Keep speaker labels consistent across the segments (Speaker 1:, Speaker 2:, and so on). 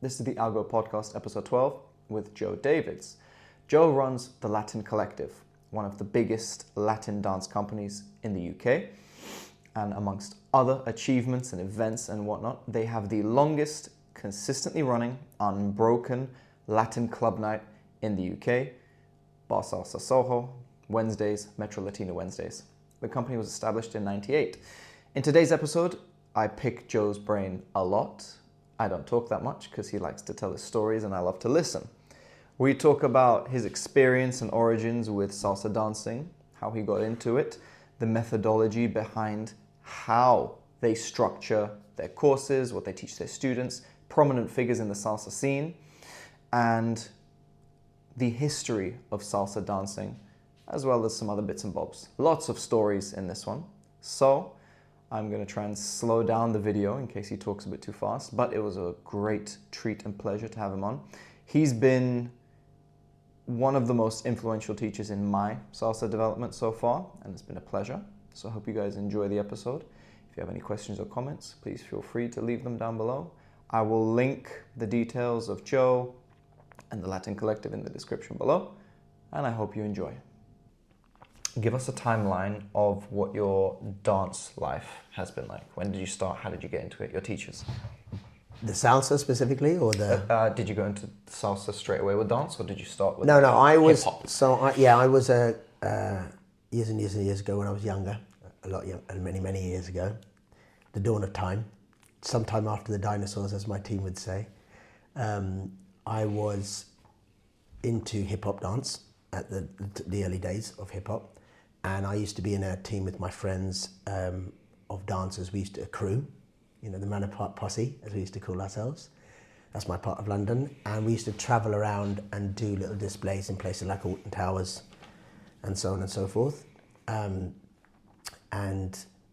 Speaker 1: This is the ALGO Podcast, episode 12, with Joe Davids. Joe runs the Latin Collective, one of the biggest Latin dance companies in the UK. And amongst other achievements and events and whatnot, they have the longest, consistently running, unbroken Latin club night in the UK, Bar Salsa Soho, Wednesdays, Metro Latina Wednesdays. The company was established in '98. In today's episode, I pick Joe's brain a lot. I don't talk that much because he likes to tell his stories and I love to listen. We talk about his experience and origins with salsa dancing, how he got into it, the methodology behind how they structure their courses, what they teach their students, prominent figures in the salsa scene, and the history of salsa dancing, as well as some other bits and bobs. Lots of stories in this one. So I'm going to try and slow down the video in case he talks a bit too fast, but it was a great treat and pleasure to have him on. He's been one of the most influential teachers in my salsa development so far, and it's been a pleasure. So I hope you guys enjoy the episode. If you have any questions or comments, please feel free to leave them down below. I will link the details of Joe and the Latin Collective in the description below, and I hope you enjoy. Give us a timeline of what your dance life has been like. When did you start? How did you get into it? Your teachers?
Speaker 2: The salsa specifically, or the?
Speaker 1: Did you go into salsa straight away with dance, or did you start with?
Speaker 2: No, I was.
Speaker 1: hip-hop?
Speaker 2: I was years and years and years ago when I was younger, a lot younger, many years ago, the dawn of time, sometime after the dinosaurs, as my team would say. I was into hip hop dance at the early days of hip hop. And I used to be in a team with my friends of dancers. We used to, a crew, the Manor Park Posse, as we used to call ourselves. That's my part of London. And we used to travel around and do little displays in places like Alton Towers and so on and so forth. I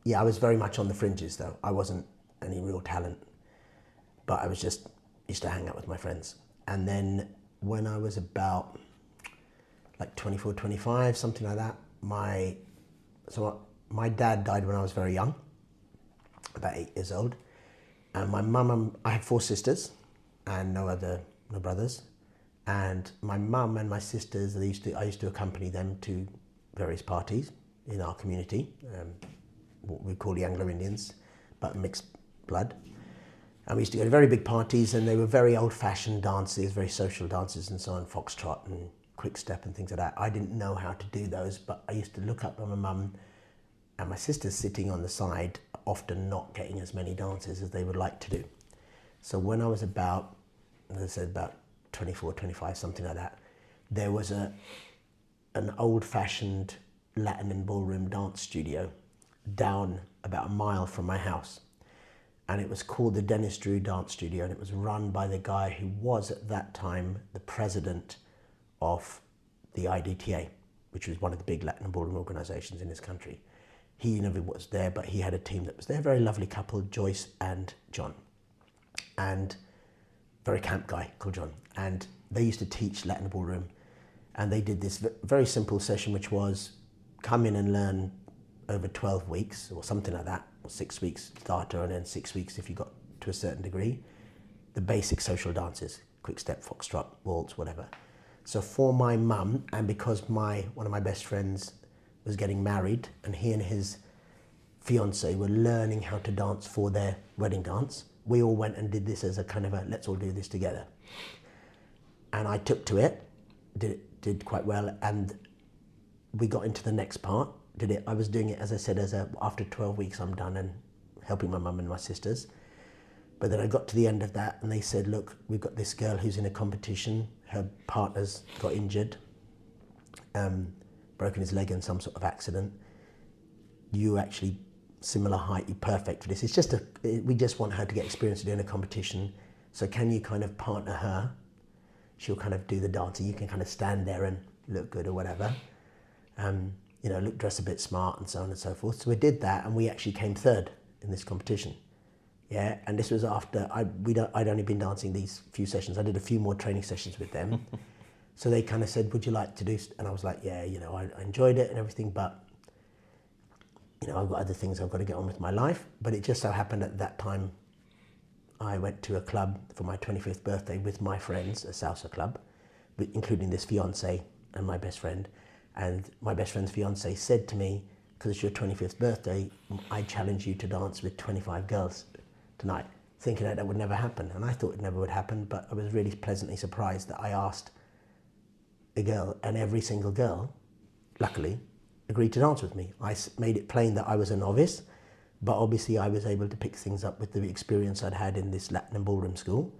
Speaker 2: was very much on the fringes though. I wasn't any real talent, but I was just used to hang out with my friends. And then when I was about like 24, 25, something like that, my dad died when I was very young, about 8 years old, and my mum, I had 4 sisters and no brothers, and my mum and my sisters, I used to accompany them to various parties in our community, what we call the Anglo-Indians, but mixed blood, and we used to go to very big parties, and they were very old-fashioned dances, very social dances and so on, foxtrot and quick step and things like that. I didn't know how to do those, but I used to look up at my mum and my sisters sitting on the side, often not getting as many dances as they would like to do. So when I was about 24, 25, something like that, there was an old-fashioned Latin and ballroom dance studio down about a mile from my house. And it was called the Dennis Drew Dance Studio, and it was run by the guy who was at that time the president of the IDTA, which was one of the big Latin ballroom organisations in this country. He never was there, but he had a team that was there, very lovely couple, Joyce and John, and very camp guy called John. And they used to teach Latin ballroom, and they did this very simple session, which was come in and learn over 12 weeks or something like that, or 6 weeks starter, and then 6 weeks if you got to a certain degree, the basic social dances, quick step, foxtrot, waltz, whatever. So for my mum, and because one of my best friends was getting married, and he and his fiance were learning how to dance for their wedding dance, we all went and did this as a kind of let's all do this together. And I took to it, did quite well, and we got into the next part, did it. I was doing it, as I said, after 12 weeks I'm done and helping my mum and my sisters. But then I got to the end of that and they said, look, we've got this girl who's in a competition. Her partner's got injured, broken his leg in some sort of accident. You actually, similar height, you're perfect for this. It's just we just want her to get experience doing a competition. So can you kind of partner her? She'll kind of do the dancing. You can kind of stand there and look good or whatever. Dress a bit smart and so on and so forth. So we did that and we actually came third in this competition. Yeah, and this was after I'd only been dancing these few sessions. I did a few more training sessions with them. So they kind of said, would you like to do, and I was like, yeah, I enjoyed it and everything, but I've got other things I've got to get on with my life. But it just so happened at that time, I went to a club for my 25th birthday with my friends, a salsa club, including this fiance and my best friend. And my best friend's fiance said to me, because it's your 25th birthday, I challenge you to dance with 25 girls tonight, thinking that would never happen. And I thought it never would happen, but I was really pleasantly surprised that I asked a girl, and every single girl, luckily, agreed to dance with me. I made it plain that I was a novice, but obviously I was able to pick things up with the experience I'd had in this Latin and ballroom school,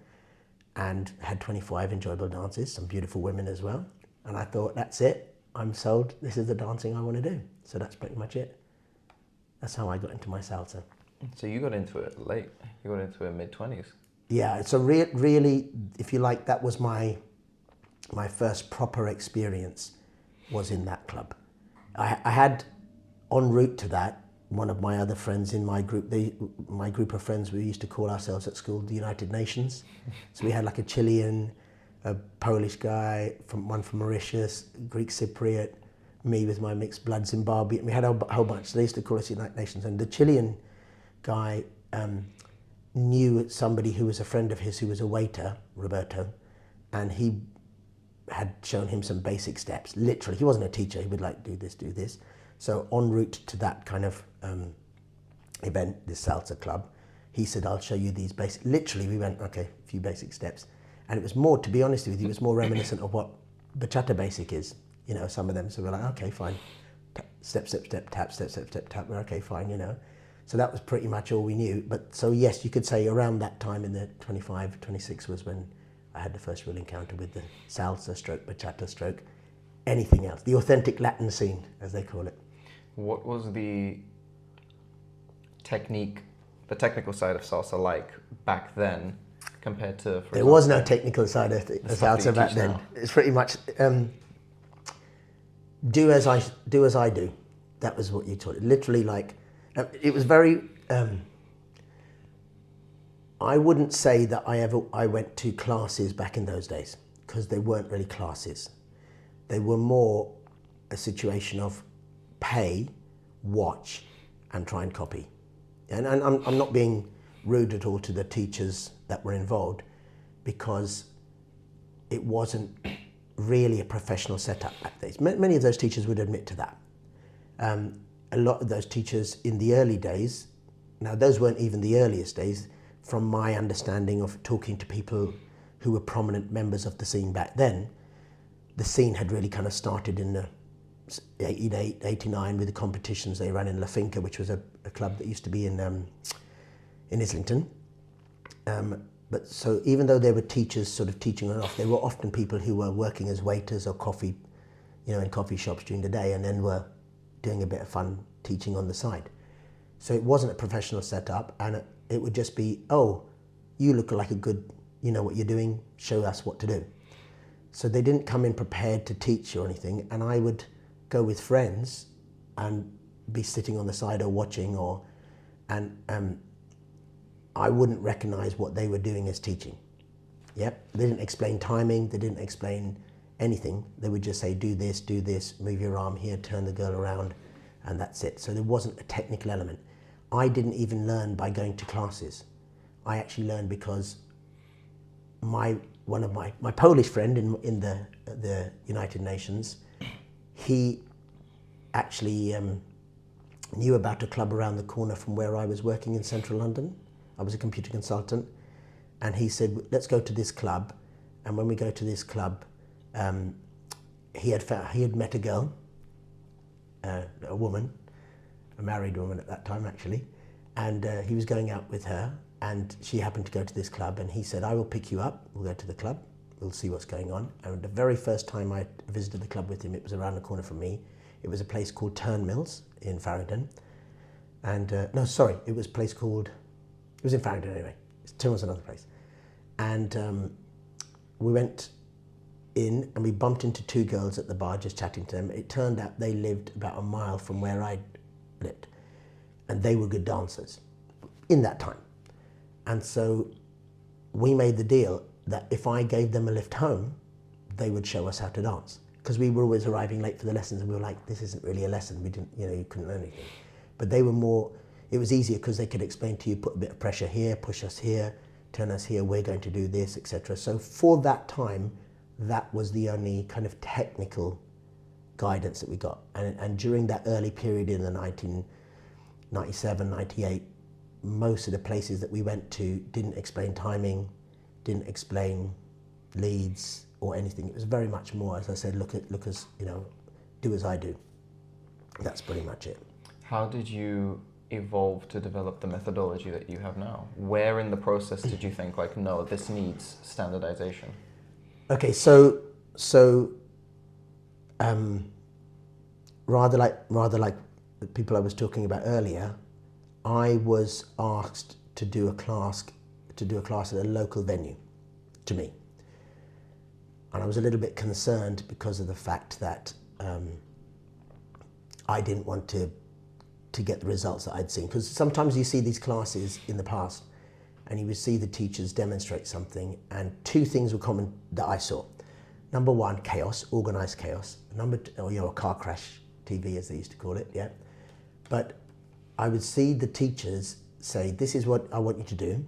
Speaker 2: and had 25 enjoyable dances, some beautiful women as well. And I thought, that's it, I'm sold, this is the dancing I want to do. So that's pretty much it. That's how I got into my salsa.
Speaker 1: So you got into it late, you got into it mid-20s.
Speaker 2: Yeah, so really, if you like, that was my first proper experience was in that club. I had, en route to that, one of my other friends in my group, my group of friends, we used to call ourselves at school the United Nations. So we had like a Chilean, a Polish guy, one from Mauritius, Greek Cypriot, me with my mixed blood Zimbabwe. We had a whole bunch. They used to call us the United Nations. And the Chilean guy knew somebody who was a friend of his who was a waiter, Roberto, and he had shown him some basic steps. Literally, he wasn't a teacher. He would like, do this, do this. So en route to that kind of event, this salsa club, he said, I'll show you these basic, literally we went, okay, a few basic steps. And it was more, to be honest with you, it was more reminiscent of what Bachata basic is. You know, some of them, so we're like, okay, fine. Step, step, step, tap, step, step, step, tap, we're okay, fine, you know. So that was pretty much all we knew. But so yes, you could say around that time in the 25, 26 was when I had the first real encounter with the salsa stroke, bachata stroke, anything else, the authentic Latin scene, as they call it.
Speaker 1: What was the technical side of salsa like back then compared to, for
Speaker 2: There was no technical side of the salsa back then.
Speaker 1: Now.
Speaker 2: It's pretty much do as I do. That was what you taught it. Literally, like, it was very. I wouldn't say that I went to classes back in those days, because they weren't really classes. They were more a situation of pay, watch, and try and copy. And I'm not being rude at all to the teachers that were involved, because it wasn't really a professional setup back then. Many of those teachers would admit to that. A lot of those teachers in the early days, now those weren't even the earliest days, from my understanding of talking to people who were prominent members of the scene back then, the scene had really kind of started in the 88, 89 with the competitions they ran in La Finca, which was a club that used to be in Islington. But so even though there were teachers sort of teaching on and off, there were often people who were working as waiters or coffee, you know, in coffee shops during the day, and then were doing a bit of fun teaching on the side. So it wasn't a professional setup, and it would just be, oh, you look like a good, you know what you're doing, show us what to do. So they didn't come in prepared to teach or anything, and I would go with friends and be sitting on the side or watching, and I wouldn't recognize what they were doing as teaching. Yep, they didn't explain timing, they didn't explain anything. They would just say, do this, move your arm here, turn the girl around, and that's it. So there wasn't a technical element. I didn't even learn by going to classes. I actually learned because one of my Polish friend in the United Nations, he actually knew about a club around the corner from where I was working in central London. I was a computer consultant, and he said, let's go to this club. And when we go to this club, he had met a girl, a woman, a married woman at that time actually, and he was going out with her, and she happened to go to this club, and he said, I will pick you up, we'll go to the club, we'll see what's going on. And the very first time I visited the club with him, it was around the corner from me. It was a place called Turnmills in Farringdon. And, no, sorry, it was a place called, it was in Farringdon anyway. Turnmills was another place. And we went in and we bumped into two girls at the bar just chatting to them. It turned out they lived about a mile from where I lived. And they were good dancers in that time. And so we made the deal that if I gave them a lift home, they would show us how to dance. Because we were always arriving late for the lessons, and we were like, this isn't really a lesson. We didn't, you know, you couldn't learn anything. But they were more, it was easier because they could explain to you, put a bit of pressure here, push us here, turn us here, we're going to do this, etc. So for that time, that was the only kind of technical guidance that we got. And during that early period in the 1997, 98, most of the places that we went to didn't explain timing, didn't explain leads or anything. It was very much more, as I said, look as, do as I do. That's pretty much it.
Speaker 1: How did you evolve to develop the methodology that you have now? Where in the process did you think like, no, this needs standardization?
Speaker 2: Okay, so rather like the people I was talking about earlier, I was asked to do a class at a local venue to me. And I was a little bit concerned because of the fact that I didn't want to get the results that I'd seen. Because sometimes you see these classes in the past and you would see the teachers demonstrate something, and two things were common that I saw. Number one, chaos, organized chaos. Number two, a car crash TV as they used to call it, yeah. But I would see the teachers say, this is what I want you to do.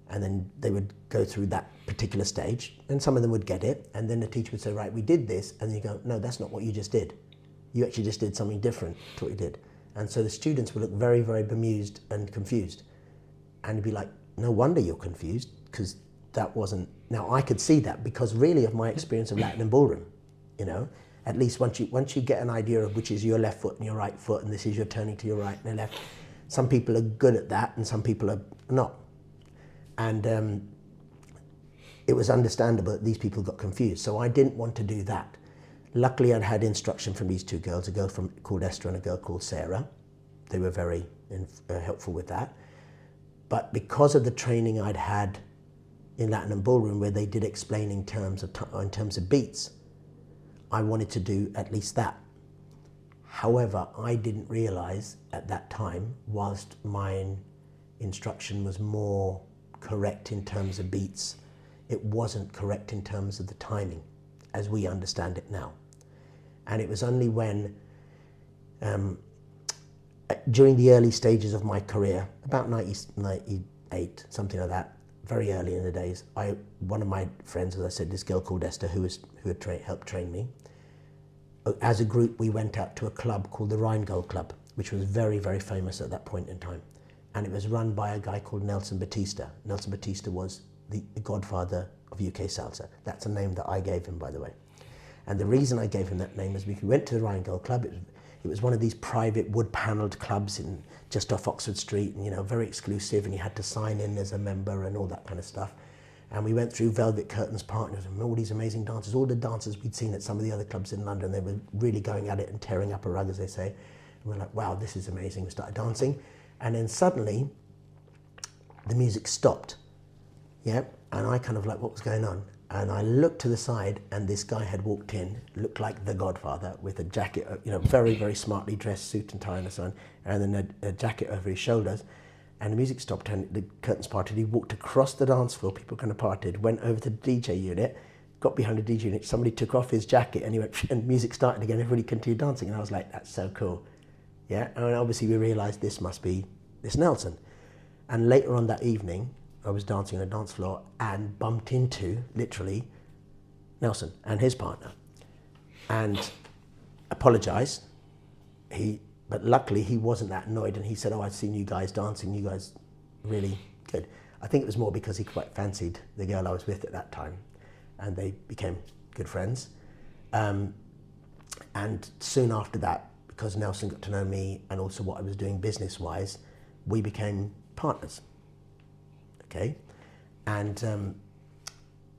Speaker 2: And then they would go through that particular stage, and some of them would get it. And then the teacher would say, right, we did this. And then you go, no, that's not what you just did. You actually just did something different to what you did. And so the students would look very, very bemused and confused. And you'd be like, no wonder you're confused, because that wasn't... Now, I could see that because really of my experience of Latin and ballroom, at least once you get an idea of which is your left foot and your right foot, and this is your turning to your right and your left, some people are good at that and some people are not. And it was understandable that these people got confused. So I didn't want to do that. Luckily, I'd had instruction from these two girls, a girl called Esther and a girl called Sarah. They were very helpful with that. But because of the training I'd had in Latin and ballroom, where they did explain in terms of beats, I wanted to do at least that. However, I didn't realize at that time, whilst my instruction was more correct in terms of beats, it wasn't correct in terms of the timing, as we understand it now. And it was only when, during the early stages of my career, about 98, something like that, very early in the days, one of my friends, as I said, this girl called Esther, who had helped train me, as a group we went out to a club called the Rheingold Club, which was very, very famous at that point in time. And it was run by a guy called Nelson Batista. Nelson Batista was the godfather of UK Salsa. That's a name that I gave him, by the way. And the reason I gave him that name is because we went to the Rheingold Club. It was one of these private wood-panelled clubs just off Oxford Street, and very exclusive, and you had to sign in as a member and all that kind of stuff. And we went through Velvet Curtains partners and all these amazing dancers, all the dancers we'd seen at some of the other clubs in London. They were really going at it and tearing up a rug, as they say. And we're like, wow, this is amazing. We started dancing. And then suddenly, the music stopped. Yeah, and I kind of like, what was going on? And I looked to the side, and this guy had walked in, looked like the godfather, with a jacket, very, very smartly dressed, suit and tie and so on, and then a jacket over his shoulders. And the music stopped, and the curtains parted. He walked across the dance floor, people kind of parted, went over to the DJ unit, got behind the DJ unit, somebody took off his jacket, and he went, and music started again, everybody continued dancing. And I was like, that's so cool. Yeah, and obviously we realized this must be this Nelson. And later on that evening, I was dancing on a dance floor and bumped into, literally, Nelson and his partner. And apologized. But luckily he wasn't that annoyed, and he said, oh, I've seen you guys dancing, you guys really good. I think it was more because he quite fancied the girl I was with at that time, and they became good friends. And soon after that, because Nelson got to know me and also what I was doing business-wise, we became partners. Okay, and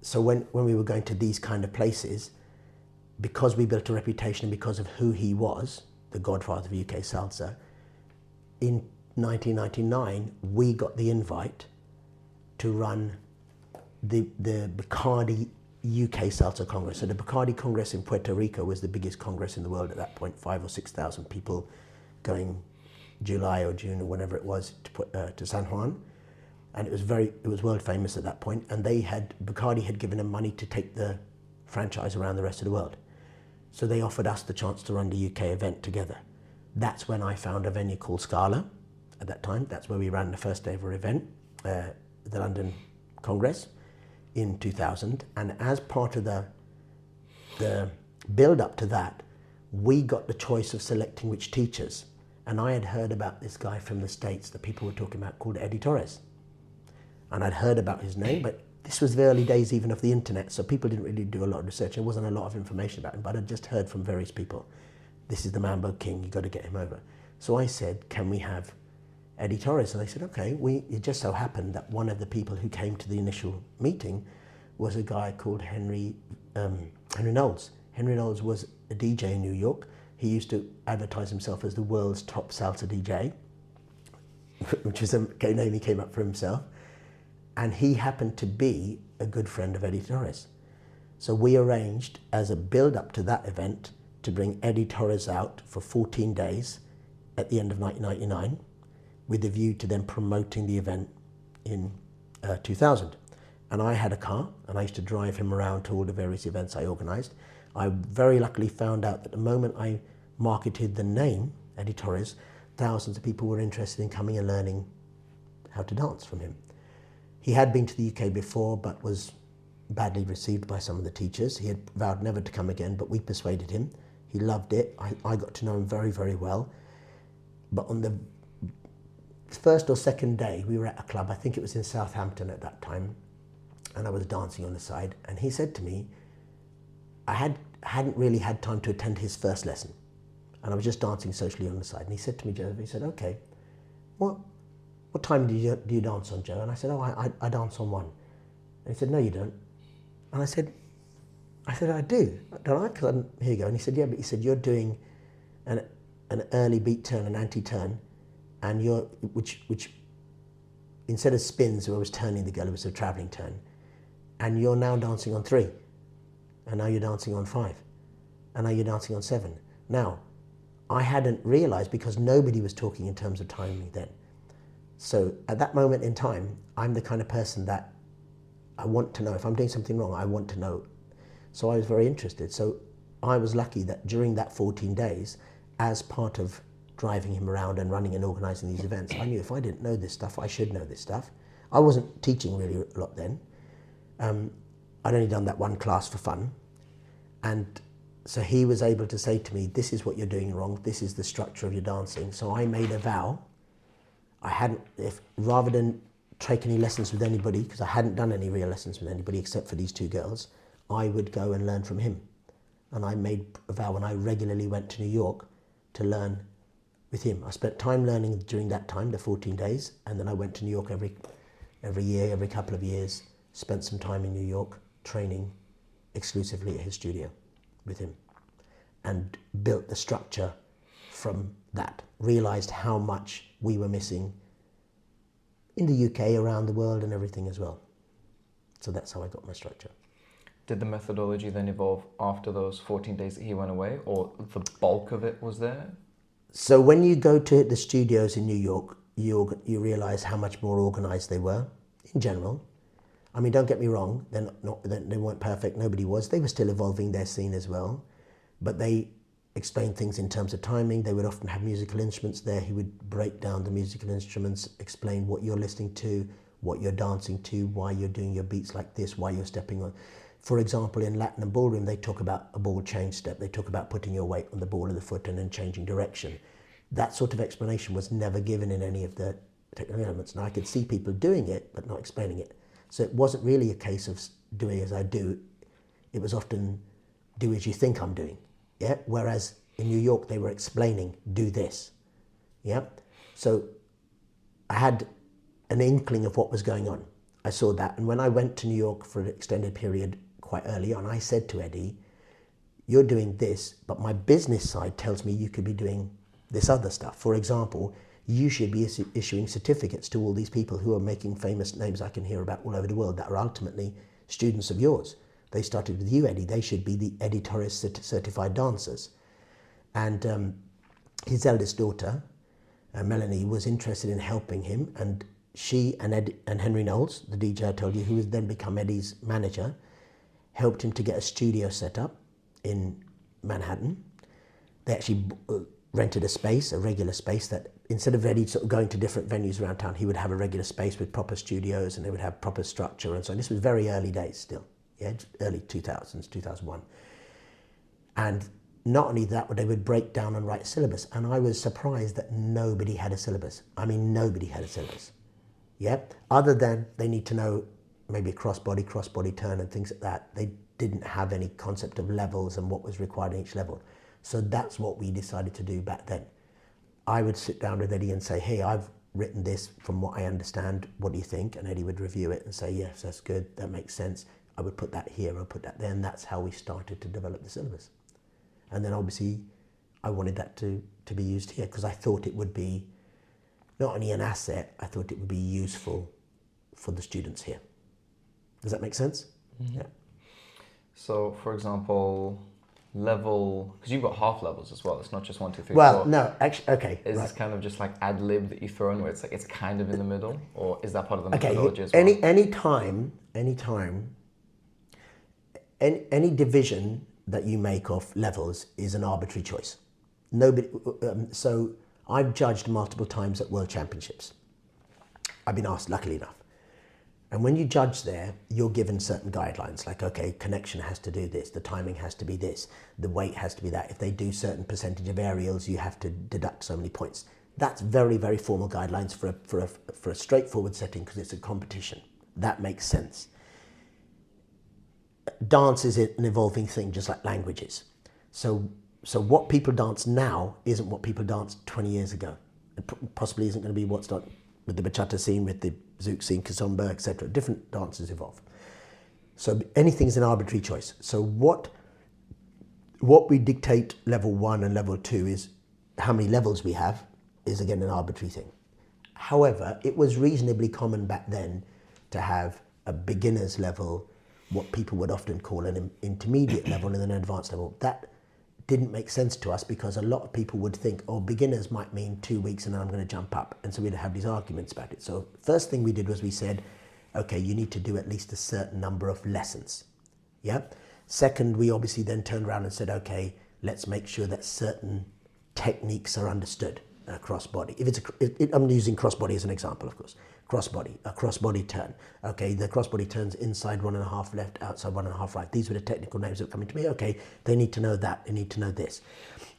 Speaker 2: so when we were going to these kind of places, because we built a reputation and because of who he was, the godfather of UK Salsa, in 1999 we got the invite to run the Bacardi UK Salsa Congress. So the Bacardi Congress in Puerto Rico was the biggest congress in the world at that point, 5,000 or 6,000 people going July or June or whenever it was to San Juan. And it was world famous at that point, and Bacardi had given them money to take the franchise around the rest of the world. So they offered us the chance to run the UK event together. That's when I found a venue called Scala at that time. That's where we ran the first ever event, the London Congress in 2000, and as part of the build up to that, we got the choice of selecting which teachers. And I had heard about this guy from the States that people were talking about called Eddie Torres. And I'd heard about his name, but this was the early days even of the internet, so people didn't really do a lot of research. There wasn't a lot of information about him, but I'd just heard from various people, this is the Manbo King, you've got to get him over. So I said, can we have Eddie Torres? And they said, okay. It just so happened that one of the people who came to the initial meeting was a guy called Henry Knowles. Henry Knowles was a DJ in New York. He used to advertise himself as the world's top salsa DJ, which is a name he came up for himself. And he happened to be a good friend of Eddie Torres. So we arranged as a build-up to that event to bring Eddie Torres out for 14 days at the end of 1999 with a view to then promoting the event in 2000. And I had a car and I used to drive him around to all the various events I organised. I very luckily found out that the moment I marketed the name, Eddie Torres, thousands of people were interested in coming and learning how to dance from him. He had been to the UK before, but was badly received by some of the teachers. He had vowed never to come again, but we persuaded him. He loved it. I got to know him very, very well. But on the first or second day, we were at a club, I think it was in Southampton at that time, and I was dancing on the side, and he said to me, I hadn't really had time to attend his first lesson, and I was just dancing socially on the side. And he said to me, Joe, he said, okay, what time do you dance on, Joe? And I said, I dance on 1. And he said, no, you don't. And I said, I do, don't I? Because here you go. And he said, yeah, but he said, you're doing an early beat turn, an anti-turn, and which instead of spins where I was turning the girl, it was a travelling turn. And you're now dancing on 3. And now you're dancing on 5. And now you're dancing on 7. Now, I hadn't realised because nobody was talking in terms of timing then. So at that moment in time, I'm the kind of person that I want to know. If I'm doing something wrong, I want to know. So I was very interested. So I was lucky that during that 14 days, as part of driving him around and running and organising these events, I knew if I didn't know this stuff, I should know this stuff. I wasn't teaching really a lot then. I'd only done that one class for fun. And so he was able to say to me, this is what you're doing wrong. This is the structure of your dancing. So I made a vow. Rather than take any lessons with anybody, because I hadn't done any real lessons with anybody except for these 2 girls, I would go and learn from him. And I made a vow, and I regularly went to New York to learn with him. I spent time learning during that time, the 14 days, and then I went to New York every year, every couple of years, spent some time in New York training exclusively at his studio with him, and built the structure from that. Realised how much we were missing in the UK, around the world and everything as well. So that's how I got my structure.
Speaker 1: Did the methodology then evolve after those 14 days that he went away, or the bulk of it was there?
Speaker 2: So when you go to the studios in New York, you realise how much more organised they were in general. I mean, don't get me wrong, they weren't perfect, nobody was. They were still evolving their scene as well. But they explained things in terms of timing. They would often have musical instruments there. He would break down the musical instruments, explain what you're listening to, what you're dancing to, why you're doing your beats like this, why you're stepping on. For example, in Latin and ballroom, they talk about a ball change step. They talk about putting your weight on the ball of the foot and then changing direction. That sort of explanation was never given in any of the technical elements. Now, I could see people doing it, but not explaining it. So it wasn't really a case of doing as I do. It was often do as you think I'm doing. Yeah. Whereas in New York, they were explaining, do this. Yeah. So I had an inkling of what was going on. I saw that. And when I went to New York for an extended period quite early on, I said to Eddie, you're doing this, but my business side tells me you could be doing this other stuff. For example, you should be issuing certificates to all these people who are making famous names I can hear about all over the world that are ultimately students of yours. They started with you, Eddie. They should be the Eddie Torres certified dancers. And his eldest daughter, Melanie, was interested in helping him, and she and Henry Knowles, the DJ I told you, who would then become Eddie's manager, helped him to get a studio set up in Manhattan. They actually rented a space, a regular space, that instead of Eddie sort of going to different venues around town, he would have a regular space with proper studios, and they would have proper structure and so on. This was very early days still, yeah, early 2000s, 2001. And not only that, but they would break down and write a syllabus. And I was surprised that nobody had a syllabus. I mean, nobody had a syllabus, yeah? Other than they need to know maybe cross-body turn and things like that. They didn't have any concept of levels and what was required in each level. So that's what we decided to do back then. I would sit down with Eddie and say, hey, I've written this from what I understand. What do you think? And Eddie would review it and say, yes, that's good. That makes sense. I would put that here, I'll put that there. And that's how we started to develop the syllabus. And then obviously I wanted that to be used here because I thought it would be not only an asset, I thought it would be useful for the students here. Does that make sense?
Speaker 1: Mm-hmm.
Speaker 2: Yeah.
Speaker 1: So, for example, level, because you've got half levels as well. It's not just 1, 2, 3,
Speaker 2: well,
Speaker 1: 4.
Speaker 2: no, actually, okay.
Speaker 1: Is
Speaker 2: right.
Speaker 1: this kind of just like ad lib that you throw in where it's like it's kind of in the middle, or is that part of the
Speaker 2: Okay,
Speaker 1: methodology as well?
Speaker 2: Any division that you make of levels is an arbitrary choice. Nobody. So I've judged multiple times at World Championships. I've been asked, luckily enough. And when you judge there, you're given certain guidelines, like, okay, connection has to do this, the timing has to be this, the weight has to be that. If they do certain percentage of aerials, you have to deduct so many points. That's very, very formal guidelines for a straightforward setting because it's a competition. That makes sense. Dance is an evolving thing, just like languages. So what people dance now isn't what people danced 20 years ago. It possibly isn't going to be what's done with the Bachata scene, with the Zouk scene, Kizomba, etc. Different dances evolve. So anything is an arbitrary choice. So what we dictate level 1 and level 2 is how many levels we have is again an arbitrary thing. However, it was reasonably common back then to have a beginner's level, what people would often call an intermediate level and then an advanced level. That didn't make sense to us because a lot of people would think, oh, beginners might mean 2 weeks and then I'm going to jump up. And so we'd have these arguments about it. So first thing we did was we said, okay, you need to do at least a certain number of lessons. Yeah. Second, we obviously then turned around and said, okay, let's make sure that certain techniques are understood. Cross-body. I'm using cross-body as an example, of course. Cross-body, a cross-body turn. Okay, the cross-body turns inside 1.5 left, outside 1.5 right. These were the technical names that were coming to me. Okay, they need to know that, they need to know this.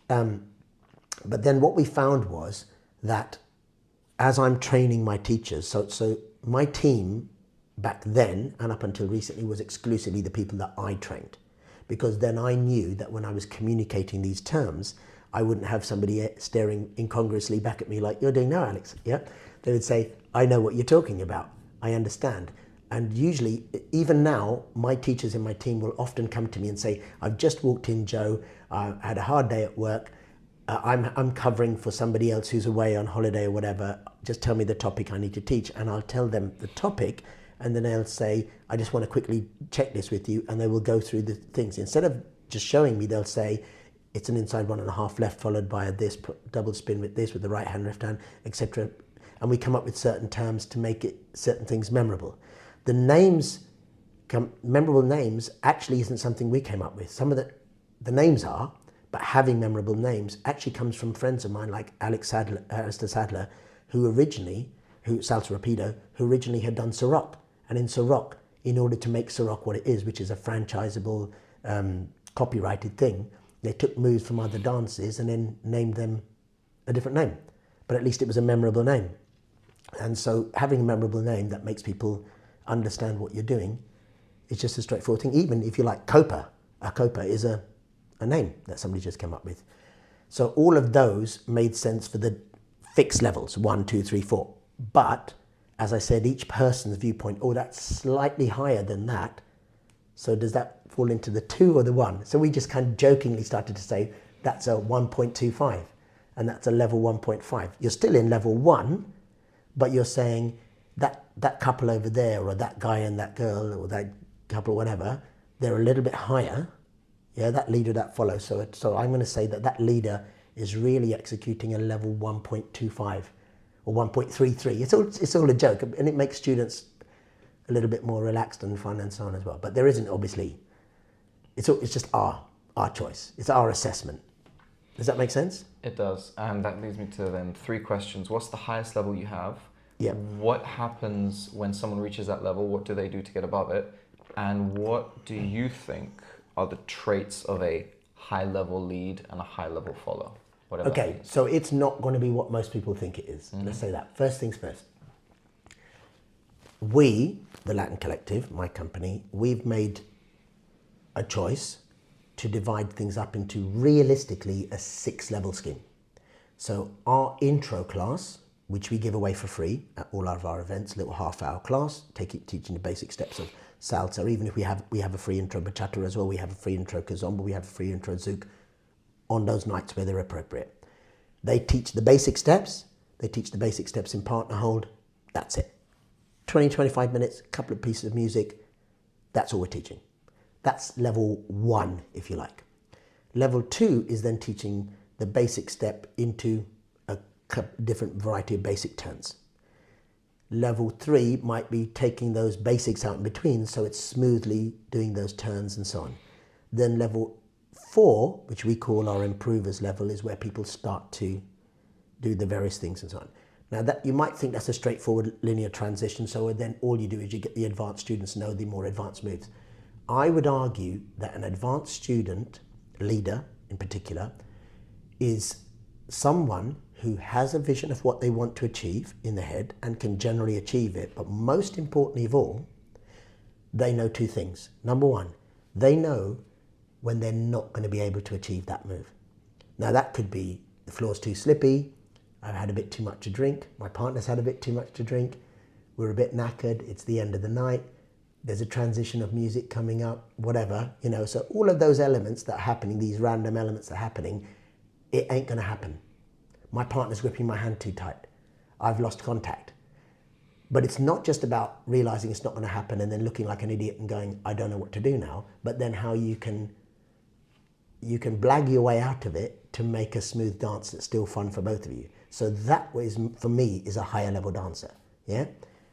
Speaker 2: But then what we found was that as I'm training my teachers, so my team back then and up until recently was exclusively the people that I trained. Because then I knew that when I was communicating these terms, I wouldn't have somebody staring incongruously back at me like you're doing now, Alex. Yeah, they would say, I know what you're talking about. I understand. And usually, even now, my teachers in my team will often come to me and say, I've just walked in, Joe. I had a hard day at work. I'm covering for somebody else who's away on holiday or whatever. Just tell me the topic I need to teach. And I'll tell them the topic. And then they'll say, I just want to quickly check this with you. And they will go through the things. Instead of just showing me, they'll say, it's an inside 1.5 left followed by a this double spin with this with the right hand, left hand, etc. And we come up with certain terms to make it certain things memorable. The names, memorable names, actually isn't something we came up with. Some of the names are, but having memorable names actually comes from friends of mine like Alistair Sadler, Salsa Rapido, who originally had done Sorok. And in Sorok, in order to make Sorok what it is, which is a franchisable, copyrighted thing, they took moves from other dances and then named them a different name. But at least it was a memorable name. And so having a memorable name that makes people understand what you're doing is just a straightforward thing. Even if you like Copa, a Copa is a name that somebody just came up with. So all of those made sense for the fixed levels, 1, 2, 3, 4. But as I said, each person's viewpoint, oh, that's slightly higher than that. So does that fall into the 2 or the 1? So we just kind of jokingly started to say that's a 1.25 and that's a level 1.5. You're still in level 1, but you're saying that couple over there or that guy and that girl or that couple, whatever, they're a little bit higher. Yeah, that leader that follows. So I'm going to say that leader is really executing a level 1.25 or 1.33. It's all a joke, and it makes students a little bit more relaxed and fun and so on as well. But there isn't obviously. It's just our choice. It's our assessment. Does that make sense?
Speaker 1: It does. And that leads me to then 3 questions. What's the highest level you have?
Speaker 2: Yeah.
Speaker 1: What happens when someone reaches that level? What do they do to get above it? And what do you think are the traits of a high-level lead and a high-level follower? Whatever.
Speaker 2: Okay, so it's not going to be what most people think it is. Let's say that. First things first. We, the Latin Collective, my company, we've made a choice to divide things up into realistically a 6-level scheme. So our intro class, which we give away for free at all of our events, little half-hour class, teaching the basic steps of Salsa. Even if we have a free intro Bachata as well, we have a free intro Kizomba, we have a free intro Zouk on those nights where they're appropriate. They teach the basic steps. They teach the basic steps in partner hold. That's it. 20, 25 minutes, a couple of pieces of music. That's all we're teaching. That's level 1, if you like. Level 2 is then teaching the basic step into a different variety of basic turns. Level 3 might be taking those basics out in between, so it's smoothly doing those turns and so on. Then level 4, which we call our improvers level, is where people start to do the various things and so on. Now that you might think that's a straightforward linear transition, so then all you do is you get the advanced students know the more advanced moves. I would argue that an advanced student, leader in particular, is someone who has a vision of what they want to achieve in their head and can generally achieve it, but most importantly of all, they know 2 things. Number 1, they know when they're not going to be able to achieve that move. Now that could be the floor's too slippy, I've had a bit too much to drink, my partner's had a bit too much to drink, we're a bit knackered, it's the end of the night, there's a transition of music coming up, whatever, so all of those elements that are happening, these random elements that are happening, it ain't going to happen. My partner's gripping my hand too tight. I've lost contact. But it's not just about realizing it's not going to happen and then looking like an idiot and going, I don't know what to do now, but then how you can blag your way out of it to make a smooth dance that's still fun for both of you. So that is, for me, is a higher level dancer. Yeah.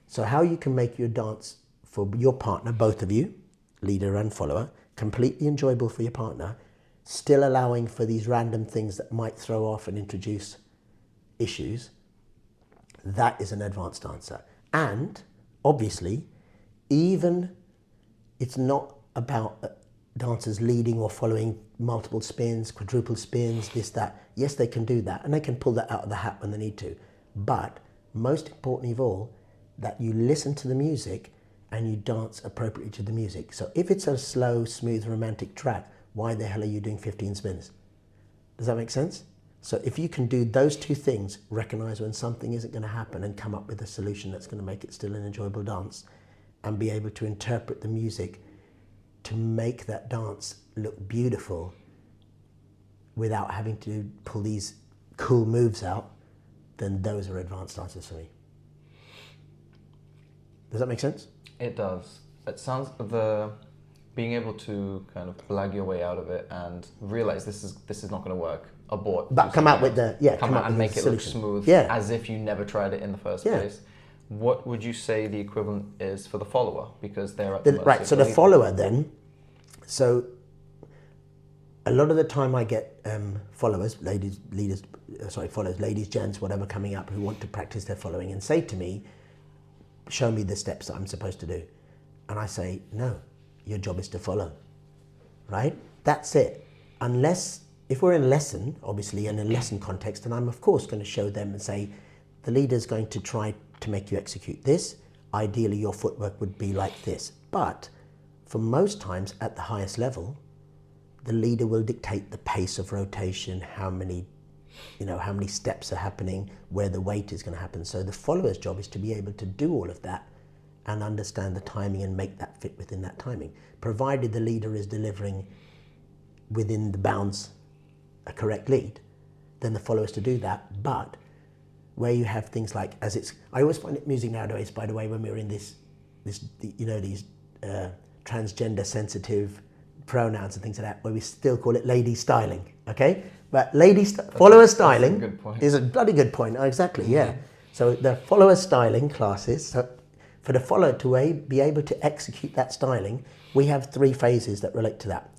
Speaker 2: So how you can make your dance for your partner, both of you, leader and follower, completely enjoyable for your partner, still allowing for these random things that might throw off and introduce issues, that is an advanced dancer. And obviously, even it's not about dancers leading or following multiple spins, quadruple spins, this, that. Yes, they can do that, and they can pull that out of the hat when they need to. But most importantly of all, that you listen to the music and you dance appropriately to the music. So if it's a slow, smooth, romantic track, why the hell are you doing 15 spins? Does that make sense? So if you can do those 2 things, recognize when something isn't going to happen and come up with a solution that's going to make it still an enjoyable dance, and be able to interpret the music to make that dance look beautiful without having to pull these cool moves out, then those are advanced dancers for me. Does that make sense?
Speaker 1: It does. It sounds being able to kind of blag your way out of it and realize this is not going to work. Abort.
Speaker 2: But come out with the
Speaker 1: come out and make it look smooth, as if you never tried it in the first place. What would you say the equivalent is for the follower? Because they're at the mercy
Speaker 2: right.
Speaker 1: of
Speaker 2: So the follower then. So a lot of the time I get followers, ladies, gents, whatever, coming up who want to practice their following and say to me, show me the steps that I'm supposed to do. And I say, no, your job is to follow, right? That's it. Unless, if we're in a lesson, obviously in a lesson context, and I'm of course going to show them and say, the leader's going to try to make you execute this. Ideally, your footwork would be like this. But for most times at the highest level, the leader will dictate the pace of rotation, how many steps are happening, where the weight is going to happen. So the follower's job is to be able to do all of that and understand the timing and make that fit within that timing. Provided the leader is delivering within the bounds a correct lead, then the follower is to do that. But where you have things like, I always find it amusing nowadays, by the way, when we're in these transgender sensitive pronouns and things like that, where we still call it lady styling, okay? But follower styling is a bloody good point. Oh, exactly, yeah. So the follower styling classes, so for the follower to be able to execute that styling, we have 3 phases that relate to that.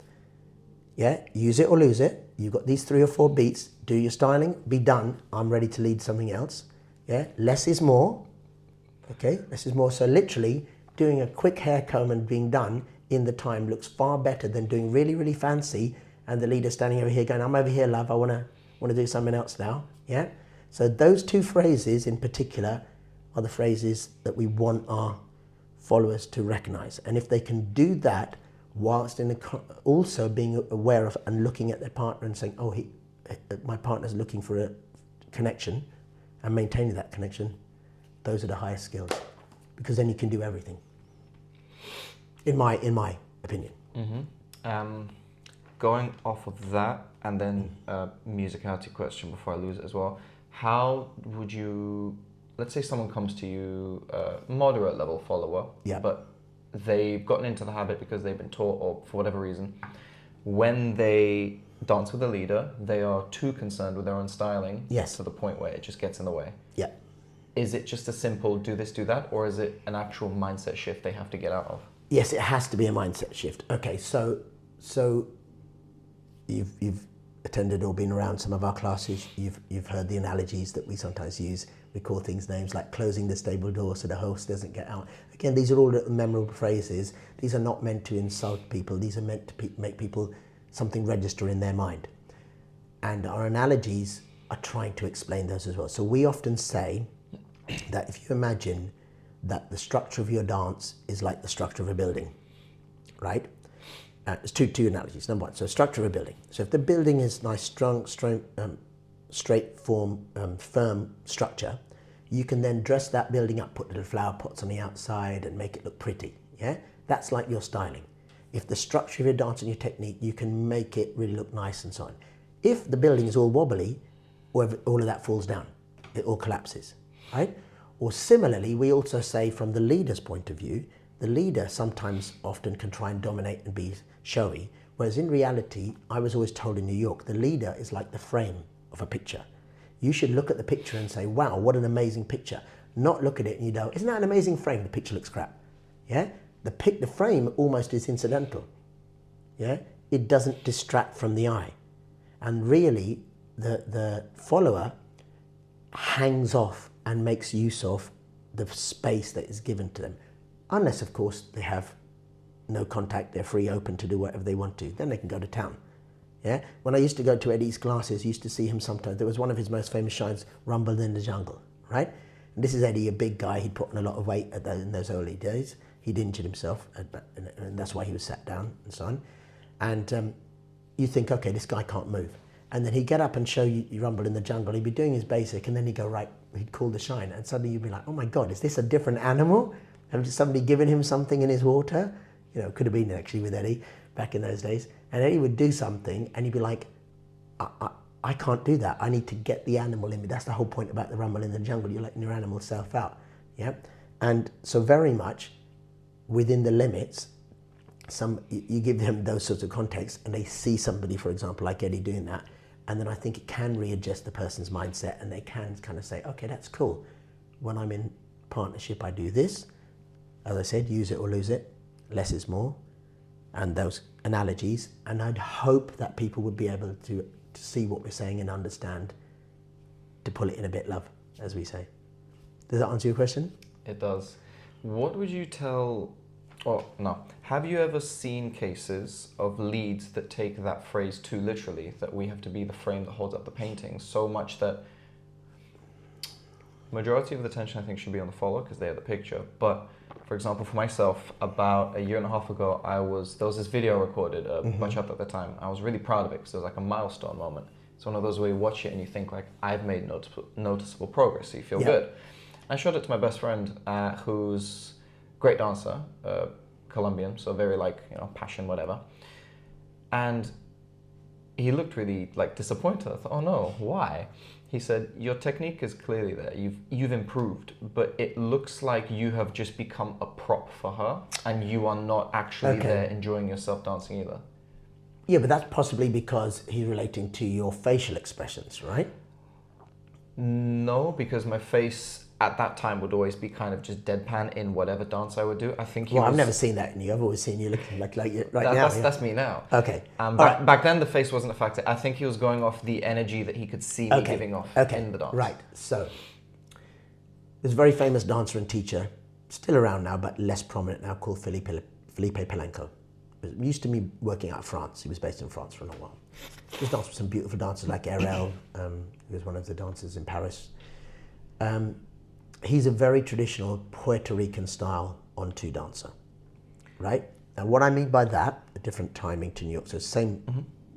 Speaker 2: Yeah, use it or lose it. You've got these 3 or 4 beats. Do your styling, be done. I'm ready to lead something else. Yeah, less is more. Okay, less is more. So literally doing a quick hair comb and being done in the time looks far better than doing really, really fancy and the leader standing over here going, I'm over here, love, I wanna do something else now. Yeah. So those 2 phrases in particular are the phrases that we want our followers to recognize. And if they can do that whilst also being aware of and looking at their partner and saying, oh, my partner's looking for a connection, and maintaining that connection, those are the highest skills, because then you can do everything. In my opinion.
Speaker 1: Mm-hmm. Going off of that, and then a musicality question before I lose it as well. How would you, let's say someone comes to you, moderate level follower, but they've gotten into the habit because they've been taught, or for whatever reason, when they dance with a leader, they are too concerned with their own styling to the point where it just gets in the way.
Speaker 2: Yeah. Is
Speaker 1: it just a simple do this, do that, or is it an actual mindset shift they have to get out of?
Speaker 2: Yes, it has to be a mindset shift. Okay, so you've attended or been around some of our classes. You've heard the analogies that we sometimes use. We call things names like closing the stable door so the host doesn't get out. Again, these are all memorable phrases. These are not meant to insult people. These are meant to make people something register in their mind. And our analogies are trying to explain those as well. So we often say that if you imagine that the structure of your dance is like the structure of a building, right? There's two analogies. Number one, so structure of a building. So if the building is nice, strong, straight form, firm structure, you can then dress that building up, put little flower pots on the outside and make it look pretty, yeah? That's like your styling. If the structure of your dance and your technique, you can make it really look nice and so on. If the building is all wobbly, all of that falls down. It all collapses, right? Or similarly, we also say from the leader's point of view, the leader sometimes often can try and dominate and be showy, whereas in reality, I was always told in New York, the leader is like the frame of a picture. You should look at the picture and say, wow, what an amazing picture. Not look at it and you go, isn't that an amazing frame? The picture looks crap, yeah? The frame almost is incidental, yeah? It doesn't distract from the eye. And really, the follower hangs off and makes use of the space that is given to them. Unless, of course, they have no contact, they're free, open to do whatever they want to. Then they can go to town. Yeah. When I used to go to Eddie's classes, I used to see him sometimes. There was one of his most famous shines, Rumble in the Jungle, right? And this is Eddie, a big guy. He'd put on a lot of weight in those early days. He'd injured himself, and that's why he was sat down and so on. And you think, okay, this guy can't move. And then he'd get up and show you Rumble in the Jungle. He'd be doing his basic, and then he'd go, right, he'd call the shine. And suddenly you'd be like, oh my God, is this a different animal? Have somebody given him something in his water? You know, could have been actually with Eddie back in those days. And Eddie would do something and he'd be like, I can't do that. I need to get the animal in me. That's the whole point about the Rumble in the Jungle. You're letting your animal self out. Yeah. And so very much within the limits, you give them those sorts of contexts and they see somebody, for example, like Eddie doing that. And then I think it can readjust the person's mindset and they can kind of say, okay, that's cool. When I'm in partnership, I do this. As I said, use it or lose it. Less is more. And those analogies. And I'd hope that people would be able to see what we're saying and understand, to pull it in a bit, love, as we say. Does that answer your question?
Speaker 1: It does. What would you tell, or no, have you ever seen cases of leads that take that phrase too literally, that we have to be the frame that holds up the painting, so much that majority of the attention I think should be on the follower because they have the picture, but for example, for myself, about 1.5 years ago, there was this video recorded, Bachata at the time. I was really proud of it because it was like a milestone moment. It's one of those where you watch it and you think like, I've made noticeable progress, so you feel good. I showed it to my best friend, who's a great dancer, Colombian, so very like, passion, whatever. And he looked really like disappointed. I thought, oh no, why? He said, your technique is clearly there. You've improved, but it looks like you have just become a prop for her and you are not actually there enjoying yourself dancing either.
Speaker 2: Yeah, but that's possibly because he's relating to your facial expressions, right?
Speaker 1: No, because my face at that time would always be kind of just deadpan in whatever dance I would do. I think
Speaker 2: I've never seen that in you. I've always seen you looking like you right now.
Speaker 1: That's me now.
Speaker 2: Okay.
Speaker 1: Back then the face wasn't a factor. I think he was going off the energy that he could see me giving off in the dance.
Speaker 2: Right. So there's a very famous dancer and teacher, still around now but less prominent now, called Felipe Palenko. He used to be working out of France. He was based in France for a long while. He's danced with some beautiful dancers like Ariel, who was one of the dancers in Paris. He's a very traditional Puerto Rican style on-two dancer, right? And what I mean by that, a different timing to New York. So same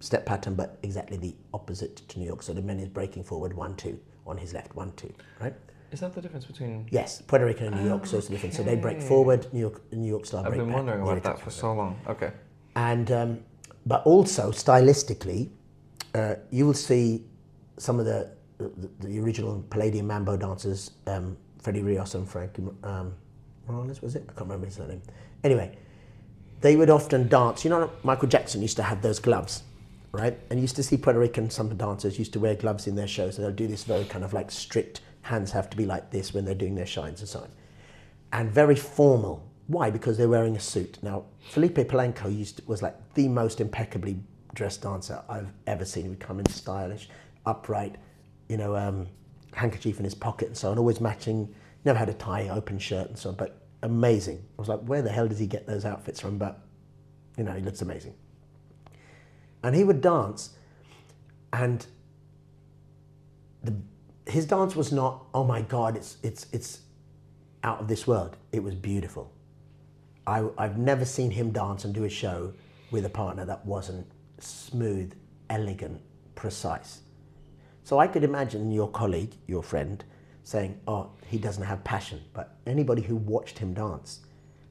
Speaker 2: step pattern, but exactly the opposite to New York. So the man is breaking forward 1-2 on his left, 1-2, right?
Speaker 1: Is that the difference between?
Speaker 2: Yes, Puerto Rican and New York, so it's the difference. So they break forward, New York style break back.
Speaker 1: I've been wondering about that for so long. Okay.
Speaker 2: And but also stylistically, you will see some of the original Palladium Mambo dancers, Freddie, Rios and Frank Morales, was it? I can't remember his name. Anyway, they would often dance. You know, Michael Jackson used to have those gloves, right? And you used to see Puerto Rican, some dancers used to wear gloves in their shows, and they'll do this very kind of like strict, hands have to be like this when they're doing their shines and so on. And very formal. Why? Because they're wearing a suit. Now, Felipe Palenko was like the most impeccably dressed dancer I've ever seen. He would come in stylish, upright, handkerchief in his pocket and so on, always matching, never had a tie, open shirt and so on, but amazing. I was like, where the hell does he get those outfits from? But, he looks amazing. And he would dance, and his dance was not, oh my God, it's out of this world. It was beautiful. I've never seen him dance and do a show with a partner that wasn't smooth, elegant, precise. So I could imagine your colleague, your friend, saying, oh, he doesn't have passion. But anybody who watched him dance,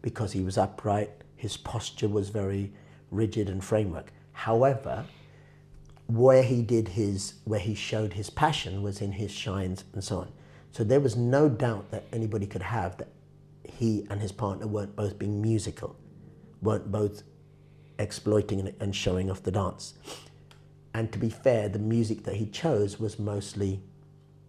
Speaker 2: because he was upright, his posture was very rigid and framework. However, where he showed his passion was in his shines and so on. So there was no doubt that anybody could have that he and his partner weren't both being musical, weren't both exploiting and showing off the dance. And to be fair, the music that he chose was mostly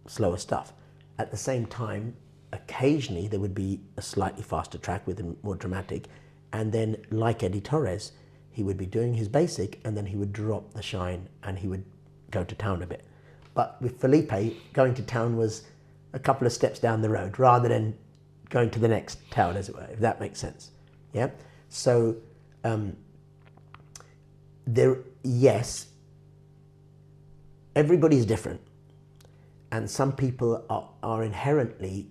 Speaker 2: slower stuff. At the same time, occasionally there would be a slightly faster track with a more dramatic, and then like Eddie Torres, he would be doing his basic and then he would drop the shine and he would go to town a bit. But with Felipe, going to town was a couple of steps down the road rather than going to the next town, as it were, if that makes sense. Yeah? So, yes, everybody's different. And some people are inherently,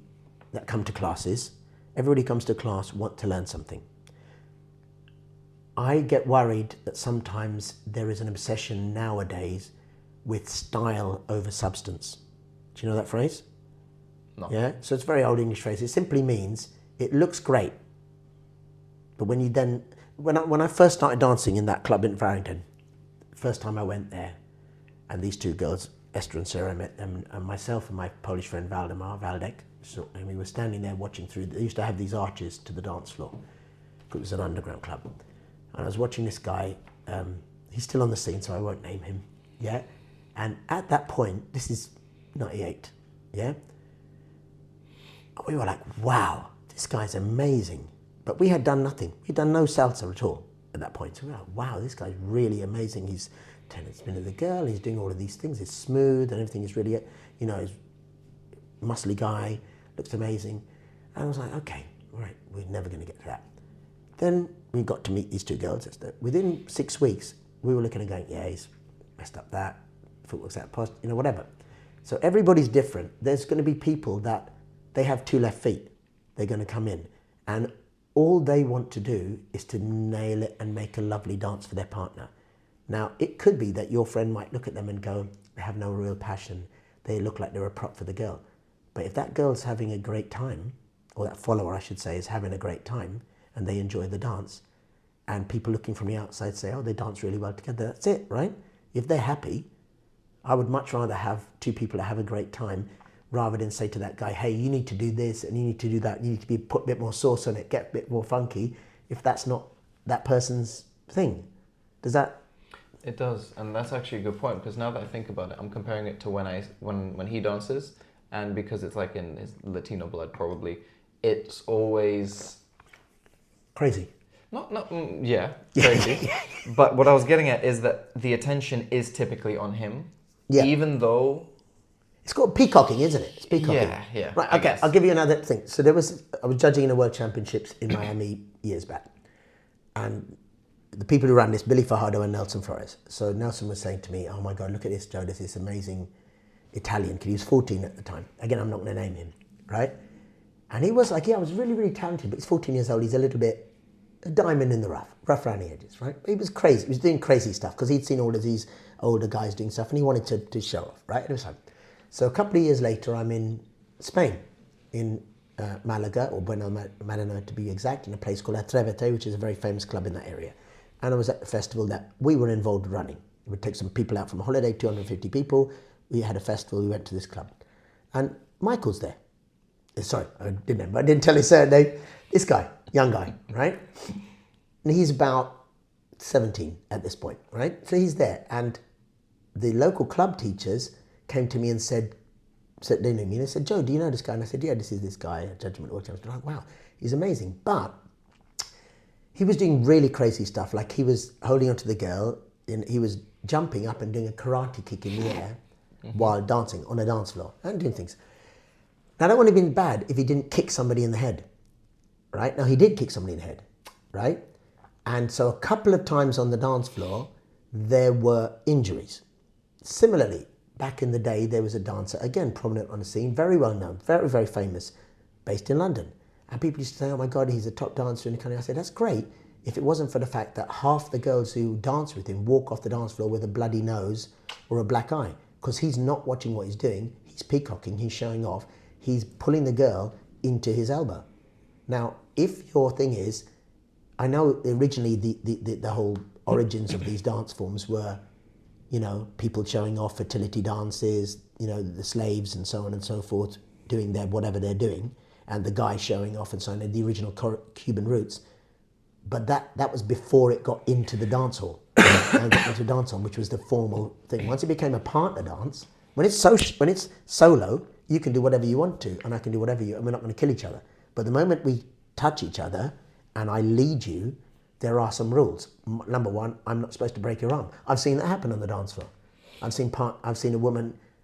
Speaker 2: that come to classes, everybody comes to class, want to learn something. I get worried that sometimes there is an obsession nowadays with style over substance. Do you know that phrase?
Speaker 1: No.
Speaker 2: Yeah? So it's a very old English phrase. It simply means it looks great. But when you then, when I first started dancing in that club in Farringdon, first time I went there, and these two girls, Esther and Sarah, I met them, and myself and my Polish friend Waldek, and we were standing there watching through. They used to have these arches to the dance floor. It was an underground club. And I was watching this guy, he's still on the scene, so I won't name him, yeah? And at that point, this is 98, yeah? We were like, wow, this guy's amazing. But we had done nothing. We'd done no salsa at all at that point. So we were like, wow, this guy's really amazing. He's 10 minutes with the girl, he's doing all of these things, he's smooth and everything is really, he's a muscly guy, looks amazing. And I was like, okay, all right, we're never gonna get to that. Then we got to meet these two girls. Within 6 weeks, we were looking and going, yeah, he's messed up that, footwork's that, whatever. So everybody's different. There's gonna be people that they have 2 left feet. They're gonna come in and all they want to do is to nail it and make a lovely dance for their partner. Now, it could be that your friend might look at them and go, they have no real passion. They look like they're a prop for the girl. But if that girl's having a great time, or that follower, I should say, is having a great time, and they enjoy the dance, and people looking from the outside say, oh, they dance really well together, that's it, right? If they're happy, I would much rather have 2 people that have a great time rather than say to that guy, hey, you need to do this and you need to do that, you need to put a bit more sauce on it, get a bit more funky, if that's not that person's thing. Does that?
Speaker 1: It does, and that's actually a good point, because now that I think about it, I'm comparing it to when he dances, and because it's like in his Latino blood, probably, it's always
Speaker 2: crazy.
Speaker 1: Crazy. But what I was getting at is that the attention is typically on him, even though
Speaker 2: it's called peacocking, isn't it? It's peacocking.
Speaker 1: Yeah.
Speaker 2: Right. Okay. I'll give you another thing. So I was judging in the World Championships in Miami years back, and the people who ran this, Billy Fajardo and Nelson Flores. So Nelson was saying to me, "Oh my God, look at this, Joe. There's this amazing Italian kid. He was 14 at the time. Again, I'm not going to name him, right?" And he was like, "Yeah, I was really, really talented, but he's 14 years old. He's a little bit a diamond in the rough around the edges, right? But he was crazy. He was doing crazy stuff because he'd seen all of these older guys doing stuff, and he wanted to show off, right? It was fun. So a couple of years later, I'm in Spain, in Malaga, or Buenos to be exact, in a place called Atrevete, which is a very famous club in that area. And I was at the festival that we were involved running. We would take some people out from a holiday, 250 people. We had a festival, we went to this club. And Michael's there. Sorry, I didn't tell his surname. This guy, young guy, right? And he's about 17 at this point, right? So he's there. And the local club teachers came to me and said they knew me, and they said, "Joe, do you know this guy?" And I said, "Yeah, this is this guy at Judgment World Champions." They're like, "Wow, he's amazing." But he was doing really crazy stuff. Like he was holding onto the girl, and he was jumping up and doing a karate kick in the air while dancing on a dance floor and doing things. Now, that wouldn't have been bad if he didn't kick somebody in the head, right? Now, he did kick somebody in the head, right? And so a couple of times on the dance floor, there were injuries. Similarly, back in the day, there was a dancer, again, prominent on the scene, very well known, very, very famous, based in London. And people used to say, "Oh my God, he's a top dancer in the country." I said, "That's great if it wasn't for the fact that half the girls who dance with him walk off the dance floor with a bloody nose or a black eye, because he's not watching what he's doing. He's peacocking, he's showing off, he's pulling the girl into his elbow." Now, if your thing is, I know originally the whole origins of these dance forms were, you know, people showing off fertility dances, you know, the slaves and so on and so forth, doing their whatever they're doing, and the guy showing off and so on, and the original Cuban roots. But that was before it got into the dance hall, and got into dance hall, which was the formal thing. Once it became a partner dance, when it's solo, you can do whatever you want to, and I can do whatever and we're not going to kill each other. But the moment we touch each other and I lead you, there are some rules. Number one, I'm not supposed to break your arm. I've seen that happen on the dance floor. I've seen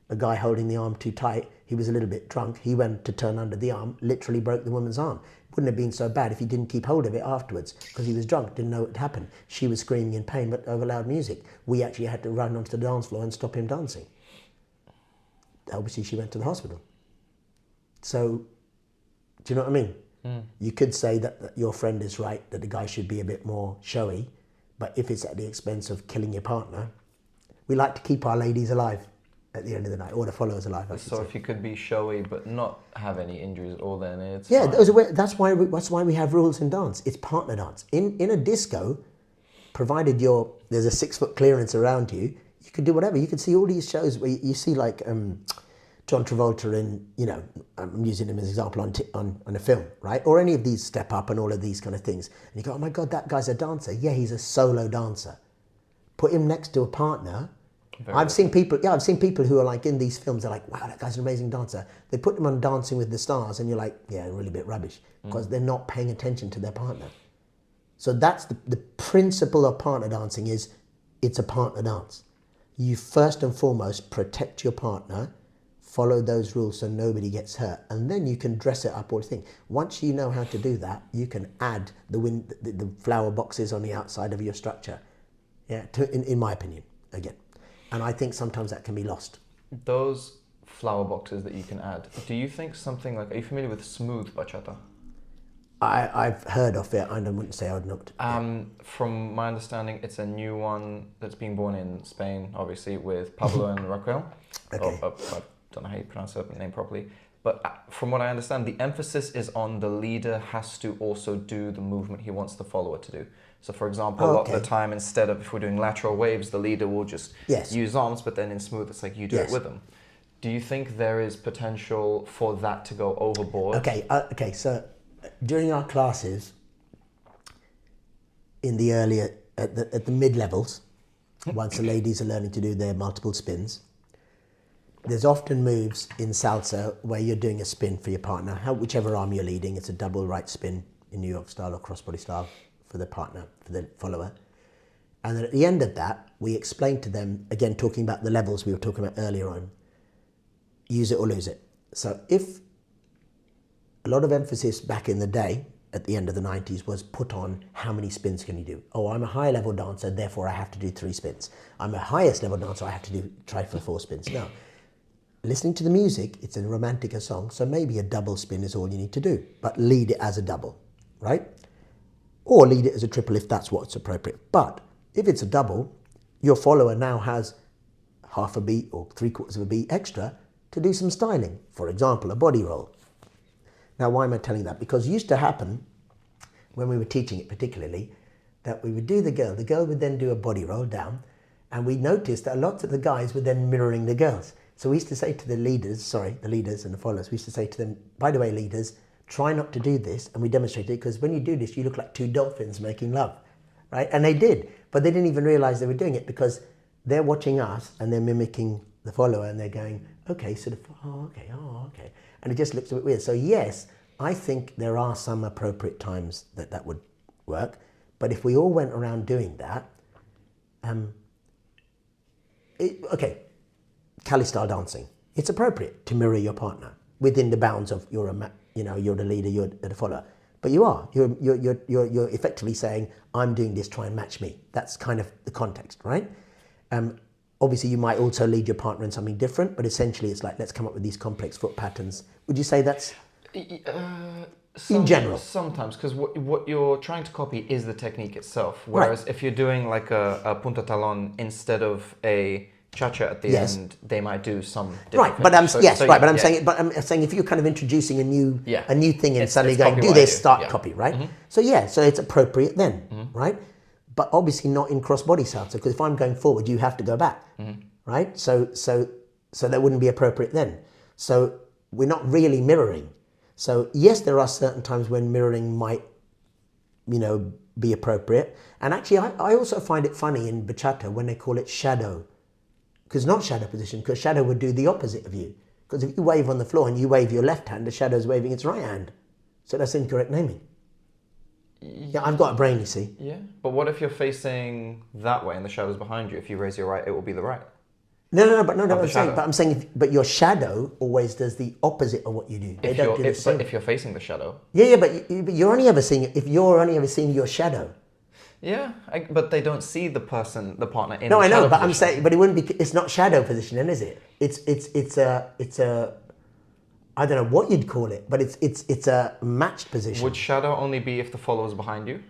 Speaker 2: a guy holding the arm too tight. He was a little bit drunk. He went to turn under the arm, literally broke the woman's arm. Wouldn't have been so bad if he didn't keep hold of it afterwards, because he was drunk, didn't know what had happened. She was screaming in pain, but over loud music. We actually had to run onto the dance floor and stop him dancing. Obviously, she went to the hospital. So, do you know what I mean? You could say that your friend is right, that the guy should be a bit more showy, but if it's at the expense of killing your partner, we like to keep our ladies alive at the end of the night, or the followers alive.
Speaker 1: So if you could be showy but not have any injuries at all, then it's
Speaker 2: fine. That's why we have rules in dance. It's partner dance. In a disco, provided there's a 6 foot clearance around you, you can do whatever. You can see all these shows where you see like John Travolta in, you know, I'm using him as an example on a film, right? Or any of these Step Up and all of these kind of things. And you go, "Oh my God, that guy's a dancer." Yeah, he's a solo dancer. Put him next to a partner. I've seen people who are like in these films, they're like, "Wow, that guy's an amazing dancer." They put them on Dancing with the Stars and you're like, "Yeah, really a bit rubbish," because they're not paying attention to their partner. So that's the principle of partner dancing is it's a partner dance. You first and foremost protect your partner, follow those rules so nobody gets hurt, and then you can dress it up all the thing. Once you know how to do that, you can add the flower boxes on the outside of your structure. Yeah, in my opinion, again. And I think sometimes that can be lost.
Speaker 1: Those flower boxes that you can add, do you think something like, are you familiar with smooth bachata?
Speaker 2: I've heard of it, and I wouldn't say I would not.
Speaker 1: From my understanding, it's a new one that's being born in Spain, obviously, with Pablo and Raquel.
Speaker 2: Okay.
Speaker 1: I don't know how you pronounce her name properly. But from what I understand, the emphasis is on the leader has to also do the movement he wants the follower to do. So, for example, a lot of the time, instead of if we're doing lateral waves, the leader will just use arms, but then in smooth, it's like you do it with them. Do you think there is potential for that to go overboard?
Speaker 2: Okay. So during our classes, in the earlier, at the mid levels, once the ladies are learning to do their multiple spins, there's often moves in salsa where you're doing a spin for your partner, whichever arm you're leading. It's a double right spin in New York style or crossbody style for the partner, for the follower. And then at the end of that, we explain to them, again, talking about the levels we were talking about earlier on, use it or lose it. So if a lot of emphasis back in the day, at the end of the 90s, was put on how many spins can you do? Oh, I'm a high level dancer, therefore I have to do 3 spins. I'm a highest level dancer, I have to try for 4 spins. No. Listening to the music, it's a romantica song, so maybe a double spin is all you need to do, but lead it as a double, right? Or lead it as a triple if that's what's appropriate. But if it's a double, your follower now has half a beat or 3/4 of a beat extra to do some styling. For example, a body roll. Now, why am I telling that? Because it used to happen, when we were teaching it particularly, that we would do the girl would then do a body roll down, and we noticed that lots of the guys were then mirroring the girls. So we used to say to the leaders and the followers, we used to say to them, by the way, leaders, try not to do this, and we demonstrated it, because when you do this, you look like 2 dolphins making love, right? And they did, but they didn't even realize they were doing it, because they're watching us, and they're mimicking the follower, and they're going, okay, sort of, oh, okay. And it just looks a bit weird. So yes, I think there are some appropriate times that would work, but if we all went around doing that, Cali style dancing, it's appropriate to mirror your partner within the bounds of you're the leader, you're the follower. But you're effectively saying, I'm doing this, try and match me. That's kind of the context, right? Obviously, you might also lead your partner in something different, but essentially it's like, let's come up with these complex foot patterns. Would you say that's in general?
Speaker 1: Sometimes, because what you're trying to copy is the technique itself. Whereas if you're doing like a punta talon instead of a cha-cha at the end, they might do some different
Speaker 2: But I'm saying if you're kind of introducing a new thing and suddenly going, do this, copy, right? Mm-hmm. So it's appropriate then, right? But obviously not in cross-body salsa, because if I'm going forward, you have to go back, right? So that wouldn't be appropriate then. So we're not really mirroring. So yes, there are certain times when mirroring might, be appropriate. And actually, I also find it funny in bachata when they call it shadow, because not shadow position, because shadow would do the opposite of you. Because if you wave on the floor and you wave your left hand, the shadow's waving its right hand. So that's incorrect naming. Yeah, I've got a brain, you see.
Speaker 1: Yeah, but what if you're facing that way and the shadow's behind you? If you raise your right, it will be the right.
Speaker 2: I'm saying, but your shadow always does the opposite of what you do.
Speaker 1: But if you're facing the shadow.
Speaker 2: But you're only ever seeing your shadow.
Speaker 1: Yeah, but they don't see the partner in the shadow.
Speaker 2: No, I know, but I'm saying, but it wouldn't be. It's not shadow position, then, is it? It's a. I don't know what you'd call it, but it's a matched position.
Speaker 1: Would shadow only be if the follower's behind you?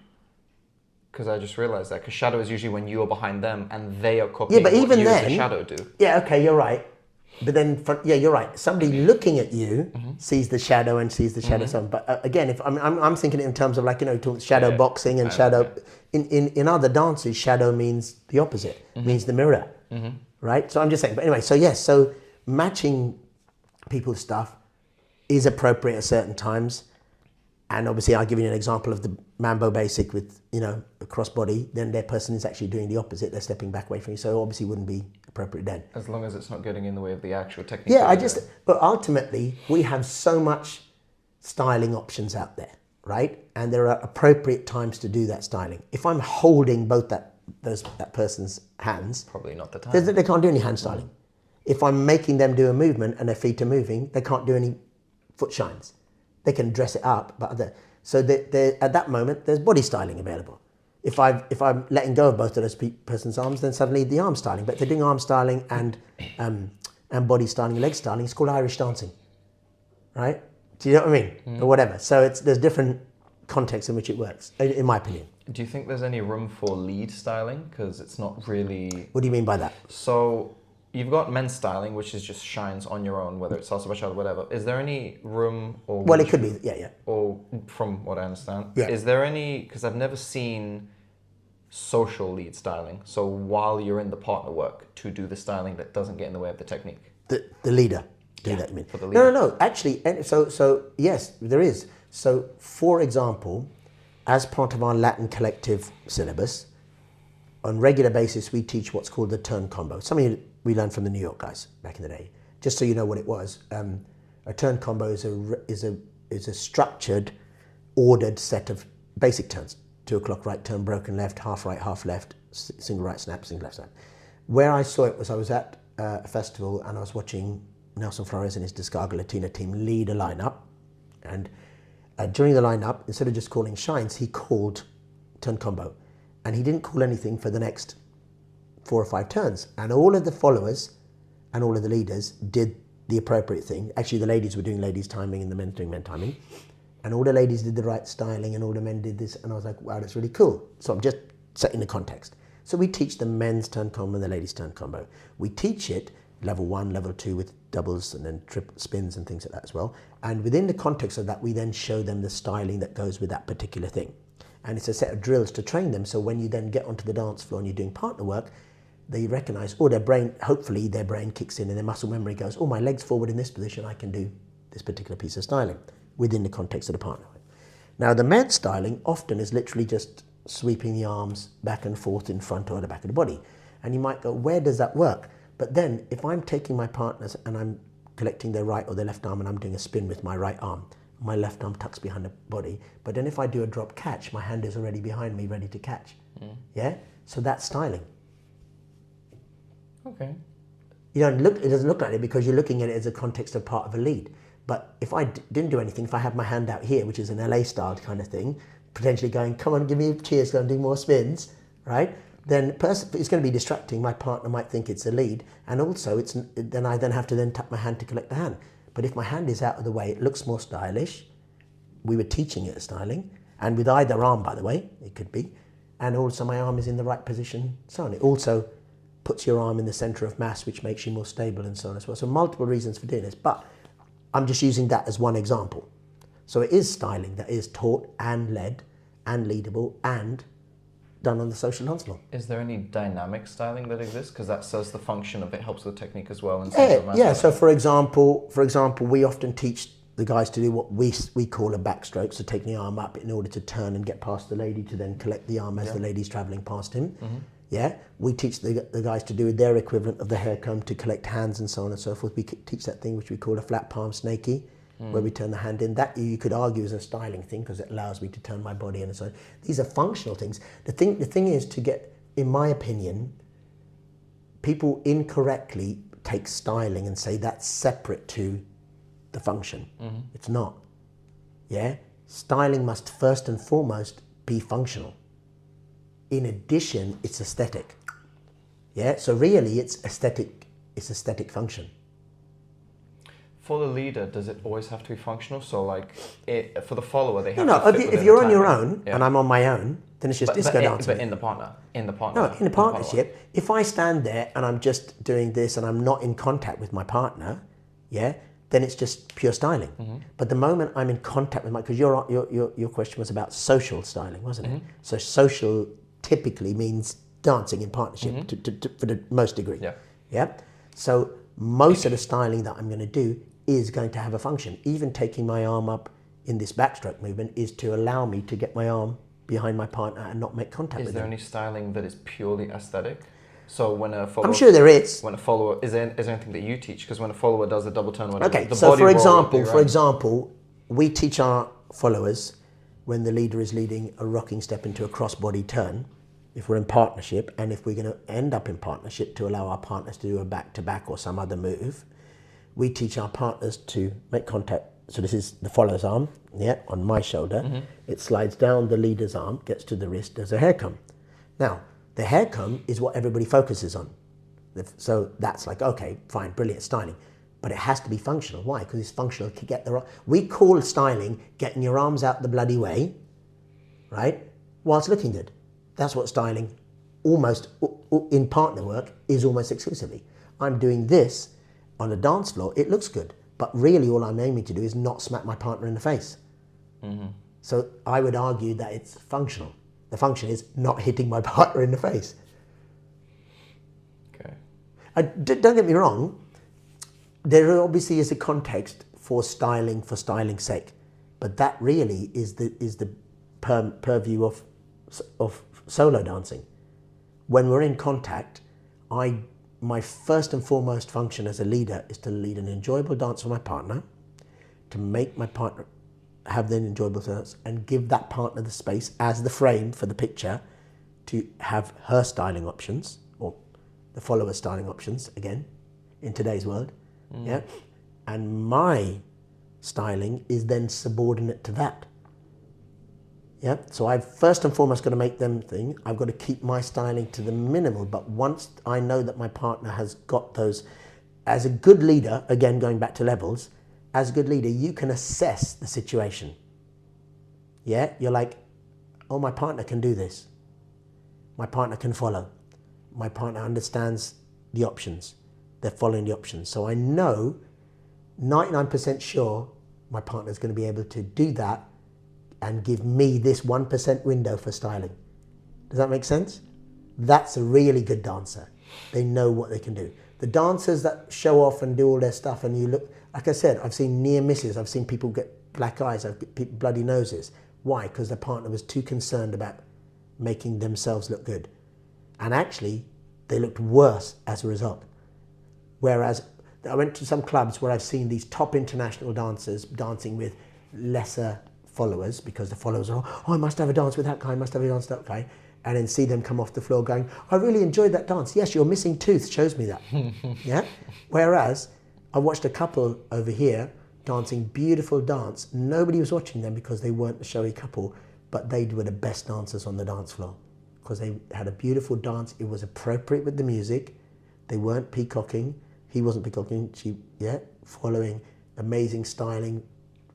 Speaker 1: Because I just realised that. Because shadow is usually when you're behind them and they are copying what you as the shadow do.
Speaker 2: Yeah, okay, you're right. But then, you're right. Somebody looking at you sees the shadow and sees the shadow. But again, if I'm thinking it in terms of talking shadow boxing and shadow. In other dances, shadow means the opposite. Means the mirror, right? So I'm just saying. But anyway, so matching people's stuff is appropriate at certain times. And obviously, I'll give you an example of the Mambo basic with, a crossbody. Then their person is actually doing the opposite. They're stepping back away from you. So obviously wouldn't be appropriate then.
Speaker 1: As long as it's not getting in the way of the actual technique.
Speaker 2: Yeah, but ultimately, we have so much styling options out there, right? And there are appropriate times to do that styling. If I'm holding both that person's hands.
Speaker 1: Probably not the time.
Speaker 2: They can't do any hand styling. If I'm making them do a movement and their feet are moving, they can't do any foot shines. They can dress it up, but at that moment there's body styling available. If I'm letting go of both of those person's arms, then suddenly the arm styling. But if they're doing arm styling and body styling, leg styling, it's called Irish dancing, right? Do you know what I mean? Or whatever. So there's different contexts in which it works, in my opinion.
Speaker 1: Do you think there's any room for lead styling? Because it's not really.
Speaker 2: What do you mean by that?
Speaker 1: So you've got men's styling, which is just shines on your own, whether it's salsa, bachata, whatever. Is there any room or...
Speaker 2: Well, it could be, yeah.
Speaker 1: Or from what I understand. Yeah. Is there any... Because I've never seen social lead styling. So while you're in the partner work, to do the styling that doesn't get in the way of the technique.
Speaker 2: The leader. Do that, you mean? For the leader. No. Actually, so yes, there is. So, for example, as part of our Latin collective syllabus, on regular basis, we teach what's called the turn combo. Something we learned from the New York guys back in the day. just so you know what it was, a turn combo is a structured, ordered set of basic turns. 2 o'clock right turn, broken left, half right, half left, single right snap, single left snap. Where I saw it was I was at a festival and I was watching Nelson Flores and his Descarga Latina team lead a lineup. And during the lineup, instead of just calling shines, he called turn combo. And he didn't call anything for the next 4 or 5 turns. And all of the followers and all of the leaders did the appropriate thing. Actually, the ladies were doing ladies timing and the men doing men timing. And all the ladies did the right styling and all the men did this. And I was like, wow, that's really cool. So I'm just setting the context. So we teach the men's turn combo and the ladies' turn combo. We teach it level 1, level 2 with doubles and then triple spins and things like that as well. And within the context of that, we then show them the styling that goes with that particular thing. And it's a set of drills to train them. So when you then get onto the dance floor and you're doing partner work, they recognize, or their brain, hopefully their brain kicks in and their muscle memory goes, oh, my leg's forward in this position, I can do this particular piece of styling within the context of the partner. Now, the men's styling often is literally just sweeping the arms back and forth in front or the back of the body. And you might go, where does that work? But then if I'm taking my partners and I'm collecting their right or their left arm and I'm doing a spin with my right arm, my left arm tucks behind the body. But then if I do a drop catch, my hand is already behind me, ready to catch. Yeah? So that's styling.
Speaker 1: Okay.
Speaker 2: You don't look, it doesn't look like it because you're looking at it as a context of part of a lead. But if I didn't do anything, if I have my hand out here, which is an LA style kind of thing, potentially going, come on, give me cheers, go and do more spins, right? Then it's going to be distracting. My partner might think it's a lead. And also, then I have to tuck my hand to collect the hand. But if my hand is out of the way, it looks more stylish. We were teaching it as styling. And with either arm, by the way, it could be. And also my arm is in the right position, so on. It also puts your arm in the center of mass, which makes you more stable and so on as well. So multiple reasons for doing this. But I'm just using that as one example. So it is styling that is taught and led and leadable and done on the social dance floor.
Speaker 1: Is there any dynamic styling that exists? Because that serves the function of it, helps with technique as well.
Speaker 2: Yeah. So for example, we often teach the guys to do what we call a backstroke, so taking the arm up in order to turn and get past the lady to then collect the arm as the lady's traveling past him. Mm-hmm. Yeah, we teach the guys to do their equivalent of the hair comb to collect hands and so on and so forth. We teach that thing which we call a flat palm snaky, where we turn the hand in. That you could argue is a styling thing because it allows me to turn my body in and so on. These are functional things. The thing is to get, in my opinion, people incorrectly take styling and say that's separate to the function. Mm-hmm. It's not. Yeah, styling must first and foremost be functional. In addition, it's aesthetic. Yeah, so really it's aesthetic function.
Speaker 1: For the leader, does it always have to be functional? So like, for the follower, they have
Speaker 2: to fit if you're on your own and I'm on my own, then it's just disco dancing.
Speaker 1: But in the partner.
Speaker 2: No, in the partnership, if I stand there and I'm just doing this and I'm not in contact with my partner, yeah, then it's just pure styling. Mm-hmm. But the moment I'm in contact with because your question was about social styling, wasn't it? So social typically means dancing in partnership for the most degree. Yeah. Yeah. So most of the styling that I'm going to do is going to have a function. Even taking my arm up in this backstroke movement is to allow me to get my arm behind my partner and not make contact with them.
Speaker 1: Is there any styling that is purely aesthetic? So when a follower,
Speaker 2: I'm sure there is.
Speaker 1: When a follower, is there anything that you teach? Because when a follower does a double turn,
Speaker 2: for example, we teach our followers when the leader is leading a rocking step into a cross-body turn, if we're in partnership, and if we're going to end up in partnership to allow our partners to do a back-to-back or some other move, we teach our partners to make contact. So this is the follower's arm, on my shoulder. Mm-hmm. It slides down the leader's arm, gets to the wrist, there's a hair comb. Now, the hair comb is what everybody focuses on. So that's like, okay, fine, brilliant styling. But it has to be functional. Why? Because it's functional to get we call styling getting your arms out the bloody way, right? Whilst looking good. That's what styling almost in partner work is almost exclusively. I'm doing this on a dance floor, it looks good. But really all I'm aiming to do is not smack my partner in the face. Mm-hmm. So I would argue that it's functional. The function is not hitting my partner in the face.
Speaker 1: Okay.
Speaker 2: Don't get me wrong, there obviously is a context for styling's sake, but that really is the purview of solo dancing. When we're in contact, I my first and foremost function as a leader is to lead an enjoyable dance for my partner, to make my partner have the enjoyable dance and give that partner the space as the frame for the picture to have her styling options, or the follower's styling options, again, in today's world. Yeah. And my styling is then subordinate to that. Yeah. So I've first and foremost got to make them think. I've got to keep my styling to the minimal. But once I know that my partner has got those, as a good leader, again, going back to levels, as a good leader, you can assess the situation. Yeah. You're like, oh, my partner can do this. My partner can follow. My partner understands the options. They're following the options. So I know, 99% sure, my partner's going to be able to do that and give me this 1% window for styling. Does that make sense? That's a really good dancer. They know what they can do. The dancers that show off and do all their stuff, and you look, like I said, I've seen near misses. I've seen people get black eyes. I've seen bloody noses. Why? Because their partner was too concerned about making themselves look good. And actually, they looked worse as a result. Whereas I went to some clubs where I've seen these top international dancers dancing with lesser followers, because the followers are, oh, I must have a dance with that guy, I must have a dance with that guy. And then see them come off the floor going, I really enjoyed that dance. Yes, your missing tooth shows me that. Yeah. Whereas I watched a couple over here dancing beautiful dance. Nobody was watching them because they weren't a showy couple, but they were the best dancers on the dance floor because they had a beautiful dance. It was appropriate with the music. They weren't peacocking. He wasn't peacocking. Following amazing styling,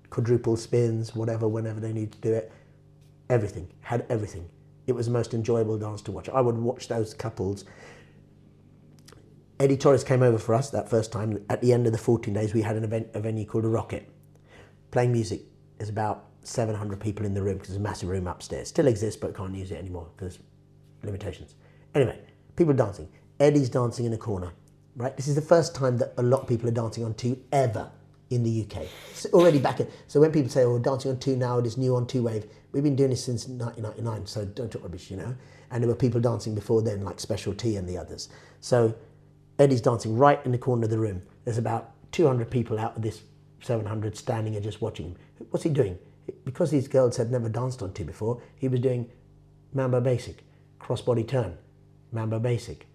Speaker 2: quadruple spins, whatever, whenever they need to do it. Everything, had everything. It was the most enjoyable dance to watch. I would watch those couples. Eddie Torres came over for us that first time. At the end of the 14 days, we had a venue called a Rocket. Playing music. There's about 700 people in the room because there's a massive room upstairs. Still exists, but can't use it anymore because limitations. Anyway, people dancing. Eddie's dancing in a corner, right? This is the first time that a lot of people are dancing on two ever in the UK. It's already back in. So when people say, oh, dancing on two now, it is new on two wave. We've been doing this since 1999, so don't talk rubbish, you know. And there were people dancing before then, like Special T and the others. So Eddie's dancing right in the corner of the room. There's about 200 people out of this 700 standing and just watching him. What's he doing? Because these girls had never danced on two before, he was doing Mambo Basic, cross-body turn, Mambo Basic,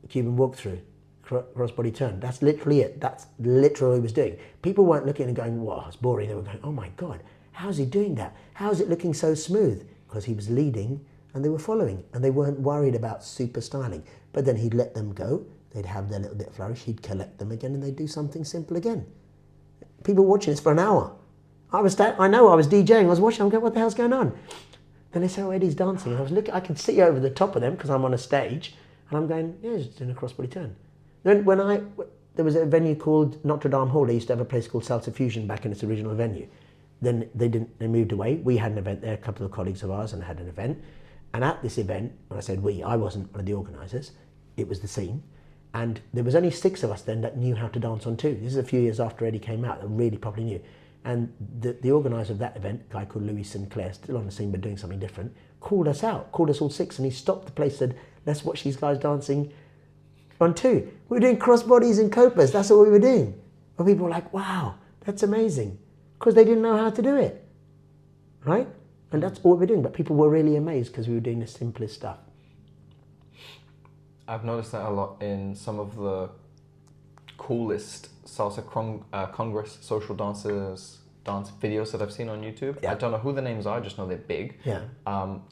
Speaker 2: Cuban walk-through, cross-body turn. That's literally it. That's literally what he was doing. People weren't looking and going, wow, it's boring. They were going, oh my God, how's he doing that? How's it looking so smooth? Because he was leading and they were following and they weren't worried about super styling. But then he'd let them go. They'd have their little bit of flourish. He'd collect them again and they'd do something simple again. People watching this for an hour. I was DJing, I was watching, I'm going, what the hell's going on? Then they say, oh, Eddie's dancing. And I was looking, I could see over the top of them because I'm on a stage and I'm going, yeah, he's doing a cross-body turn. Then there was a venue called Notre Dame Hall. They used to have a place called Salsa Fusion back in its original venue. Then they moved away. We had an event there, a couple of colleagues of ours, and had an event. And at this event, when I said we, I wasn't one of the organisers, it was the scene. And there was only 6 of us then that knew how to dance on two. This is a few years after Eddie came out, that really probably knew. And the organiser of that event, a guy called Louis Sinclair, still on the scene but doing something different, called us out, called us all 6, and he stopped the place, said, let's watch these guys dancing on two. We were doing crossbodies and copas, that's what we were doing. But people were like, wow, that's amazing. Because they didn't know how to do it, right? And that's all we were doing, but people were really amazed because we were doing the simplest stuff.
Speaker 1: I've noticed that a lot in some of the coolest salsa congress social dance videos that I've seen on YouTube.
Speaker 2: Yeah.
Speaker 1: I don't know who the names are, I just know they're big.
Speaker 2: Yeah.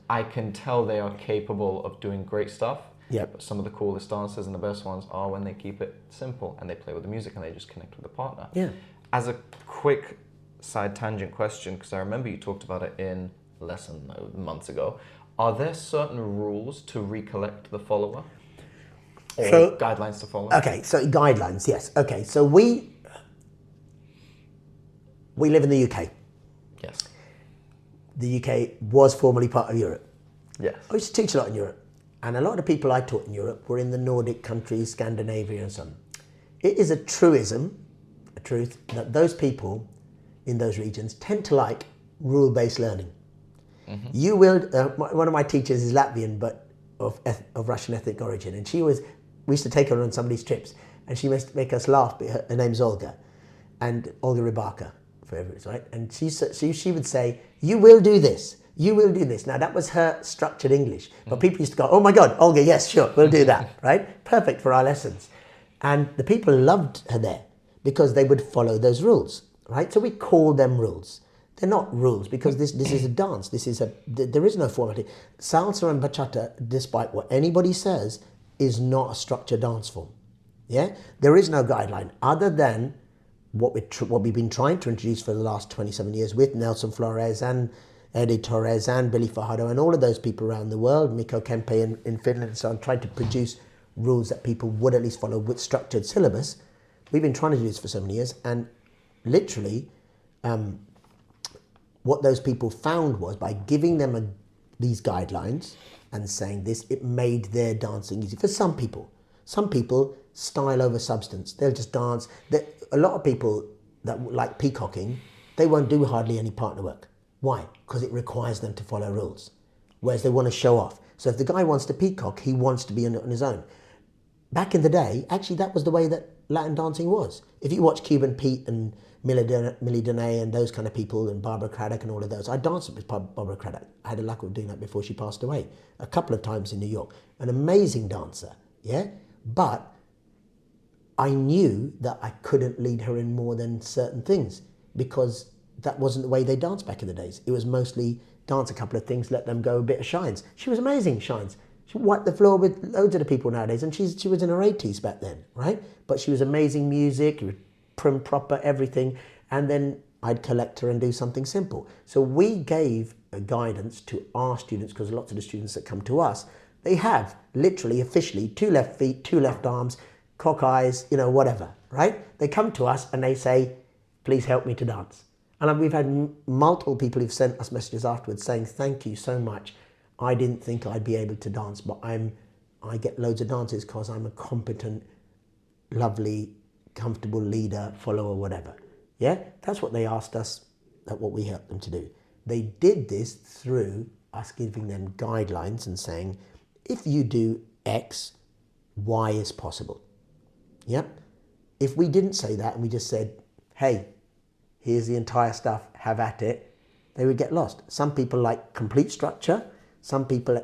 Speaker 1: I can tell they are capable of doing great stuff.
Speaker 2: Yep.
Speaker 1: But some of the coolest dancers and the best ones are when they keep it simple and they play with the music and they just connect with the partner.
Speaker 2: Yeah.
Speaker 1: As a quick side tangent question, because I remember you talked about it in a lesson months ago, are there certain rules to recollect the follower? Or guidelines to follow?
Speaker 2: Okay, so guidelines, yes. Okay, so we live in the UK.
Speaker 1: Yes.
Speaker 2: The UK was formerly part of Europe.
Speaker 1: Yes.
Speaker 2: I used to teach a lot in Europe. And a lot of the people I taught in Europe were in the Nordic countries, Scandinavia and so on. It is a truth, that those people in those regions tend to like rule-based learning. Mm-hmm. You will, one of my teachers is Latvian, but of Russian ethnic origin, and she was we used to take her on somebody's trips, and she used to make us laugh. Her name's Olga, and Olga Rybaka, for everyone, right? And she would say, "You will do this. You will do this." Now that was her structured English, but people used to go, "Oh my God, Olga, yes, sure, we'll do that," right? Perfect for our lessons. And the people loved her there because they would follow those rules, right? So we call them rules. They're not rules because this is a dance. There is no formality. Salsa and bachata, despite what anybody says, is not a structured dance form. Yeah, there is no guideline other than what we've been trying to introduce for the last 27 years with Nelson Flores and Eddie Torres and Billy Fajardo and all of those people around the world, Mikko Kempe in Finland and so on, trying to produce rules that people would at least follow with structured syllabus. We've been trying to do this for so many years, and literally what those people found was by giving them these guidelines and saying this, it made their dancing easy. For some people style over substance. They'll just dance. A lot of people that like peacocking, they won't do hardly any partner work. Why? Because it requires them to follow rules, whereas they want to show off. So if the guy wants to peacock, he wants to be on his own. Back in the day, actually that was the way that Latin dancing was. If you watch Cuban Pete and Millie Donay and those kind of people and Barbara Craddock and all of those, I danced with Barbara Craddock. I had the luck of doing that before she passed away a couple of times in New York. An amazing dancer, yeah? But I knew that I couldn't lead her in more than certain things because that wasn't the way they danced back in the days. It was mostly dance a couple of things, let them go, a bit of shines. She was amazing, shines. She wiped the floor with loads of the people nowadays, and she was in her 80s back then, right? But she was amazing music, prim, proper, everything. And then I'd collect her and do something simple. So we gave a guidance to our students, because lots of the students that come to us, they have literally, officially, 2 left feet, 2 left arms, cock eyes, whatever, right? They come to us and they say, "Please help me to dance." And we've had multiple people who've sent us messages afterwards saying, "Thank you so much. I didn't think I'd be able to dance, but I get loads of dances because I'm a competent, lovely, comfortable leader, follower, whatever." Yeah, that's what they asked us, that's what we helped them to do. They did this through us giving them guidelines and saying, if you do X, Y is possible. Yep. If we didn't say that and we just said, "Hey, here's the entire stuff, have at it," they would get lost. Some people like complete structure. Some people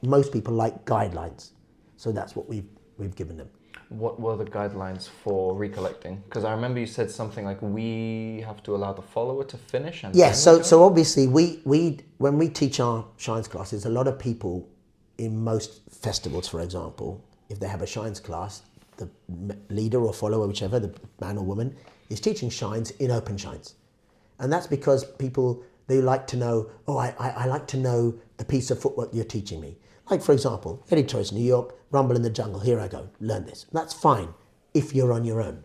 Speaker 2: most people like guidelines. So that's what we've given them.
Speaker 1: What were the guidelines for recollecting? Because I remember you said something like we have to allow the follower to finish. And
Speaker 2: yes, so obviously when we teach our shines classes, a lot of people in most festivals, for example, if they have a shines class, the leader or follower, whichever, the man or woman, is teaching shines in open shines. And that's because people, they like to know, I like to know the piece of footwork you're teaching me. Like, for example, Eddie Torres, New York, Rumble in the Jungle, here I go, learn this. That's fine if you're on your own.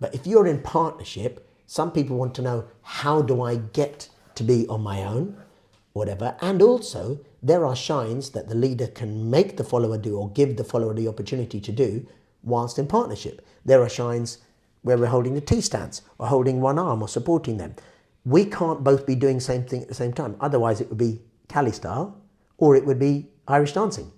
Speaker 2: But if you're in partnership, some people want to know, how do I get to be on my own, whatever. And also, there are shines that the leader can make the follower do or give the follower the opportunity to do whilst in partnership. There are shines where we're holding the T-stance or holding one arm or supporting them. We can't both be doing the same thing at the same time. Otherwise, it would be Cali style or it would be Irish dancing.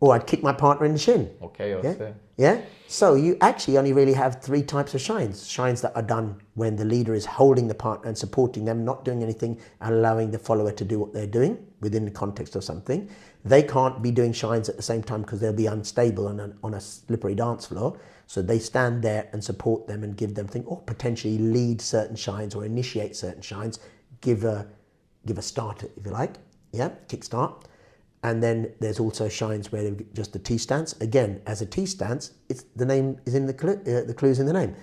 Speaker 2: Or I'd kick my partner in the shin.
Speaker 1: Okay,
Speaker 2: yeah? Yeah? So you actually only really have 3 types of shines. Shines that are done when the leader is holding the partner and supporting them, not doing anything, and allowing the follower to do what they're doing within the context of something. They can't be doing shines at the same time because they'll be unstable on a slippery dance floor. So they stand there and support them and give them things, or potentially lead certain shines or initiate certain shines, give a start, if you like, yeah, kickstart. And then there's also shines where just the T-stance. Again, as a T-stance, the name is in the clue's in the name.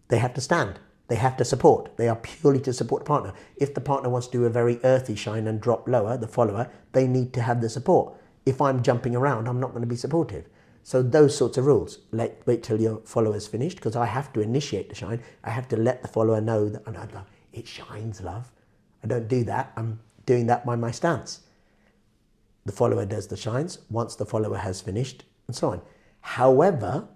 Speaker 2: They have to stand. They have to support. They are purely to support the partner. If the partner wants to do a very earthy shine and drop lower, the follower, they need to have the support. If I'm jumping around, I'm not going to be supportive. So those sorts of rules. Wait till your follower's finished, because I have to initiate the shine. I have to let the follower know that, it shines, love. I don't do that. I'm doing that by my stance. The follower does the shines once the follower has finished, and so on. However,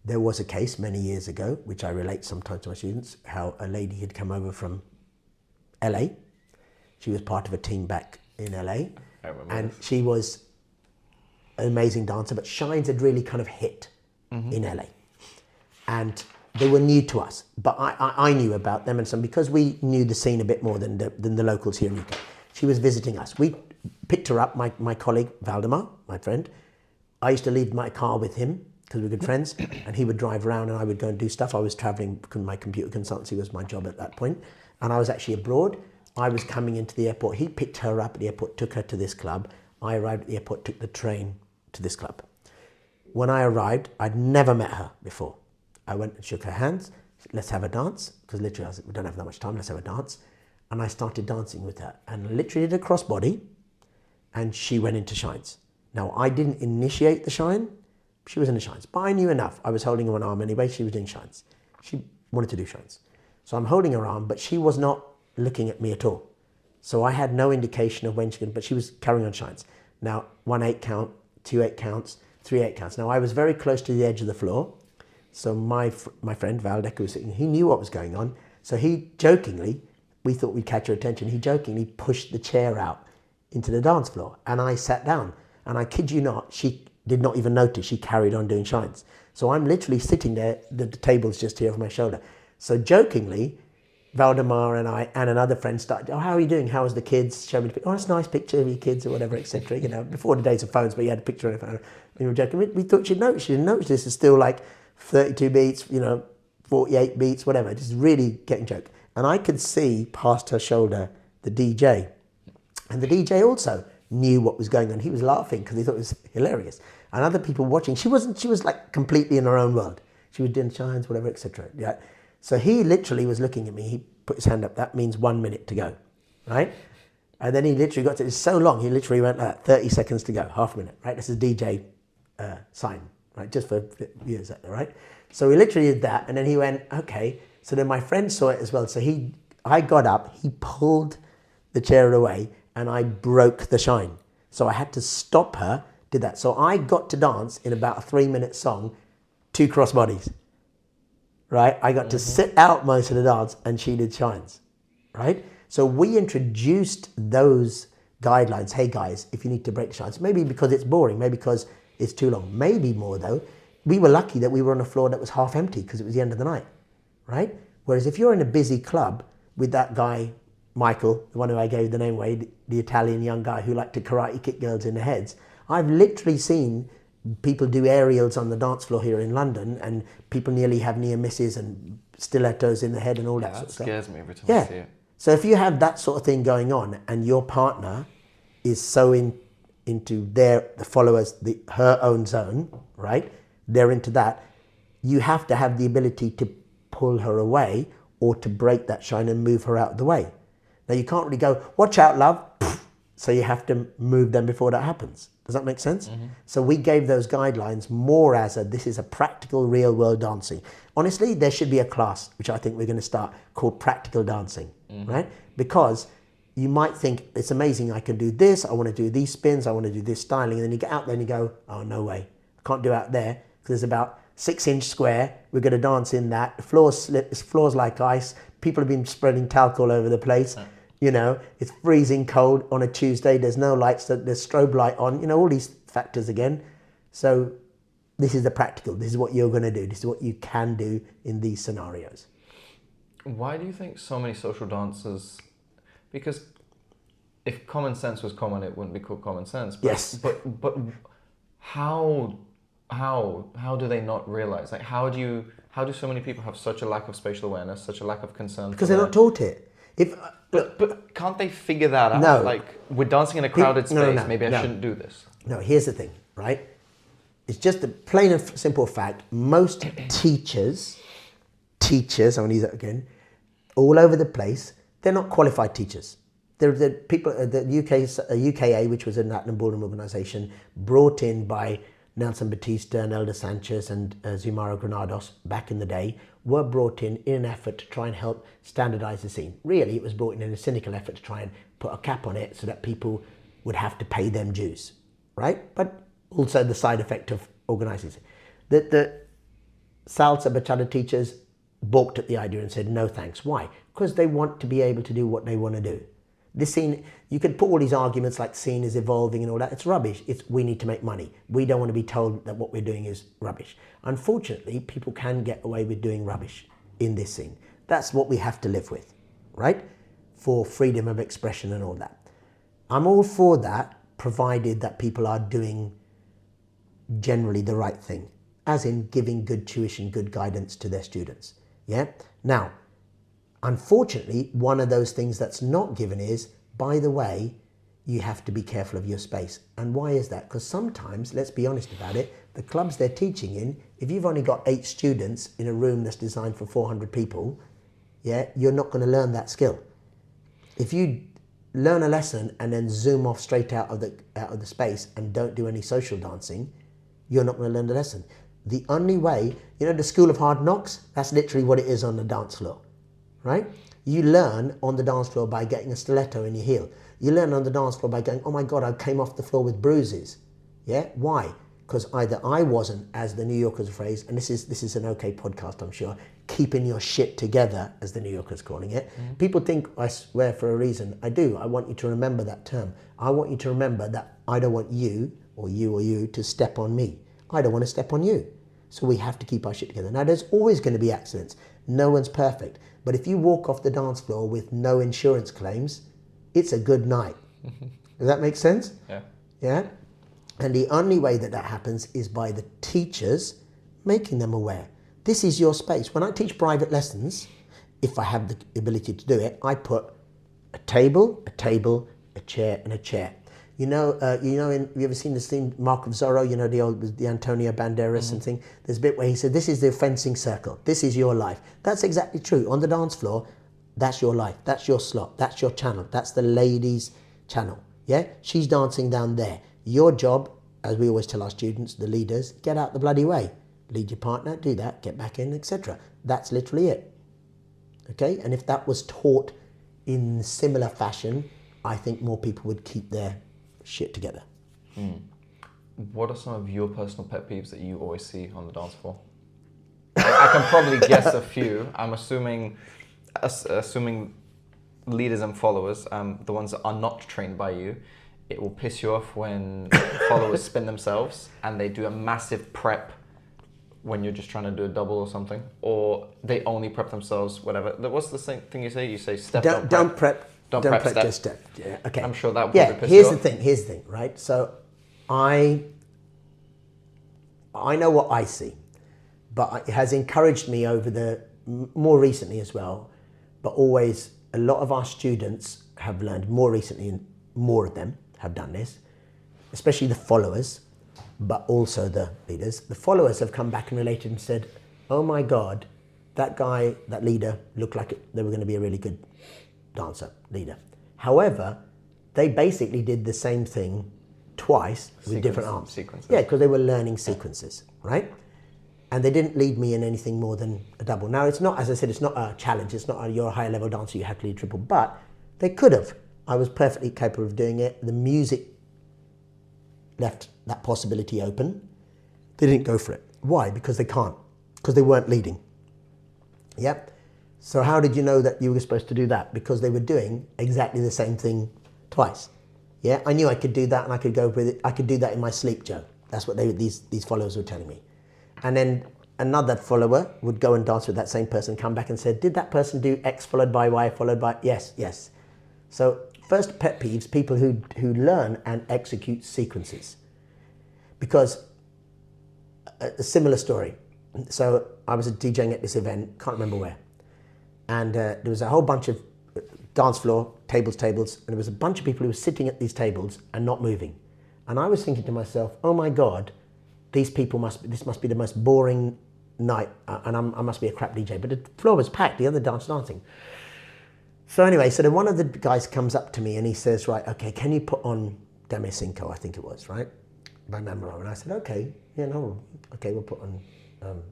Speaker 2: there was a case many years ago, which I relate sometimes to my students, how a lady had come over from LA. She was part of a team back in LA.
Speaker 1: I remember
Speaker 2: and
Speaker 1: this.
Speaker 2: she was an amazing dancer, but Shines had really kind of hit in LA. And they were new to us, but I knew about them, and so because we knew the scene a bit more than the locals here in UK, she was visiting us. We picked her up, my colleague Valdemar, my friend. I used to leave my car with him because we were good friends, and he would drive around and I would go and do stuff. I was traveling because my computer consultancy was my job at that point, and I was actually abroad. I was coming into the airport. He picked her up at the airport, took her to this club. I arrived at the airport, took the train to this club. When I arrived, I'd never met her before. I went and shook her hands. Let's have a dance, because literally I was, we don't have that much time, let's have a dance. And I started dancing with her and literally did a crossbody, and she went into Shines. Now, I didn't initiate the Shine, she was in the Shines, but I knew enough. I was holding her arm anyway, she was doing Shines. She wanted to do Shines. So I'm holding her arm, but she was not looking at me at all. So I had no indication of when she could, but she was carrying on Shines. Now, 1/8 count, 2/8 counts, 3/8 counts. Now, I was very close to the edge of the floor. So my friend Valdek was sitting, he knew what was going on. So he jokingly, we thought we'd catch her attention, he jokingly pushed the chair out into the dance floor, and I sat down. And I kid you not, she did not even notice, she carried on doing Shines. So I'm literally sitting there, the table's just here over my shoulder. So jokingly, Valdemar and I and another friend started, oh, how are you doing? How was the kids? Show me the picture. Oh, it's a nice picture of your kids or whatever, etc. You know, before the days of phones, but you had a picture on your phone. We were joking. We thought she'd notice. She didn't notice. This is still like 32 beats, 48 beats, whatever. Just really getting joke. And I could see past her shoulder the DJ. And the DJ also knew what was going on. He was laughing because he thought it was hilarious. And other people watching, she was like completely in her own world. She was doing Shines, whatever, etc. Yeah. So he literally was looking at me. He put his hand up. That means 1 minute to go, right? And then he literally got to, it's so long, he literally went like 30 seconds to go, half a minute, right? This is DJ sign, right? Just for viewers out there, right? So we literally did that, and then he went, okay. So then my friend saw it as well. So I got up, he pulled the chair away, and I broke the Shine. So I had to stop her, did that. So I got to dance in about a 3-minute song, 2 crossbodies. Right? I got to sit out most of the dance and she did Shines, right? So we introduced those guidelines. Hey guys, if you need to break the Shines, maybe because it's boring, maybe because it's too long, maybe more though. We were lucky that we were on a floor that was half empty because it was the end of the night, right? Whereas if you're in a busy club with that guy, Michael, the one who I gave the name away, the Italian young guy who liked to karate kick girls in the heads, I've literally seen people do aerials on the dance floor here in London, and people nearly have near misses and stilettos in the head and all that sort of stuff.
Speaker 1: That scares me every time I see it.
Speaker 2: So if you have that sort of thing going on and your partner is so into the followers, her own zone, right? They're into that. You have to have the ability to pull her away or to break that Shine and move her out of the way. Now you can't really go, watch out, love. So you have to move them before that happens. Does that make sense? So we gave those guidelines more as this is a practical real world dancing. Honestly, there should be a class, which I think we're going to start, called practical dancing, right? Because you might think, it's amazing, I can do this, I want to do these spins, I want to do this styling, and then you get out there and you go, oh, no way, I can't do out there, because there's about 6-inch square, we're going to dance in that, the floor's like ice, people have been spreading talc all over the place. It's freezing cold on a Tuesday. There's no lights, there's strobe light on, all these factors again. So this is the practical. This is what you're going to do. This is what you can do in these scenarios.
Speaker 1: Why do you think so many social dancers, because if common sense was common, it wouldn't be called common sense. But,
Speaker 2: yes.
Speaker 1: But how do they not realize? Like, how do so many people have such a lack of spatial awareness, such a lack of concern?
Speaker 2: Because they're not taught it.
Speaker 1: But can't they figure that out?
Speaker 2: No.
Speaker 1: Like, we're dancing in a crowded space, maybe I shouldn't do this.
Speaker 2: No, here's the thing, right? It's just a plain and simple fact. Most teachers, I'm going to use that again, all over the place, they're not qualified teachers. They're the people, the UKA, which was a Latin Ballroom organisation, brought in by Nelson Batista and Elder Sanchez and Zumaro Granados back in the day, were brought in an effort to try and help standardise the scene. Really, it was brought in a cynical effort to try and put a cap on it so that people would have to pay them dues, right? But also the side effect of organising it. The Salsa Bachata teachers balked at the idea and said, no thanks. Why? Because they want to be able to do what they want to do. This scene, you could put all these arguments like scene is evolving and all that. It's rubbish. We need to make money. We don't want to be told that what we're doing is rubbish. Unfortunately, people can get away with doing rubbish in this scene. That's what we have to live with, right? For freedom of expression and all that. I'm all for that, provided that people are doing generally the right thing, as in giving good tuition, good guidance to their students. Yeah. Now, unfortunately, one of those things that's not given is, by the way, you have to be careful of your space. And why is that? Because sometimes, let's be honest about it, the clubs they're teaching in, if you've only got 8 students in a room that's designed for 400 people, yeah, you're not going to learn that skill. If you learn a lesson and then zoom off straight out of the space and don't do any social dancing, you're not going to learn the lesson. The only way, you know, the School of Hard Knocks, that's literally what it is on the dance floor, right? You learn on the dance floor by getting a stiletto in your heel. You learn on the dance floor by going, oh my God, I came off the floor with bruises. Yeah, why? Because either I wasn't, as the New Yorkers phrase, and this is an okay podcast, I'm sure, keeping your shit together, as the New Yorkers calling it. Mm-hmm. People think I swear for a reason. I do. I want you to remember that term. I want you to remember that I don't want you or you to step on me. I don't want to step on you. So we have to keep our shit together. Now, there's always going to be accidents. No one's perfect. But if you walk off the dance floor with no insurance claims, it's a good night. Does that make sense?
Speaker 1: Yeah.
Speaker 2: Yeah? And the only way that happens is by the teachers making them aware. This is your space. When I teach private lessons, if I have the ability to do it, I put a table, a chair, and a chair. You know, have you ever seen the scene, Mark of Zorro, you know, the Antonio Banderas and thing? There's a bit where he said, this is the fencing circle. This is your life. That's exactly true. On the dance floor, that's your life. That's your slot. That's your channel. That's the ladies' channel. Yeah? She's dancing down there. Your job, as we always tell our students, the leaders, get out the bloody way. Lead your partner, do that, get back in, etc. That's literally it. Okay? And if that was taught in similar fashion, I think more people would keep their shit together.
Speaker 1: What are some of your personal pet peeves that you always see on the dance floor? I can probably guess a few. I'm assuming leaders and followers, the ones that are not trained by you, it will piss you off when followers spin themselves and they do a massive prep when you're just trying to do a double or something, or they only prep themselves, whatever. What's the same thing you say? You say step,
Speaker 2: don't prep.
Speaker 1: Don't prep, step.
Speaker 2: Just step. Yeah, okay.
Speaker 1: I'm sure that would
Speaker 2: piss
Speaker 1: you off.
Speaker 2: Here's the thing, right? So I know what I see, but it has encouraged me over the more recently as well. But always, a lot of our students have learned more recently, and more of them have done this, especially the followers, but also the leaders. The followers have come back and related and said, "Oh my God, that guy, that leader, looked like they were going to be a really good dancer, leader." However, they basically did the same thing twice with different arms.
Speaker 1: Sequences.
Speaker 2: Yeah, because they were learning sequences, right? And they didn't lead me in anything more than a double. Now, it's not, as I said, it's not a challenge. It's not you're a high level dancer, you have to lead triple, but they could have. I was perfectly capable of doing it. The music left that possibility open. They didn't go for it. Why? Because they can't. Because they weren't leading. Yep. So how did you know that you were supposed to do that? Because they were doing exactly the same thing twice. Yeah, I knew I could do that, and I could go with it. I could do that in my sleep, Joe. That's what these followers were telling me. And then another follower would go and dance with that same person, come back and said, did that person do X followed by Y followed by... Yes. So first pet peeves, people who learn and execute sequences. Because a similar story. So I was DJing at this event, can't remember where. And there was a whole bunch of dance floor, tables, and there was a bunch of people who were sitting at these tables and not moving. And I was thinking to myself, oh my God, this must be the most boring night, and I must be a crap DJ. But the floor was packed, the other dancing. So anyway, then one of the guys comes up to me and he says, right, okay, can you put on Dame Cinco, I think it was, right? By Mambo. And I said, okay, we'll put on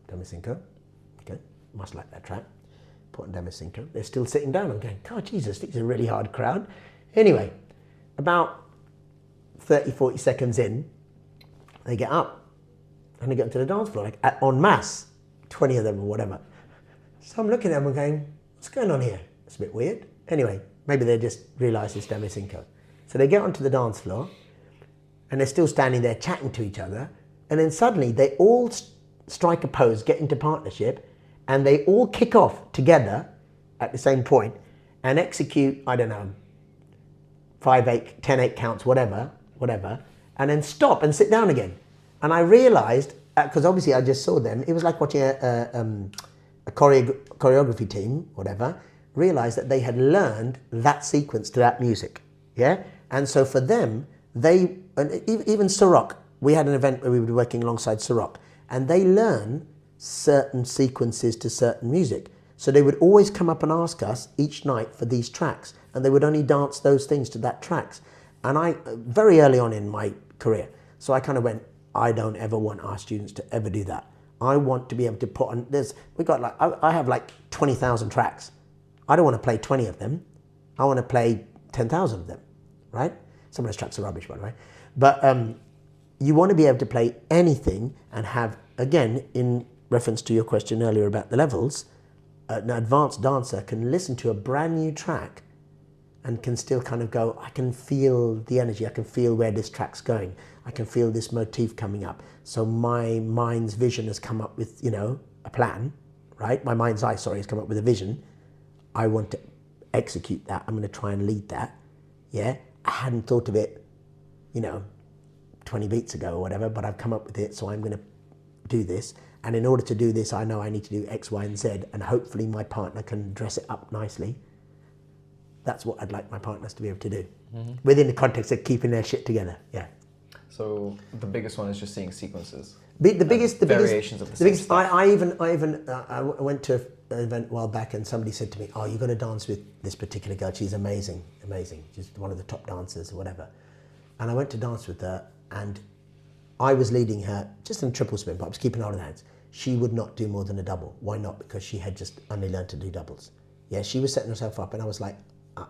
Speaker 2: Dame Cinco. Okay, must like that track. Put on Dame Cinco. They're still sitting down. I'm going, God, Jesus, this is a really hard crowd. Anyway, about 30, 40 seconds in, they get up and they get onto the dance floor, like en masse, 20 of them or whatever. So I'm looking at them and going, what's going on here? It's a bit weird. Anyway, Maybe they just realised it's demi cinco. So they get onto the dance floor and they're still standing there chatting to each other. And then suddenly they all strike a pose, get into partnership, and they all kick off together at the same point and execute, I don't know, 5/8, 10/8 counts, whatever, and then stop and sit down again. And I realised, because obviously I just saw them, it was like watching a choreography team, whatever, realised that they had learned that sequence to that music, yeah? And so for them, they, and even Sorok, we had an event where we were working alongside Sorok, and they learn certain sequences to certain music. So they would always come up and ask us each night for these tracks, and they would only dance those things to that tracks. And I, very early on in my career, so I kind of went, I don't ever want our students to ever do that. I want to be able to put on, I have like 20,000 tracks. I don't want to play 20 of them. I want to play 10,000 of them, right? Some of those tracks are rubbish, by the way. But you want to be able to play anything and have, again, in reference to your question earlier about the levels, an advanced dancer can listen to a brand new track and can still kind of go, I can feel the energy, I can feel where this track's going, I can feel this motif coming up. So my mind's vision has come up with, a plan, right? My mind's eye, has come up with a vision. I want to execute that. I'm going to try and lead that. Yeah, I hadn't thought of it, 20 beats ago or whatever, but I've come up with it, so I'm going to do this. And in order to do this, I know I need to do X, Y, and Z, and hopefully my partner can dress it up nicely. That's what I'd like my partners to be able to do, within the context of keeping their shit together. Yeah.
Speaker 1: So the biggest one is just seeing sequences.
Speaker 2: The biggest
Speaker 1: variations of the same stuff.
Speaker 2: I went to an event a while back, and somebody said to me, "Oh, you're going to dance with this particular girl. She's amazing. She's one of the top dancers, or whatever." And I went to dance with her, and I was leading her just in a triple spin, but I was keeping her on the hands. She would not do more than a double. Why not? Because she had just only learned to do doubles. Yeah, she was setting herself up, and I was like,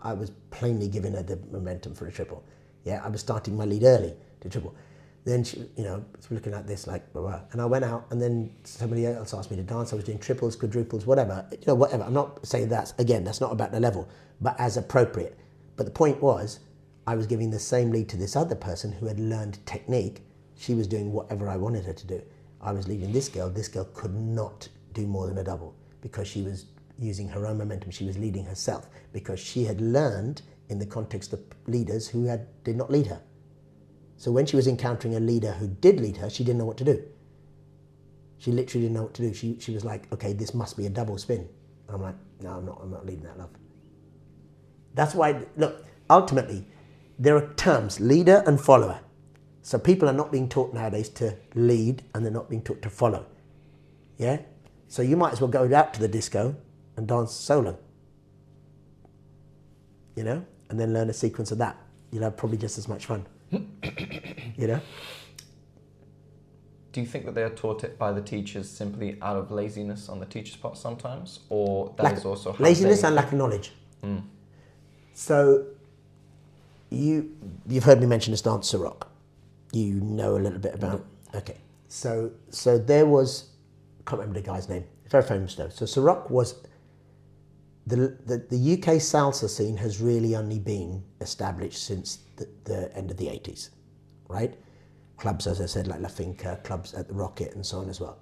Speaker 2: I was plainly giving her the momentum for a triple. Yeah, I was starting my lead early to triple. Then she, was looking at this like, blah, blah. And I went out, and then somebody else asked me to dance. I was doing triples, quadruples, whatever. Whatever. I'm not saying that's not about the level, but as appropriate. But the point was, I was giving the same lead to this other person who had learned technique. She was doing whatever I wanted her to do. I was leading this girl. This girl could not do more than a double because she was using her own momentum. She was leading herself because she had learned in the context of leaders who did not lead her. So when she was encountering a leader who did lead her, she didn't know what to do. She literally didn't know what to do. She was like, okay, this must be a double spin. And I'm like, no, I'm not leading that, love. That's why, look, ultimately, there are terms, leader and follower. So people are not being taught nowadays to lead, and they're not being taught to follow. Yeah? So you might as well go out to the disco and dance solo. And then learn a sequence of that. You'll have probably just as much fun.
Speaker 1: Do you think that they are taught it by the teachers simply out of laziness on the teacher's part sometimes? Or that is also
Speaker 2: laziness and lack of knowledge.
Speaker 1: Mm.
Speaker 2: So you've heard me mention this dance, Sorok. You know a little bit about. Okay. So there was, I can't remember the guy's name. Very famous though. So Sorok was the UK salsa scene has really only been established since the end of the 80s, right? Clubs, as I said, like La Finca, clubs at the Rocket and so on as well.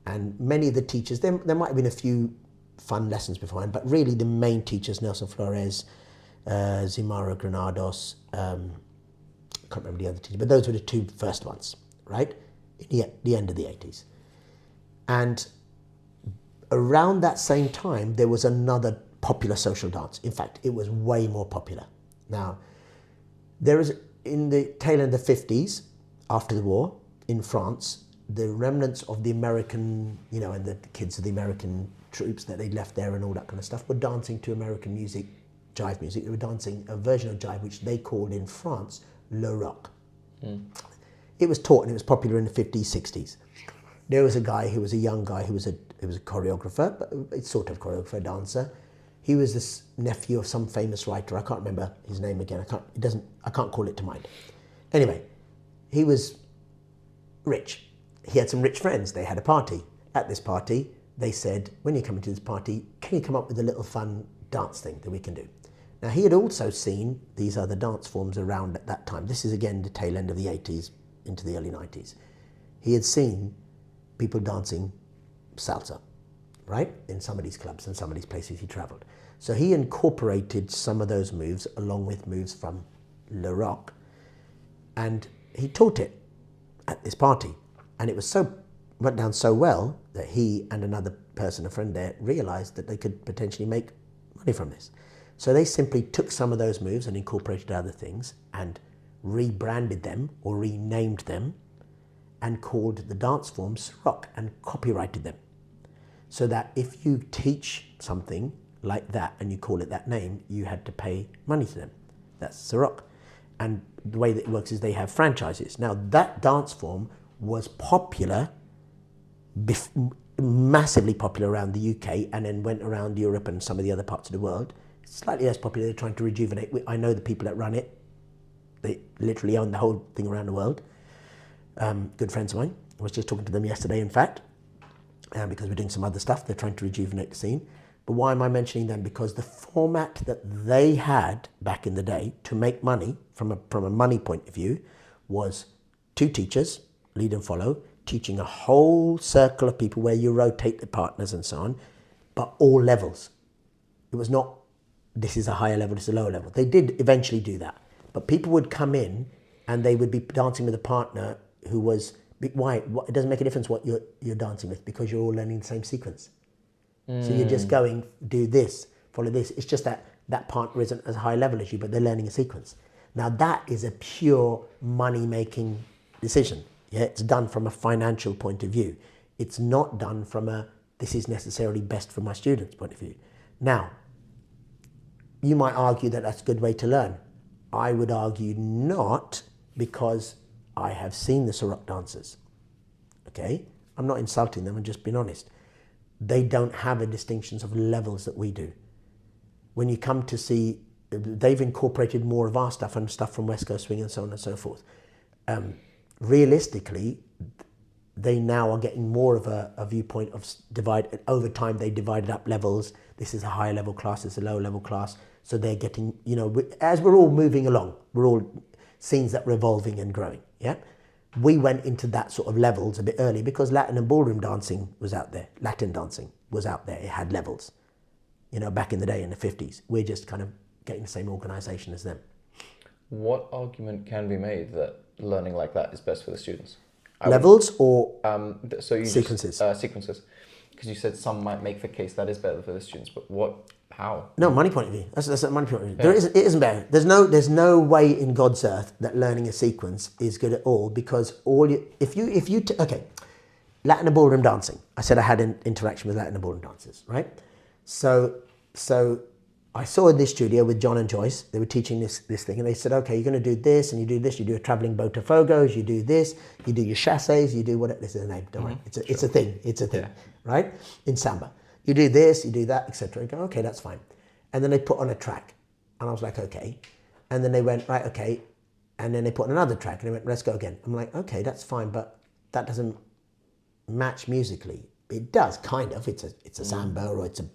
Speaker 2: And many of the teachers, there might have been a few fun lessons beforehand, but really the main teachers, Nelson Flores, Zimara Granados, I can't remember the other teachers, but those were the two first ones, right? The end of the 80s. And around that same time, there was another popular social dance. In fact, it was way more popular. Now, there is, in the tail end of the 50s, after the war, in France, the remnants of the American, and the kids of the American troops that they'd left there and all that kind of stuff were dancing to American music, jive music. They were dancing a version of jive, which they called in France, le rock. Mm. It was taught and it was popular in the 50s, 60s. There was a guy who was a young guy who was a choreographer, but it's sort of choreographer, dancer. He was this nephew of some famous writer. I can't remember his name again. I can't call it to mind. Anyway, he was rich. He had some rich friends. They had a party. At this party, they said, when you come into this party, can you come up with a little fun dance thing that we can do? Now, he had also seen these other dance forms around at that time. This is, again, the tail end of the 80s into the early 90s. He had seen people dancing salsa, right? In some of these clubs and some of these places he traveled. So he incorporated some of those moves along with moves from Le Rock, and he taught it at this party. And it went down so well that he and another person, a friend there, realized that they could potentially make money from this. So they simply took some of those moves and incorporated other things and rebranded them or renamed them and called the dance form Sorok and copyrighted them. So that if you teach something like that and you call it that name, you had to pay money to them. That's Sorok. And the way that it works is they have franchises. Now, that dance form was popular, massively popular around the UK, and then went around Europe and some of the other parts of the world. It's slightly less popular. They're trying to rejuvenate. I know the people that run it. They literally own the whole thing around the world. Good friends of mine. I was just talking to them yesterday, in fact, because we're doing some other stuff. They're trying to rejuvenate the scene. But why am I mentioning them? Because the format that they had back in the day to make money, from a money point of view, was 2 teachers, lead and follow, teaching a whole circle of people where you rotate the partners and so on, but all levels. It was not, this is a higher level, this is a lower level. They did eventually do that. But people would come in and they would be dancing with a partner who was, why? It doesn't make a difference what you're dancing with, because you're all learning the same sequence. So you're just going, do this, follow this. It's just that partner isn't as high level as you, but they're learning a sequence. Now that is a pure money-making decision. Yeah, it's done from a financial point of view. It's not done from a, this is necessarily best for my students' point of view. Now, you might argue that that's a good way to learn. I would argue not, because I have seen the Sorok dancers. Okay? I'm not insulting them, I'm just being honest. They don't have the distinctions of levels that we do. When you come to see, they've incorporated more of our stuff and stuff from West Coast Swing and so on and so forth. Realistically, they now are getting more of a viewpoint of divide. Over time, they divided up levels. This is a higher level class, this is a lower level class. So they're getting, as we're all moving along, we're all scenes that are evolving and growing, yeah? We went into that sort of levels a bit early because Latin and ballroom dancing was out there. Latin dancing was out there. It had levels, back in the day in the 50s. We're just kind of getting the same organization as them.
Speaker 1: What argument can be made that learning like that is best for the students?
Speaker 2: Levels or
Speaker 1: sequences? Sequences. Because you said some might make the case that is better for the students, but how?
Speaker 2: No, money point of view. That's a money point of view. Yeah. It isn't better. There's no way in God's earth that learning a sequence is good at all, because okay, Latin and ballroom dancing. I said I had an interaction with Latin and ballroom dancers, right? So I saw in this studio with John and Joyce, they were teaching this thing, and they said, okay, you're going to do this, and you do this, you do a traveling botafogos, you do this, you do your chasses, you do whatever, this is a name, don't worry, it's a thing, yeah. Right? In samba. You do this, you do that, etc. You go, okay, that's fine. And then they put on a track, and I was like, okay. And then they went, right, okay. And then they put on another track, and they went, let's go again. I'm like, okay, that's fine, but that doesn't match musically. It does, kind of. It's a samba, or it's a,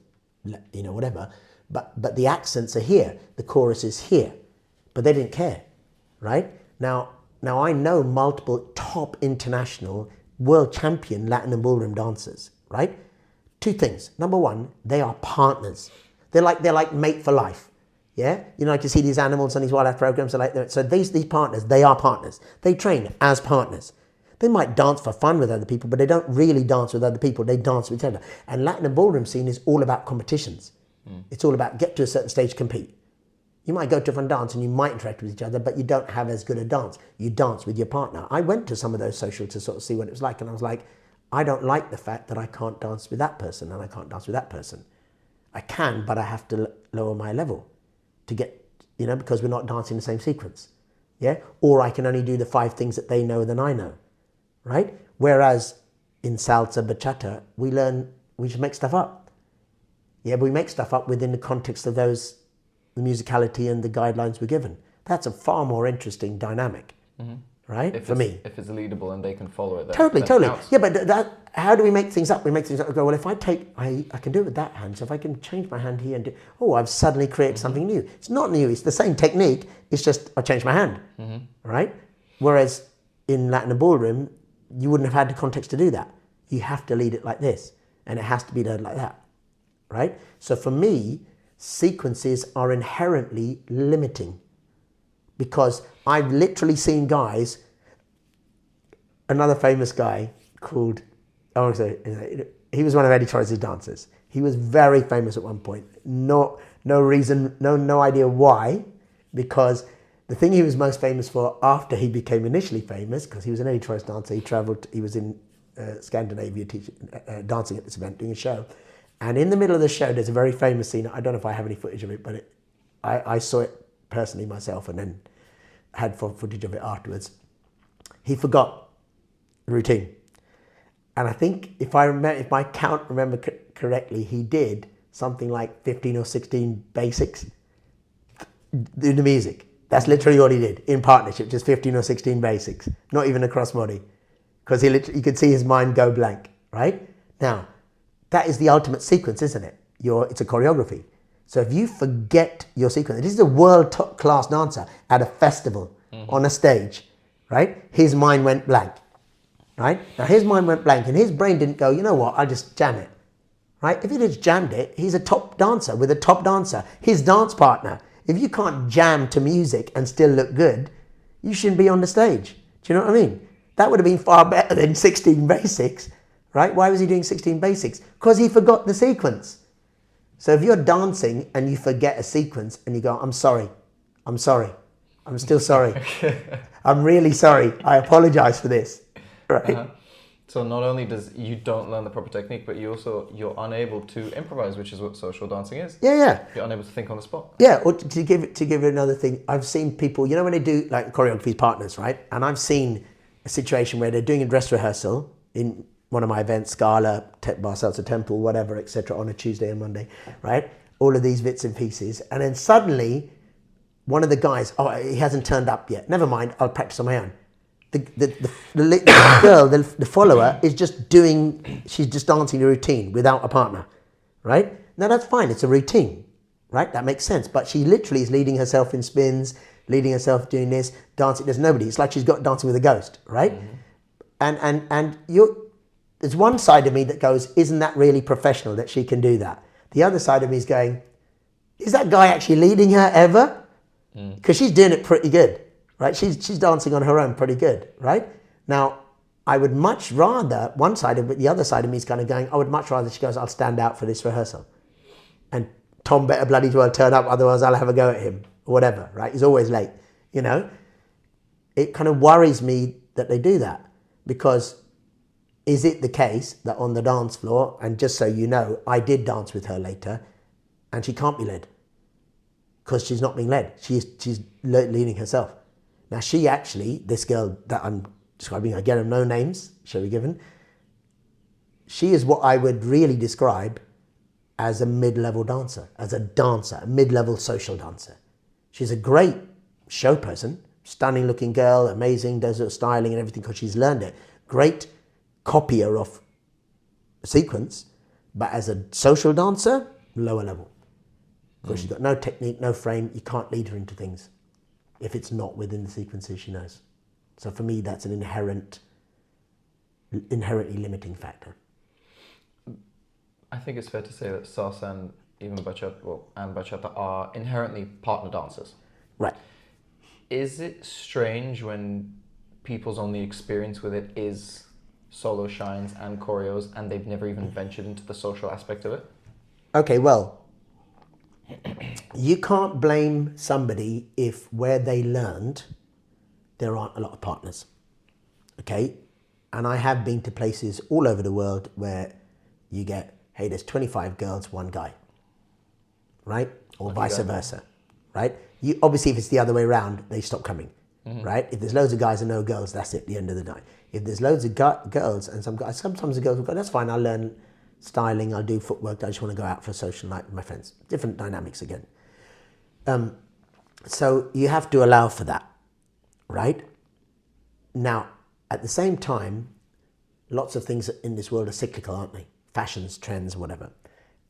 Speaker 2: whatever. But the accents are here, the chorus is here, but they didn't care, right? Now I know multiple top international world champion Latin and ballroom dancers, right? 2 things. Number 1, they are partners. They're like mate for life, yeah? Like you see these animals on these wildlife programs, so these partners, they are partners. They train as partners. They might dance for fun with other people, but they don't really dance with other people, they dance with each other. And Latin and ballroom scene is all about competitions. It's all about get to a certain stage, compete. You might go to a fun dance and you might interact with each other, but you don't have as good a dance. You dance with your partner. I went to some of those socials to sort of see what it was like, and I was like, I don't like the fact that I can't dance with that person and I can't dance with that person. I can, but I have to lower my level to get, because we're not dancing the same sequence. Yeah? Or I can only do the 5 things that they know than I know, right? Whereas in salsa, bachata, we just make stuff up. Yeah, but we make stuff up within the context of the musicality and the guidelines we're given. That's a far more interesting dynamic, right?
Speaker 1: If
Speaker 2: For me.
Speaker 1: If it's leadable and they can follow it, then
Speaker 2: Totally.
Speaker 1: counts.
Speaker 2: Yeah, but how do we make things up? We make things up and go, well, if I can do it with that hand, so if I can change my hand here and I've suddenly created something new. It's not new, it's the same technique, it's just I changed my hand, right? Whereas in Latin and ballroom, you wouldn't have had the context to do that. You have to lead it like this, and it has to be done like that, right? So for me, sequences are inherently limiting because I've literally seen guys, another famous guy called, he was one of Eddie Torres' dancers. He was very famous at one point. No reason, no idea why, because the thing he was most famous for after he became initially famous, because he was an Eddie Torres dancer, he was in Scandinavia dancing at this event, doing a show. And in the middle of the show, there's a very famous scene. I don't know if I have any footage of it, but I saw it personally myself and then had footage of it afterwards. He forgot the routine. And I think if my count remember correctly, he did something like 15 or 16 basics in the music. That's literally all he did in partnership, just 15 or 16 basics, not even a crossbody, because you could see his mind go blank, right? Now, that is the ultimate sequence, isn't it? It's a choreography. So if you forget your sequence, this is a world top class dancer at a festival on a stage, right? His mind went blank, right? Now his mind went blank and his brain didn't go, you know what, I'll just jam it, right? If he just jammed it, he's a top dancer with a top dancer, his dance partner. If you can't jam to music and still look good, you shouldn't be on the stage. Do you know what I mean? That would have been far better than 16 basics, right? Why was he doing 16 basics? Because he forgot the sequence. So if you're dancing and you forget a sequence and you go, I'm sorry, I'm still sorry, I'm really sorry, I apologize for this, right?
Speaker 1: So not only you don't learn the proper technique, but you're unable to improvise, which is what social dancing is.
Speaker 2: Yeah.
Speaker 1: You're unable to think on the spot.
Speaker 2: Yeah, or to give it another thing, I've seen people, you know when they do like choreography partners, right? And I've seen a situation where they're doing a dress rehearsal in one of my events, Scala, Bar Salsa Temple, whatever, etc., on a Tuesday and Monday, right? All of these bits and pieces. And then suddenly, one of the guys, he hasn't turned up yet. Never mind, I'll practice on my own. The girl, the follower, she's just dancing the routine without a partner, right? Now that's fine, it's a routine, right? That makes sense. But she literally is leading herself in spins, leading herself doing this, dancing. There's nobody. It's like she's got dancing with a ghost, right? And there's one side of me that goes, isn't that really professional that she can do that? The other side of me is going, is that guy actually leading her ever? Because she's doing it pretty good, right? She's dancing on her own pretty good, right? Now, I would much rather, one side of it, the other side of me is kind of going, I would much rather she goes, I'll stand out for this rehearsal. And Tom better bloody well turn up, otherwise I'll have a go at him, or whatever, right? He's always late, you know? It kind of worries me that they do that, because is it the case that on the dance floor, and just so you know, I did dance with her later, and she can't be led, because she's not being led. She's leading herself. Now she actually, this girl that I'm describing, again, no names shall be given, she is what I would really describe as a mid-level dancer, a mid-level social dancer. She's a great show person, stunning looking girl, amazing, does her styling and everything because she's learned it. Great copier of sequence, but as a social dancer, lower level. Because she's got no technique, no frame, you can't lead her into things if it's not within the sequences she knows. So for me, that's an inherently limiting factor.
Speaker 1: I think it's fair to say that salsa and even bachata are inherently partner dancers.
Speaker 2: Right.
Speaker 1: Is it strange when people's only experience with it is solo shines and choreos and they've never even ventured into the social aspect of it?
Speaker 2: Okay, well, you can't blame somebody if where they learned there aren't a lot of partners, okay? And I have been to places all over the world where you get, hey, there's 25 girls, one guy, right? Or vice versa, right? You obviously, if it's the other way around, they stop coming, right? If there's loads of guys and no girls, that's it, the end of the night. If there's loads of girls and some guys, sometimes the girls will go, that's fine, I'll learn styling, I'll do footwork, I just want to go out for a social night with my friends. Different dynamics again. So you have to allow for that, right? Now, at the same time, lots of things in this world are cyclical, aren't they? Fashions, trends, whatever.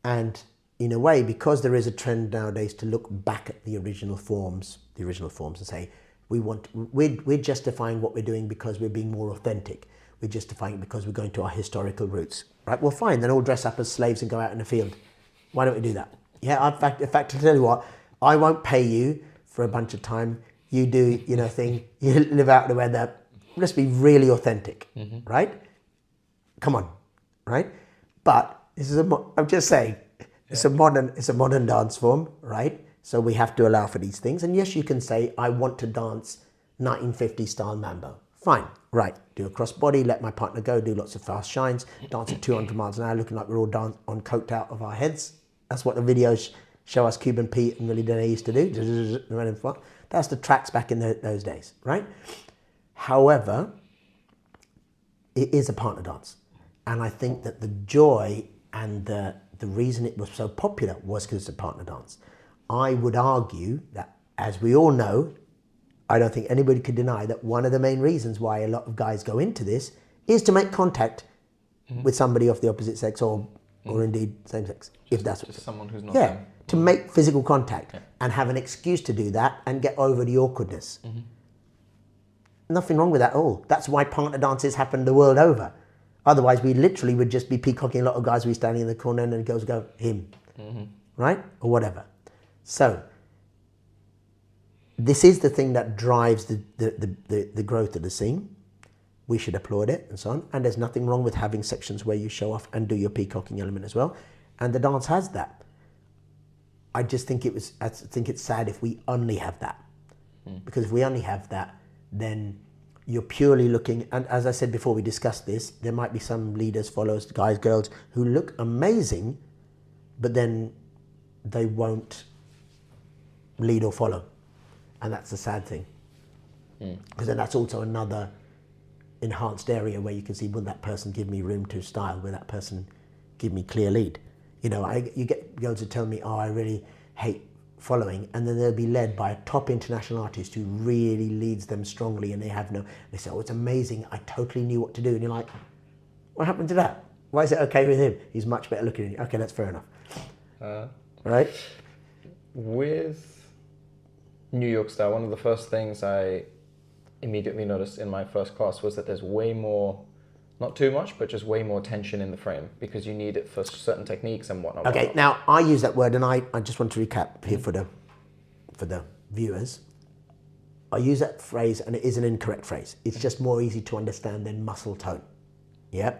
Speaker 2: And in a way, because there is a trend nowadays to look back at the original forms and say, we're justifying what we're doing because we're being more authentic. We're justifying it because we're going to our historical roots. Right, well, fine, then all dress up as slaves and go out in the field. Why don't we do that? Yeah, in fact, I tell you what, I won't pay you for a bunch of time. You do, thing, you live out in the weather. Let's be really authentic, right? Come on, right? But this is I'm just saying, it's a modern dance form, right? So we have to allow for these things. And yes, you can say, I want to dance 1950s style mambo. Fine, right. Do a crossbody, let my partner go, do lots of fast shines, dance at 200 miles an hour, looking like we're all on coked out of our heads. That's what the videos show us Cuban Pete and Willie Dene used to do. That's the tracks back in those days, right? However, it is a partner dance. And I think that the joy and the reason it was so popular was because it's a partner dance. I would argue that, as we all know, I don't think anybody could deny that one of the main reasons why a lot of guys go into this is to make contact with somebody of the opposite sex or indeed same sex, if that's what.
Speaker 1: Just someone who's not
Speaker 2: them. To make physical contact and have an excuse to do that and get over the awkwardness. Nothing wrong with that at all. That's why partner dances happen the world over. Otherwise, we literally would just be peacocking a lot of guys who are standing in the corner and the girls go, him, right? Or whatever. So, this is the thing that drives the growth of the scene. We should applaud it and so on. And there's nothing wrong with having sections where you show off and do your peacocking element as well. And the dance has that. I just think it's sad if we only have that. Because if we only have that, then you're purely looking, and as I said before we discussed this, there might be some leaders, followers, guys, girls, who look amazing, but then they won't lead or follow. And that's the sad thing. Because then that's also another enhanced area where you can see, will that person give me room to style? Will that person give me clear lead? You get girls who tell me, oh, I really hate following, and then they'll be led by a top international artist who really leads them strongly, and they say, oh, it's amazing, I totally knew what to do. And you're like, what happened to that? Why is it okay with him? He's much better looking than you. Okay, that's fair enough. Right?
Speaker 1: With New York style, one of the first things I immediately noticed in my first class was that there's way more, not too much, but just way more tension in the frame because you need it for certain techniques and whatnot.
Speaker 2: Okay, now I use that word, and I just want to recap here for the viewers. I use that phrase, and it is an incorrect phrase. It's just more easy to understand than muscle tone. Yeah?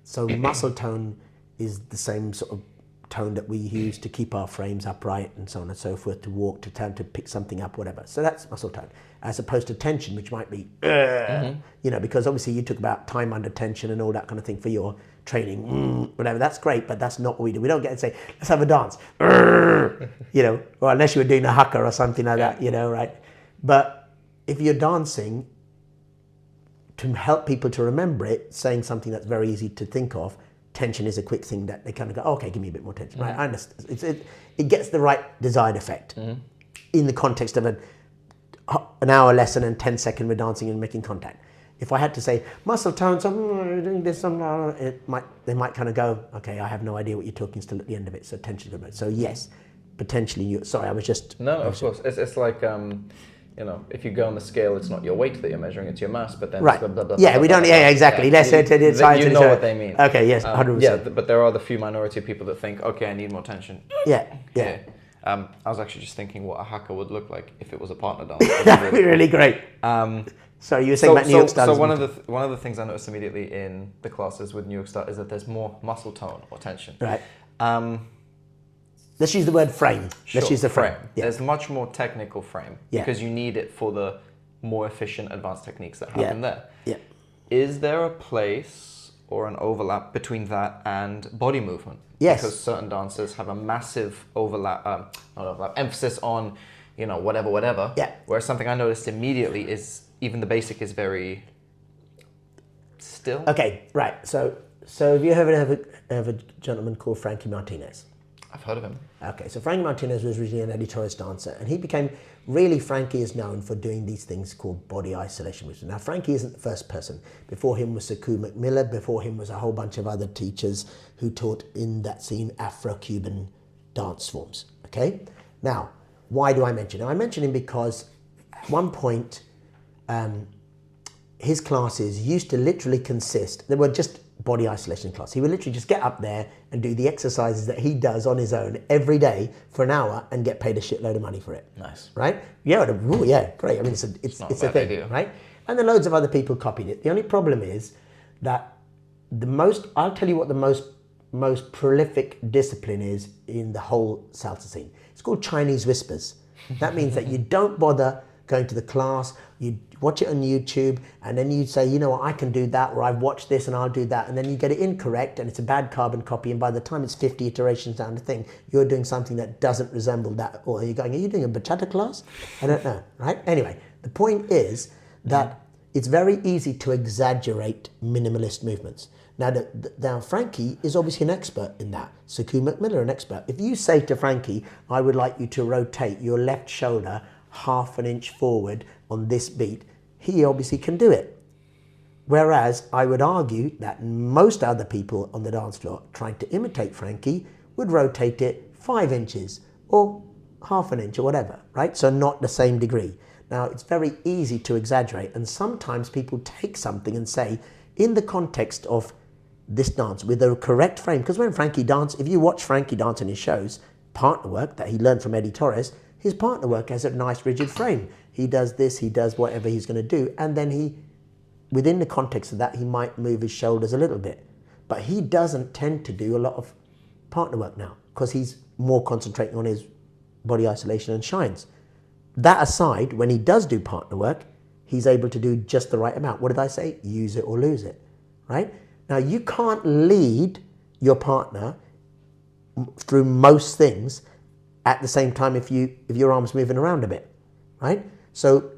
Speaker 2: So muscle tone is the same sort of tone that we use to keep our frames upright and so on and so forth, to walk, to turn, to pick something up, whatever. So that's muscle tone, as opposed to tension, which might be, because obviously you talk about time under tension and all that kind of thing for your training, whatever. That's great, but that's not what we do. We don't get to say, let's have a dance, or unless you were doing a haka or something like that, right? But if you're dancing, to help people to remember it, saying something that's very easy to think of, tension is a quick thing that they kind of go, oh, okay, give me a bit more tension. Right, I understand. It gets the right desired effect in the context of an hour lesson and 10-second we're dancing and making contact. If I had to say muscle tone, doing this, they might kind of go, okay, I have no idea what you're talking still at the end of it. So tension. So yes, potentially. Sorry, I was just.
Speaker 1: No, of course. It's like. If you go on the scale, it's not your weight that you're measuring, it's your mass, but then it's blah, blah, blah,
Speaker 2: we don't, exactly. Let's say
Speaker 1: you know what they mean.
Speaker 2: Okay, yes, 100%.
Speaker 1: But there are the few minority of people that think, okay, I need more tension.
Speaker 2: Yeah.
Speaker 1: I was actually just thinking what a haka would look like if it was a partner dance.
Speaker 2: That'd be really great. So you were saying about New York style.
Speaker 1: So one of the things I noticed immediately in the classes with New York style is that there's more muscle tone or tension.
Speaker 2: Right. Let's use the word frame.
Speaker 1: Sure,
Speaker 2: let's use the frame. Yeah.
Speaker 1: There's much more technical frame because you need it for the more efficient advanced techniques that happen there.
Speaker 2: Yeah.
Speaker 1: Is there a place or an overlap between that and body movement?
Speaker 2: Yes.
Speaker 1: Because certain dancers have a massive emphasis on, whatever.
Speaker 2: Yeah.
Speaker 1: Whereas something I noticed immediately is even the basic is very still.
Speaker 2: Okay, right. So have you ever heard of a gentleman called Frankie Martinez?
Speaker 1: I've heard of him.
Speaker 2: Okay, so Frankie Martinez was originally an Eddie Torres dancer, and he became, really Frankie is known for doing these things called body isolation movements. Now Frankie isn't the first person. Before him was Sir Q McMillan, before him was a whole bunch of other teachers who taught in that scene Afro-Cuban dance forms, okay? Now, why do I mention him? I mention him because at one point, his classes used to literally consist, they were just body isolation class. He would literally just get up there and do the exercises that he does on his own every day for an hour and get paid a shitload of money for it.
Speaker 1: Nice.
Speaker 2: Right? Yeah, yeah, great. I mean, it's a thing, idea. Right? And then loads of other people copied it. The only problem is that I'll tell you what the most prolific discipline is in the whole salsa scene. It's called Chinese whispers. That means that you don't bother going to the class, you watch it on YouTube, and then you say, you know what, I can do that, or I've watched this and I'll do that, and then you get it incorrect and it's a bad carbon copy, and by the time it's 50 iterations down the thing, you're doing something that doesn't resemble that, or you're going, are you doing a bachata class? I don't know, right? Anyway, the point is that it's very easy to exaggerate minimalist movements. Now Frankie is obviously an expert in that. So Q McMillan, an expert. If you say to Frankie, I would like you to rotate your left shoulder half an inch forward on this beat, he obviously can do it. Whereas I would argue that most other people on the dance floor trying to imitate Frankie would rotate it 5 inches or half an inch or whatever, right? So not the same degree. Now it's very easy to exaggerate, and sometimes people take something and say, in the context of this dance with the correct frame, because when Frankie dances, if you watch Frankie dance in his shows, partner work that he learned from Eddie Torres, his partner work has a nice rigid frame. He does this, he does whatever he's going to do, and then within the context of that, he might move his shoulders a little bit. But he doesn't tend to do a lot of partner work now because he's more concentrating on his body isolation and shines. That aside, when he does do partner work, he's able to do just the right amount. What did I say? Use it or lose it, right? Now, you can't lead your partner through most things at the same time if your arm's moving around a bit, right? So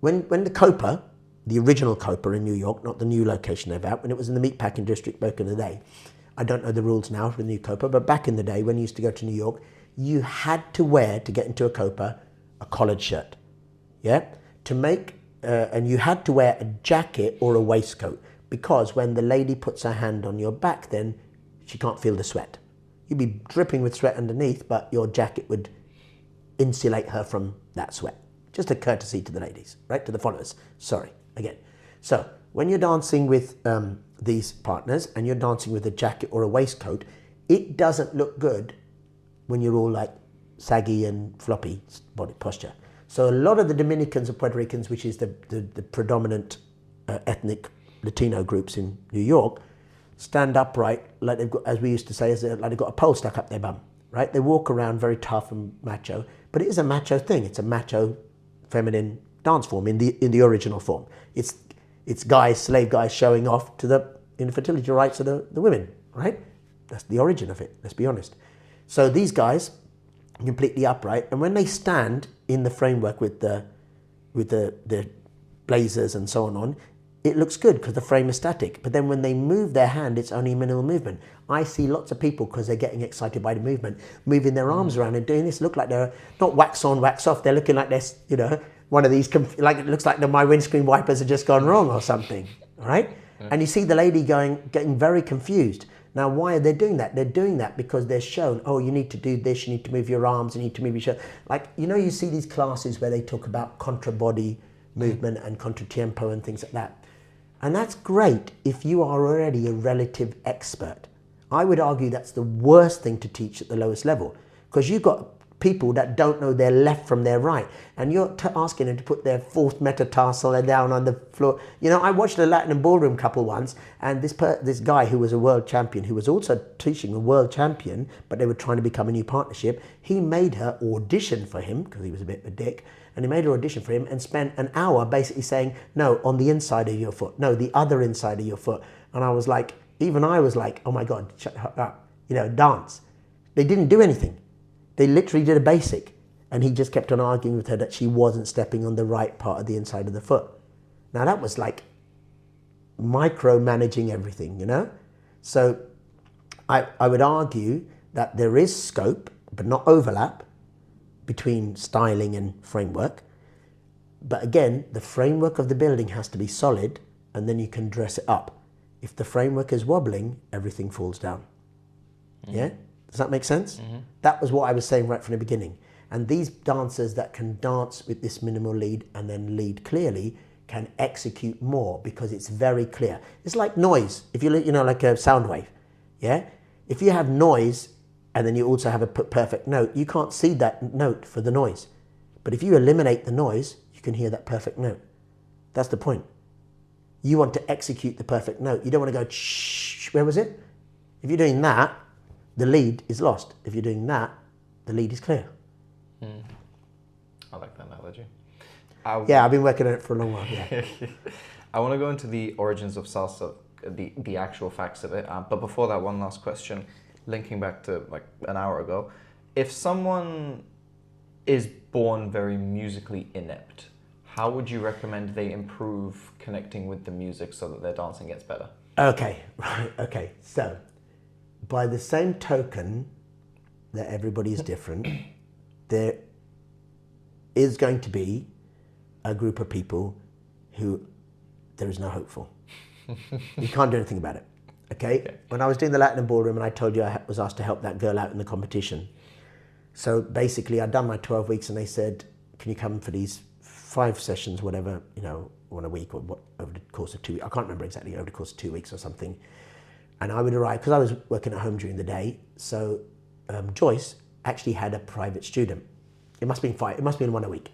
Speaker 2: when the Copa, the original Copa in New York, not the new location they've at, when it was in the meatpacking district back in the day, I don't know the rules now for the new Copa, but back in the day when you used to go to New York, you had to wear, to get into a Copa, a collared shirt, yeah? And you had to wear a jacket or a waistcoat, because when the lady puts her hand on your back, then she can't feel the sweat. You'd be dripping with sweat underneath, but your jacket would insulate her from that sweat. Just a courtesy to the ladies, right? To the followers. Sorry, again. So when you're dancing with these partners and you're dancing with a jacket or a waistcoat, it doesn't look good when you're all like saggy and floppy body posture. So a lot of the Dominicans and Puerto Ricans, which is the predominant ethnic Latino groups in New York, stand upright, like they've got, as we used to say, like they've got a pole stuck up their bum, right? They walk around very tough and macho, but it is a macho thing. It's a macho feminine dance form in the original form. It's guys, slave guys showing off to the infertility rights of the women, right? That's the origin of it, let's be honest. So these guys, completely upright, and when they stand in the framework with the blazers and so on, it looks good because the frame is static. But then when they move their hand, it's only minimal movement. I see lots of people, because they're getting excited by the movement, moving their arms around and doing this, look like they're not wax on, wax off. They're looking like they're, one of these, like it looks like my windscreen wipers have just gone wrong or something, all right? Yeah. And you see the lady getting very confused. Now, why are they doing that? They're doing that because they're shown, oh, you need to do this, you need to move your arms, you need to move your shoulder. Like, you see these classes where they talk about contra body movement and contra tiempo and things like that. And that's great if you are already a relative expert. I would argue that's the worst thing to teach at the lowest level, because you've got people that don't know their left from their right, and you're asking them to put their fourth metatarsal down on the floor. I watched a Latin and ballroom couple once, and this guy who was a world champion, who was also teaching a world champion, but they were trying to become a new partnership, he made her audition for him, because he was a bit of a dick, and he made her audition for him and spent an hour basically saying, no, on the inside of your foot, no, the other inside of your foot. And I was like, oh my God, shut up, dance. They didn't do anything. They literally did a basic, and he just kept on arguing with her that she wasn't stepping on the right part of the inside of the foot. Now that was like micromanaging everything, So I would argue that there is scope, but not overlap, between styling and framework. But again, the framework of the building has to be solid, and then you can dress it up. If the framework is wobbling, everything falls down. Yeah? Does that make sense? That was what I was saying right from the beginning. And these dancers that can dance with this minimal lead and then lead clearly can execute more because it's very clear. It's like noise. If you look, like a sound wave, yeah? If you have noise and then you also have a perfect note, you can't see that note for the noise. But if you eliminate the noise, you can hear that perfect note. That's the point. You want to execute the perfect note. You don't want to go, shh, where was it? If you're doing that, the lead is lost. If you're doing that, the lead is clear.
Speaker 1: I like that analogy.
Speaker 2: Yeah, I've been working on it for a long while. Yeah.
Speaker 1: I want to go into the origins of salsa, the actual facts of it. But before that, one last question, linking back to like an hour ago. If someone is born very musically inept, how would you recommend they improve connecting with the music so that their dancing gets better?
Speaker 2: Okay, right, okay. So, by the same token that everybody is different, there is going to be a group of people who there is no hope for. You can't do anything about it, okay? When I was doing the Latin and Ballroom and I told you I was asked to help that girl out in the competition. So basically I'd done my 12 weeks and they said, can you come for these 5 sessions, whatever, 1 a week or what, over the course of 2 weeks. I can't remember exactly, over the course of 2 weeks or something. And I would arrive, because I was working at home during the day, so Joyce actually had a private student. It must have been 5, it must have been 1 a week.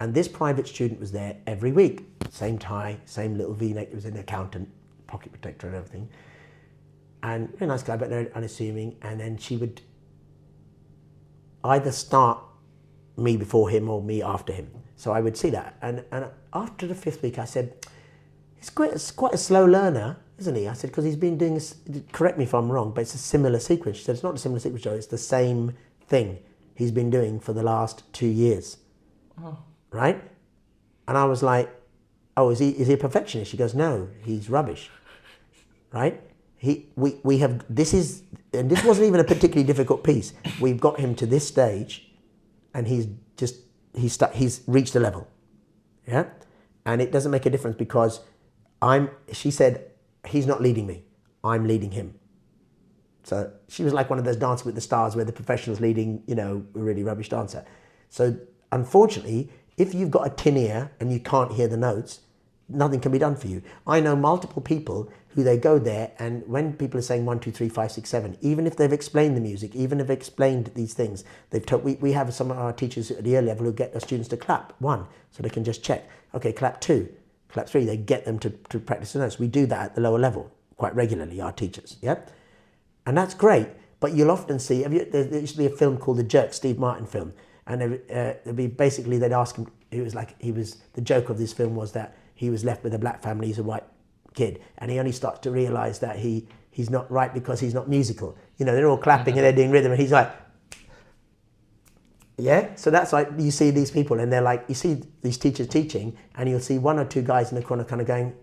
Speaker 2: And this private student was there every week. Same tie, same little V-neck, it was an accountant, pocket protector and everything. And very nice guy, but very unassuming. And then she would either start me before him or me after him. So I would see that. And after the 5th week, I said, he's quite a slow learner, isn't he? I said, because he's been doing this, correct me if I'm wrong, but it's a similar sequence. She said, it's not a similar sequence, Joe, it's the same thing he's been doing for the last 2 years. Oh. Right? And I was like, oh, is he a perfectionist? She goes, no, he's rubbish. Right? We have, this wasn't even a particularly difficult piece. We've got him to this stage and he's reached the level. Yeah? And it doesn't make a difference because she said, he's not leading me, I'm leading him. So she was like one of those Dancing with the Stars where the professional's leading, a really rubbish dancer. So unfortunately, if you've got a tin ear and you can't hear the notes, nothing can be done for you. I know multiple people who they go there and when people are saying 1, 2, 3, 5, 6, 7, even if they've explained the music, even if they've explained these things, they've told, we have some of our teachers at the early level who get their students to clap 1, so they can just check. Okay, clap 2, clap 3, they get them to practice the notes. We do that at the lower level quite regularly, our teachers, yeah? And that's great, but you'll often see, there used to be a film called The Jerk, Steve Martin film, and it'd be basically they'd ask him, the joke of this film was that he was left with a black family, he's a white kid, and he only starts to realise that he's not right because he's not musical. They're all clapping and they're doing rhythm and he's like, yeah? So that's like, you see these people and they're like, you see these teachers teaching and you'll see 1 or 2 guys in the corner kind of going,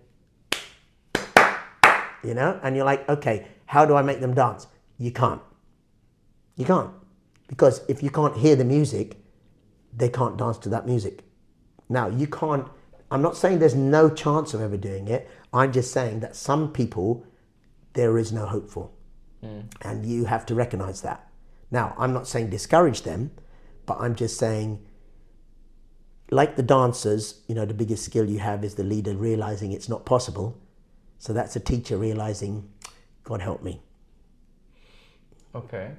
Speaker 2: and you're like, okay, how do I make them dance? You can't. You can't. Because if you can't hear the music, they can't dance to that music. Now, you can't, I'm not saying there's no chance of ever doing it. I'm just saying that some people, there is no hope for. And you have to recognize that. Now, I'm not saying discourage them, but I'm just saying, like the dancers, the biggest skill you have is the leader realizing it's not possible. So that's a teacher realizing, God help me.
Speaker 1: Okay.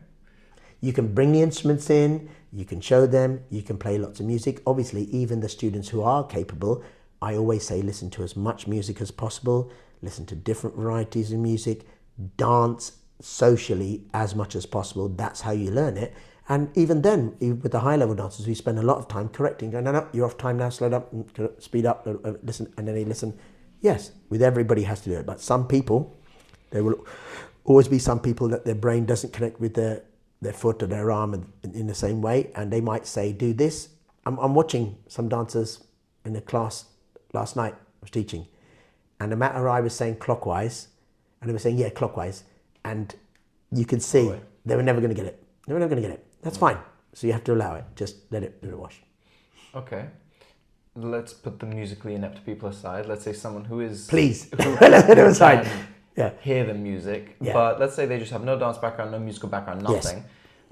Speaker 2: You can bring the instruments in, you can show them, you can play lots of music. Obviously, even the students who are capable, I always say listen to as much music as possible, listen to different varieties of music, dance socially as much as possible. That's how you learn it. And even then, with the high level dancers, we spend a lot of time correcting, going, no, you're off time now, slow down, speed up, listen, and then they listen. Yes, with everybody has to do it. But some people, there will always be some people that their brain doesn't connect with their foot or their arm in the same way, and they might say, do this. I'm watching some dancers in a class last night, I was teaching, and no matter I was saying clockwise, and they were saying, yeah, clockwise, and you could see They were never going to get it. They were never going to get it. That's fine. So you have to allow it. Just let it wash.
Speaker 1: Okay. Let's put the musically inept people aside. Let's say someone who is...
Speaker 2: Please.
Speaker 1: Who
Speaker 2: let them aside. Yeah.
Speaker 1: Hear the music,
Speaker 2: Yeah.
Speaker 1: but let's say they just have no dance background, no musical background, nothing.
Speaker 2: Yes.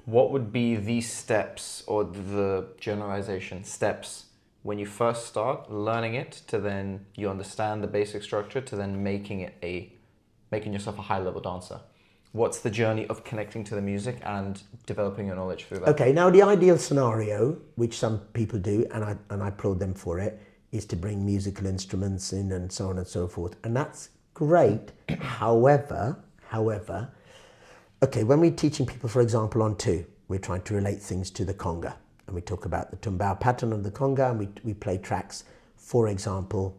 Speaker 1: What would be the steps or the generalization steps when you first start learning it to then you understand the basic structure to then making yourself a high level dancer? What's the journey of connecting to the music and developing your knowledge through that?
Speaker 2: Okay, now the ideal scenario, which some people do, and I applaud them for it, is to bring musical instruments in and so on and so forth. And that's great. However, okay, when we're teaching people, for example, on two, we're trying to relate things to the conga. And we talk about the tumbao pattern of the conga, and we play tracks. For example,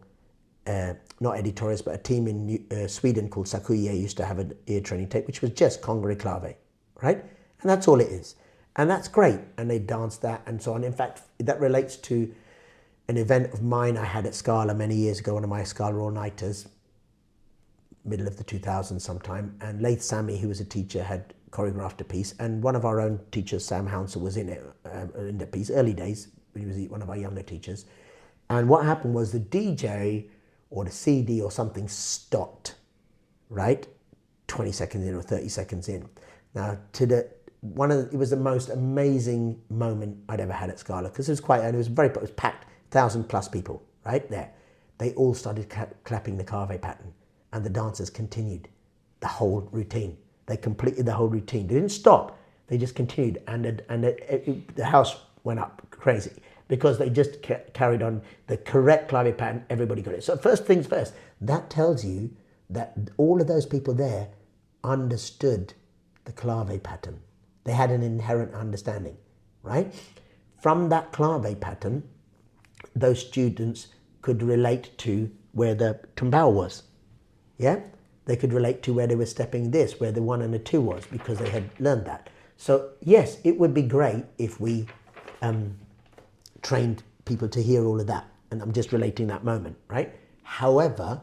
Speaker 2: not Eddie Torres, but a team in Sweden called Sakuya used to have an ear training tape, which was just conga and clave, right? And that's all it is. And that's great. And they dance that and so on. In fact, that relates to an event of mine I had at Scala many years ago, one of my Scala all-nighters, middle of the 2000s sometime. And Laith Sami, who was a teacher, had choreographed a piece. And one of our own teachers, Sam Hounsel, was in it, in the piece, early days, when he was one of our younger teachers. And what happened was the DJ or the CD or something stopped, right? 20 seconds in or 30 seconds in. Now, it was the most amazing moment I'd ever had at Scala, because it was it was packed, 1,000+ people, right there. They all started clapping the clave pattern, and the dancers continued the whole routine. They completed the whole routine. They didn't stop. They just continued, and the house went up crazy, because they just carried on the correct clave pattern. Everybody got it. So first things first, that tells you that all of those people there understood the clave pattern. They had an inherent understanding, right? From that clave pattern, those students could relate to where the tumbao was, yeah? They could relate to where they were stepping this, where the 1 and the 2 was, because they had learned that. So yes, it would be great if we trained people to hear all of that. And I'm just relating that moment, right? However,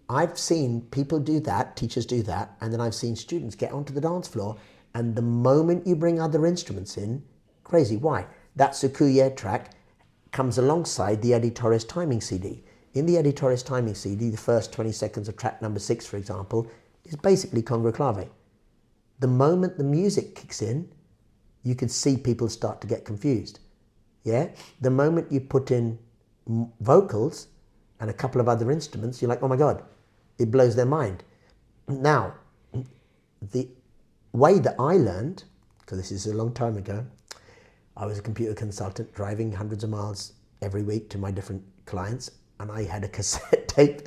Speaker 2: I've seen people do that, teachers do that, and then I've seen students get onto the dance floor, and the moment you bring other instruments in, crazy. Why? That Sakuya track comes alongside the Eddie Torres timing CD. In the Eddie Torres timing CD, the first 20 seconds of track number 6, for example, is basically conga clave. The moment the music kicks in, you can see people start to get confused. Yeah? The moment you put in vocals and a couple of other instruments, you're like, oh my God, it blows their mind. Now, the way that I learned, because this is a long time ago, I was a computer consultant driving hundreds of miles every week to my different clients, and I had a cassette tape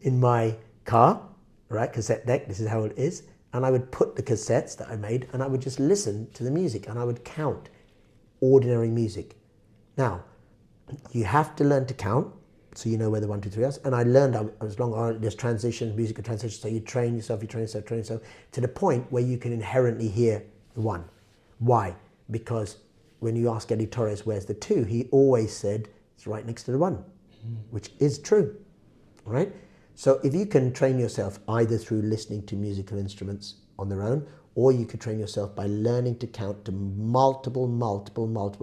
Speaker 2: in my car, right? Cassette deck, this is how it is. And I would put the cassettes that I made, and I would just listen to the music, and I would count ordinary music. Now, you have to learn to count, so you know where the 1, 2, 3 is. And I learned, there's transitions, musical transitions, so you train yourself to the point where you can inherently hear the 1. Why? Because when you ask Eddie Torres, where's the 2, he always said, it's right next to the 1, which is true, right? So if you can train yourself either through listening to musical instruments on their own, or you could train yourself by learning to count to multiple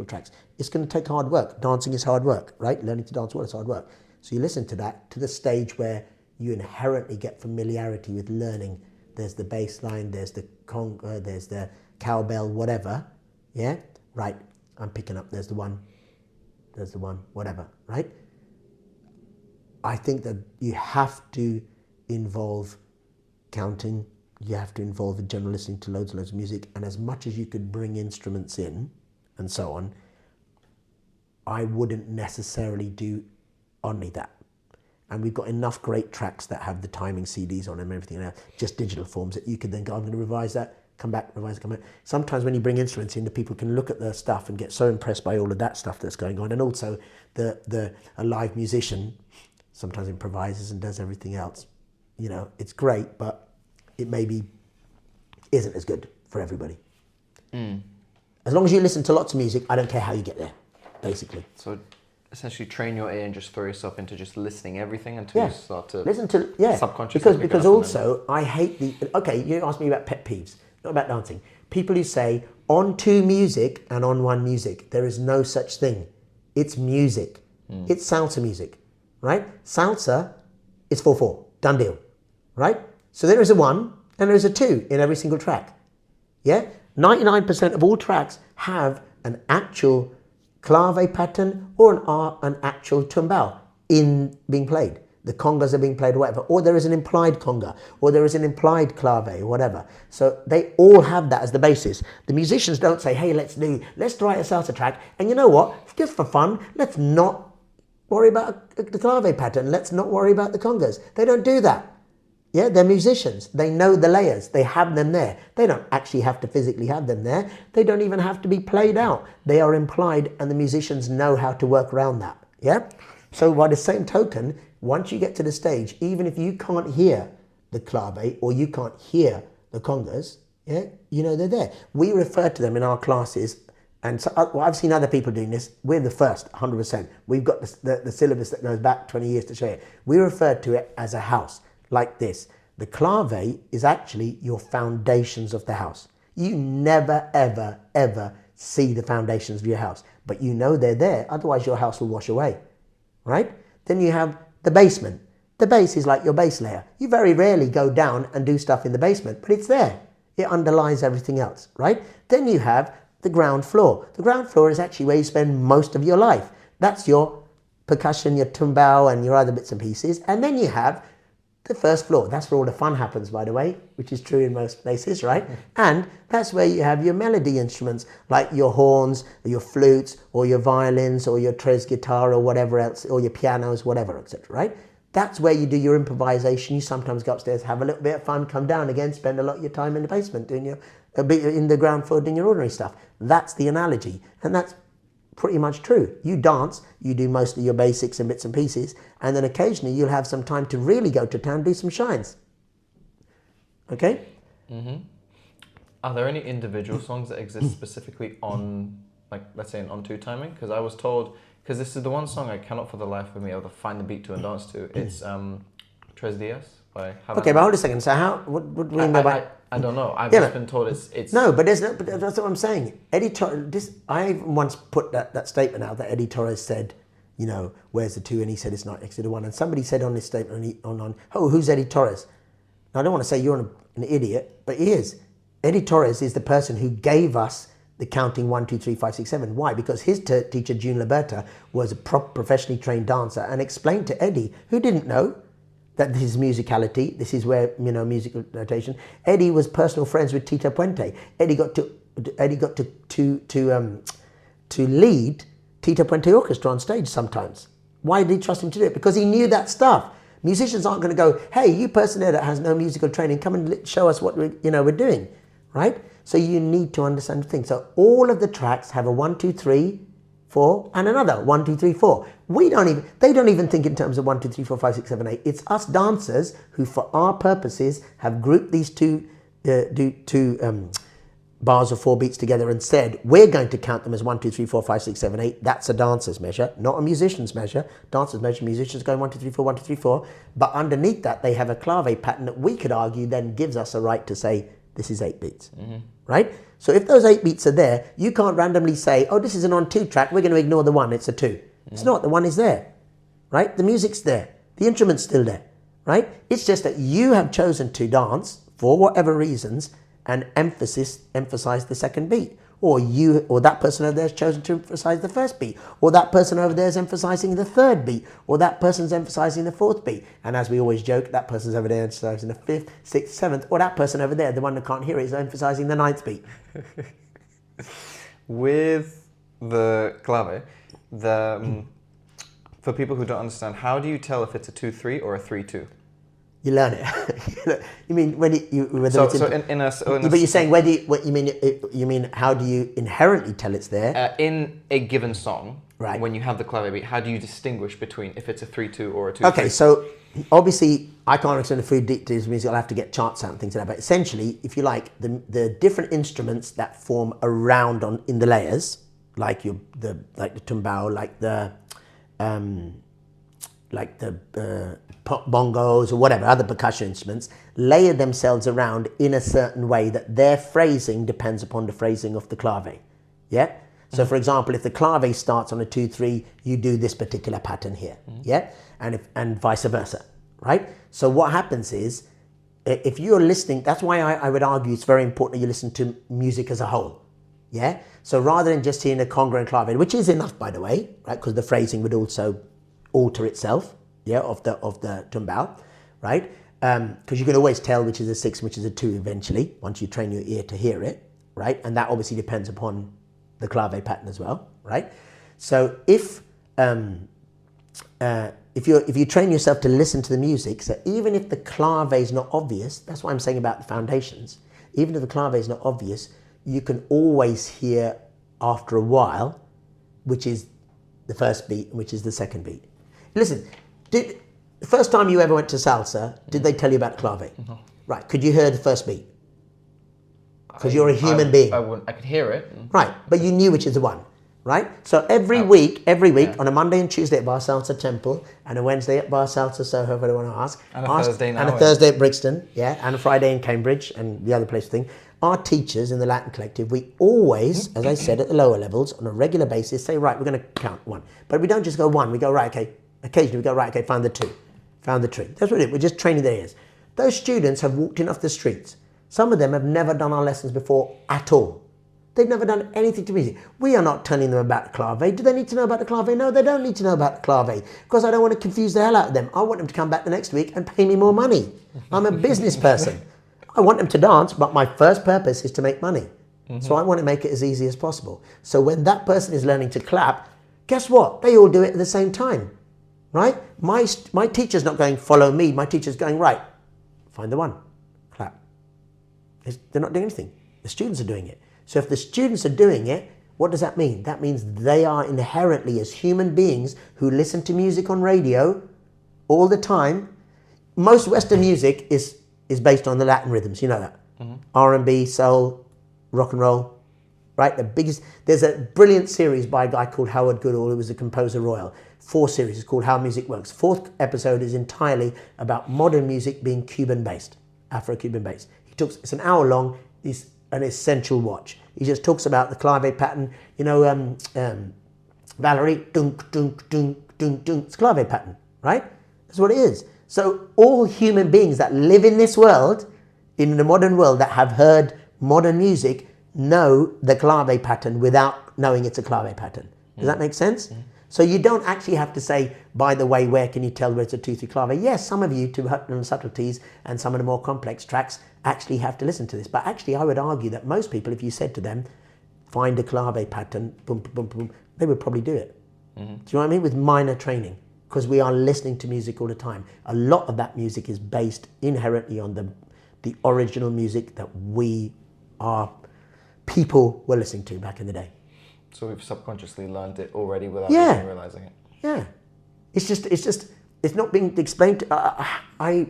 Speaker 2: tracks. It's going to take hard work. Dancing is hard work, right? Learning to dance well is hard work. So you listen to that to the stage where you inherently get familiarity with learning. There's the bass line, there's the conga, there's the cowbell, whatever. Yeah? Right. I'm picking up, there's the 1, whatever, right? I think that you have to involve counting, you have to involve in general listening to loads and loads of music, and as much as you could bring instruments in and so on, I wouldn't necessarily do only that. And we've got enough great tracks that have the timing CDs on them and everything else, just digital forms that you could then go, I'm going to revise that, come back, revise it, come back. Sometimes when you bring instruments in, the people can look at the stuff and get so impressed by all of that stuff that's going on. And also a live musician sometimes improvises and does everything else. You know, it's great, but it maybe isn't as good for everybody. As long as you listen to lots of music, I don't care how you get there, basically.
Speaker 1: So essentially train your ear and just throw yourself into just listening everything until you start to
Speaker 2: listen to subconsciously. Because also I hate okay, you asked me about pet peeves. not about dancing. People who say on two music and on one music. There is no such thing. It's music. It's salsa music, right? Salsa is 4/4, done deal, right? So there is a 1 and there is a 2 in every single track. Yeah? 99% of all tracks have an actual clave pattern or an actual tumbao in being played. The congas are being played or whatever, or there is an implied conga, or there is an implied clave or whatever. So they all have that as the basis. The musicians don't say, hey, let's write a salsa track, and you know what, just for fun, let's not worry about the clave pattern, let's not worry about the congas. They don't do that. Yeah, they're musicians. They know the layers. They have them there. They don't actually have to physically have them there. They don't even have to be played out. They are implied, and the musicians know how to work around that. Yeah? So by the same token, once you get to the stage, even if you can't hear the clave or you can't hear the congas, yeah, you know they're there. We refer to them in our classes, and so, well, I've seen other people doing this. We're the first, 100%. We've got the syllabus that goes back 20 years to show it. We refer to it as a house, like this. The clave is actually your foundations of the house. You never, ever, ever see the foundations of your house, but you know they're there, otherwise your house will wash away, right? Then you have the basement. The base is like your base layer. You very rarely go down and do stuff in the basement, but it's there. It underlies everything else, right? Then you have the ground floor. The ground floor is actually where you spend most of your life. That's your percussion, your tumbao, and your other bits and pieces. And then you have the first floor. That's where all the fun happens, by the way, which is true in most places, right? And that's where you have your melody instruments, like your horns, or your flutes, or your violins, or your tres guitar, or whatever else, or your pianos, whatever, etc., right? That's where you do your improvisation. You sometimes go upstairs, have a little bit of fun, come down again, spend a lot of your time in the basement doing your, in the ground floor doing your ordinary stuff. That's the analogy, and that's pretty much true. You dance, you do most of your basics and bits and pieces, and then occasionally you'll have some time to really go to town, do some shines. Okay?
Speaker 1: Mm-hmm. Are there any individual songs that exist specifically on, like, let's say, on two timing? Because I was told, because this is the one song I cannot for the life of me able to find the beat to and dance to. It's Tres Dias by Highlevel.
Speaker 2: Okay, but hold a second. So how? What do you mean by?
Speaker 1: I don't know. I've just been told it's.
Speaker 2: No, but there's no. But that's what I'm saying. Eddie Torres. I once put that statement out that Eddie Torres said, you know, where's the 2? And he said it's not next to the 1. And somebody said on this statement oh, who's Eddie Torres? Now, I don't want to say you're an idiot, but he is. Eddie Torres is the person who gave us the counting 1, 2, 3, 5, 6, 7. Why? Because his teacher, June Liberta, was a professionally trained dancer and explained to Eddie, who didn't know, that this is musicality. This is where, you know, musical notation. Eddie was personal friends with Tito Puente. Eddie got to lead Tito Puente Orchestra on stage sometimes. Why did he trust him to do it? Because he knew that stuff. Musicians aren't going to go, hey, you person there that has no musical training, come and show us what we're doing, right? So you need to understand the thing. So all of the tracks have a 1, 2, 3, 4, and another 1, 2, 3, 4. They don't even think in terms of 1, 2, 3, 4, 5, 6, 7, 8. It's us dancers who, for our purposes, have grouped these two bars of 4 beats together and said, we're going to count them as 1, 2, 3, 4, 5, 6, 7, 8. That's a dancer's measure, not a musician's measure. Dancer's measure, musicians going 1, 2, 3, 4, 1, 2, 3, 4. But underneath that, they have a clave pattern that we could argue then gives us a right to say, this is 8 beats, right? So if those 8 beats are there, you can't randomly say, oh, this is an on 2 track, we're going to ignore the 1, it's a 2. It's not, the 1 is there, right? The music's there, the instrument's still there, right? It's just that you have chosen to dance, for whatever reasons, and emphasize the second beat. Or that person over there has chosen to emphasize the first beat. Or that person over there is emphasizing the third beat. Or that person's emphasizing the fourth beat. And as we always joke, that person's over there emphasizing the 5th, 6th, 7th. Or that person over there, the one that can't hear it, is emphasizing the 9th beat.
Speaker 1: With the clave, for people who don't understand, how do you tell if it's a 2-3 or a 3-2?
Speaker 2: You learn it. You mean but you're saying you mean how do you inherently tell it's there?
Speaker 1: In a given song,
Speaker 2: right?
Speaker 1: When you have the clave beat, how do you distinguish between if it's a 3-2 or a 2-3?
Speaker 2: Okay, so obviously I can't explain the 3 details music. I'll have to get charts out and things like that. But essentially, if you like, the different instruments that form around in the layers, like the tumbao, like like the bongos or whatever, other percussion instruments, layer themselves around in a certain way that their phrasing depends upon the phrasing of the clave. Yeah? So for example, if the clave starts on a 2-3, you do this particular pattern here. Yeah? And vice versa, right? So what happens is, if you're listening, that's why I would argue it's very important that you listen to music as a whole. Yeah? So rather than just hearing a conga and clave, which is enough, by the way, right? Because the phrasing would also alter itself, yeah, of the tumbao, right? Because you can always tell which is a 6 and which is a 2 eventually, once you train your ear to hear it, right? And that obviously depends upon the clave pattern as well, right? So if you train yourself to listen to the music, so even if the clave is not obvious, that's what I'm saying about the foundations, even if the clave is not obvious, you can always hear after a while which is the first beat and which is the second beat. Listen, the first time you ever went to salsa, did they tell you about clave?
Speaker 1: No.
Speaker 2: Right, could you hear the first beat? Because you're a human being.
Speaker 1: I could hear it.
Speaker 2: Right, but you knew which is the one, right? So every week, on a Monday and Tuesday at Bar Salsa Temple, and a Wednesday at Bar Salsa Soho, if I don't want to ask.
Speaker 1: And a Thursday now.
Speaker 2: And a Thursday at Brixton, yeah, and a Friday in Cambridge, and the other place thing. Our teachers in the Latin Collective, we always, as I said, at the lower levels, on a regular basis, say, right, we're going to count 1. But we don't just go 1, we go, right, okay. Occasionally we go, right, okay, found the 2, found the 3. That's what we do, we're just training their ears. Those students have walked in off the streets. Some of them have never done our lessons before at all. They've never done anything to music. We are not telling them about the clave. Do they need to know about the clave? No, they don't need to know about the clave, because I don't want to confuse the hell out of them. I want them to come back the next week and pay me more money. I'm a business person. I want them to dance, but my first purpose is to make money. So I want to make it as easy as possible. So when that person is learning to clap, guess what? They all do it at the same time, right? My teacher's not going, follow me. My teacher's going, right, find the one, clap. They're not doing anything. The students are doing it. So if the students are doing it, what does that mean? That means they are inherently, as human beings who listen to music on radio all the time. Most Western music is based on the Latin rhythms, you know that. R&B, soul, rock and roll, right? There's a brilliant series by a guy called Howard Goodall, who was a composer royal. 4 series, it's called How Music Works. 4th episode is entirely about modern music being Cuban based, Afro-Cuban based. It's an hour long, it's an essential watch. He just talks about the clave pattern, you know, Valerie, dunk, dunk, dunk, dunk, dunk, it's clave pattern, right? That's what it is. So all human beings that live in this world, in the modern world, that have heard modern music, know the clave pattern without knowing it's a clave pattern. Does that make sense? So you don't actually have to say, by the way, where can you tell where it's a 2-3 clave? Yes, some of you, to hurt subtleties and some of the more complex tracks, actually have to listen to this. But actually, I would argue that most people, if you said to them, find a clave pattern, boom, boom, boom, they would probably do it. Do you know what I mean? With minor training. Because we are listening to music all the time. A lot of that music is based inherently on the original music that people were listening to back in the day.
Speaker 1: So we've subconsciously learned it already without even realizing it.
Speaker 2: Yeah. It's not being explained. I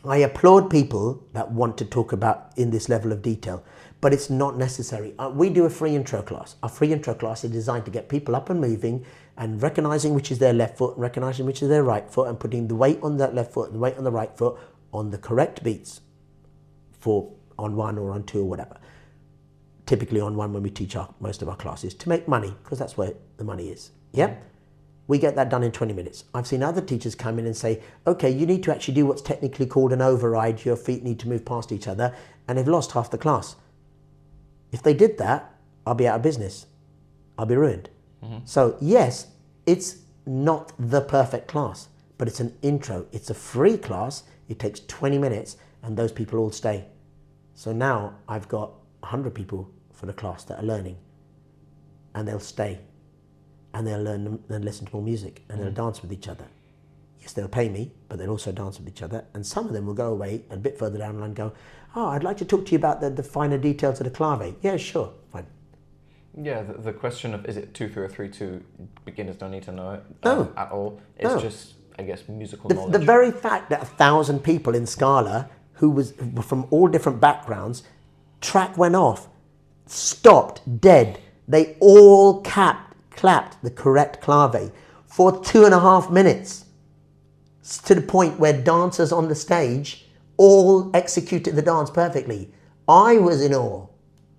Speaker 2: applaud people that want to talk about in this level of detail, but it's not necessary. We do a free intro class. Our free intro class is designed to get people up and moving and recognizing which is their left foot and recognizing which is their right foot and putting the weight on that left foot and the weight on the right foot on the correct beats on 1 or on 2 or whatever. Typically on 1 when we teach most of our classes to make money, because that's where the money is. Yeah? We get that done in 20 minutes. I've seen other teachers come in and say, okay, you need to actually do what's technically called an override. Your feet need to move past each other, and they've lost half the class. If they did that, I'll be out of business. I'll be ruined. So yes, it's not the perfect class, but it's an intro. It's a free class. It takes 20 minutes, and those people all stay. So now I've got 100 people for the class that are learning, and they'll stay, and they'll learn and listen to more music, and they'll dance with each other. Yes, they'll pay me, but they'll also dance with each other, and some of them will go away a bit further down the line and go, oh, I'd like to talk to you about the finer details of the clave. Yeah, sure, fine.
Speaker 1: Yeah, the question of is it 2-3 or 3-2, beginners don't need to know it at all. It's just, I guess, musical knowledge. The
Speaker 2: very fact that 1,000 people in Scala who were from all different backgrounds, track went off, stopped, dead. They all clapped the correct clave for 2.5 minutes. to the point where dancers on the stage all executed the dance perfectly. I was in awe.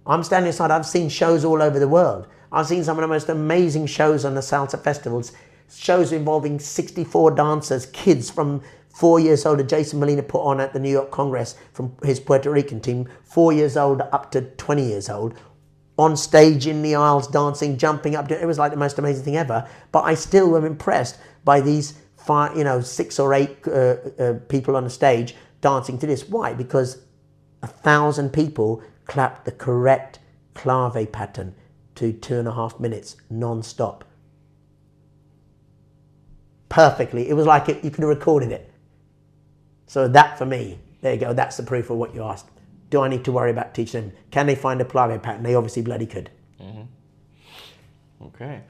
Speaker 2: I'm standing aside, I've seen shows all over the world. I've seen some of the most amazing shows on the salsa festivals, shows involving 64 dancers, kids from 4 years old, Jason Molina put on at the New York Congress from his Puerto Rican team, 4 years old up to 20 years old, on stage in the aisles, dancing, jumping up. It was like the most amazing thing ever. But I still am impressed by these 6 or 8 people on the stage dancing to this. Why? Because 1,000 people clapped the correct clave pattern to 2.5 minutes non-stop. Perfectly. It was like you could have recorded it. So that for me, there you go, that's the proof of what you asked. Do I need to worry about teaching them? Can they find a clave pattern? They obviously bloody could.
Speaker 1: Mm-hmm. Okay.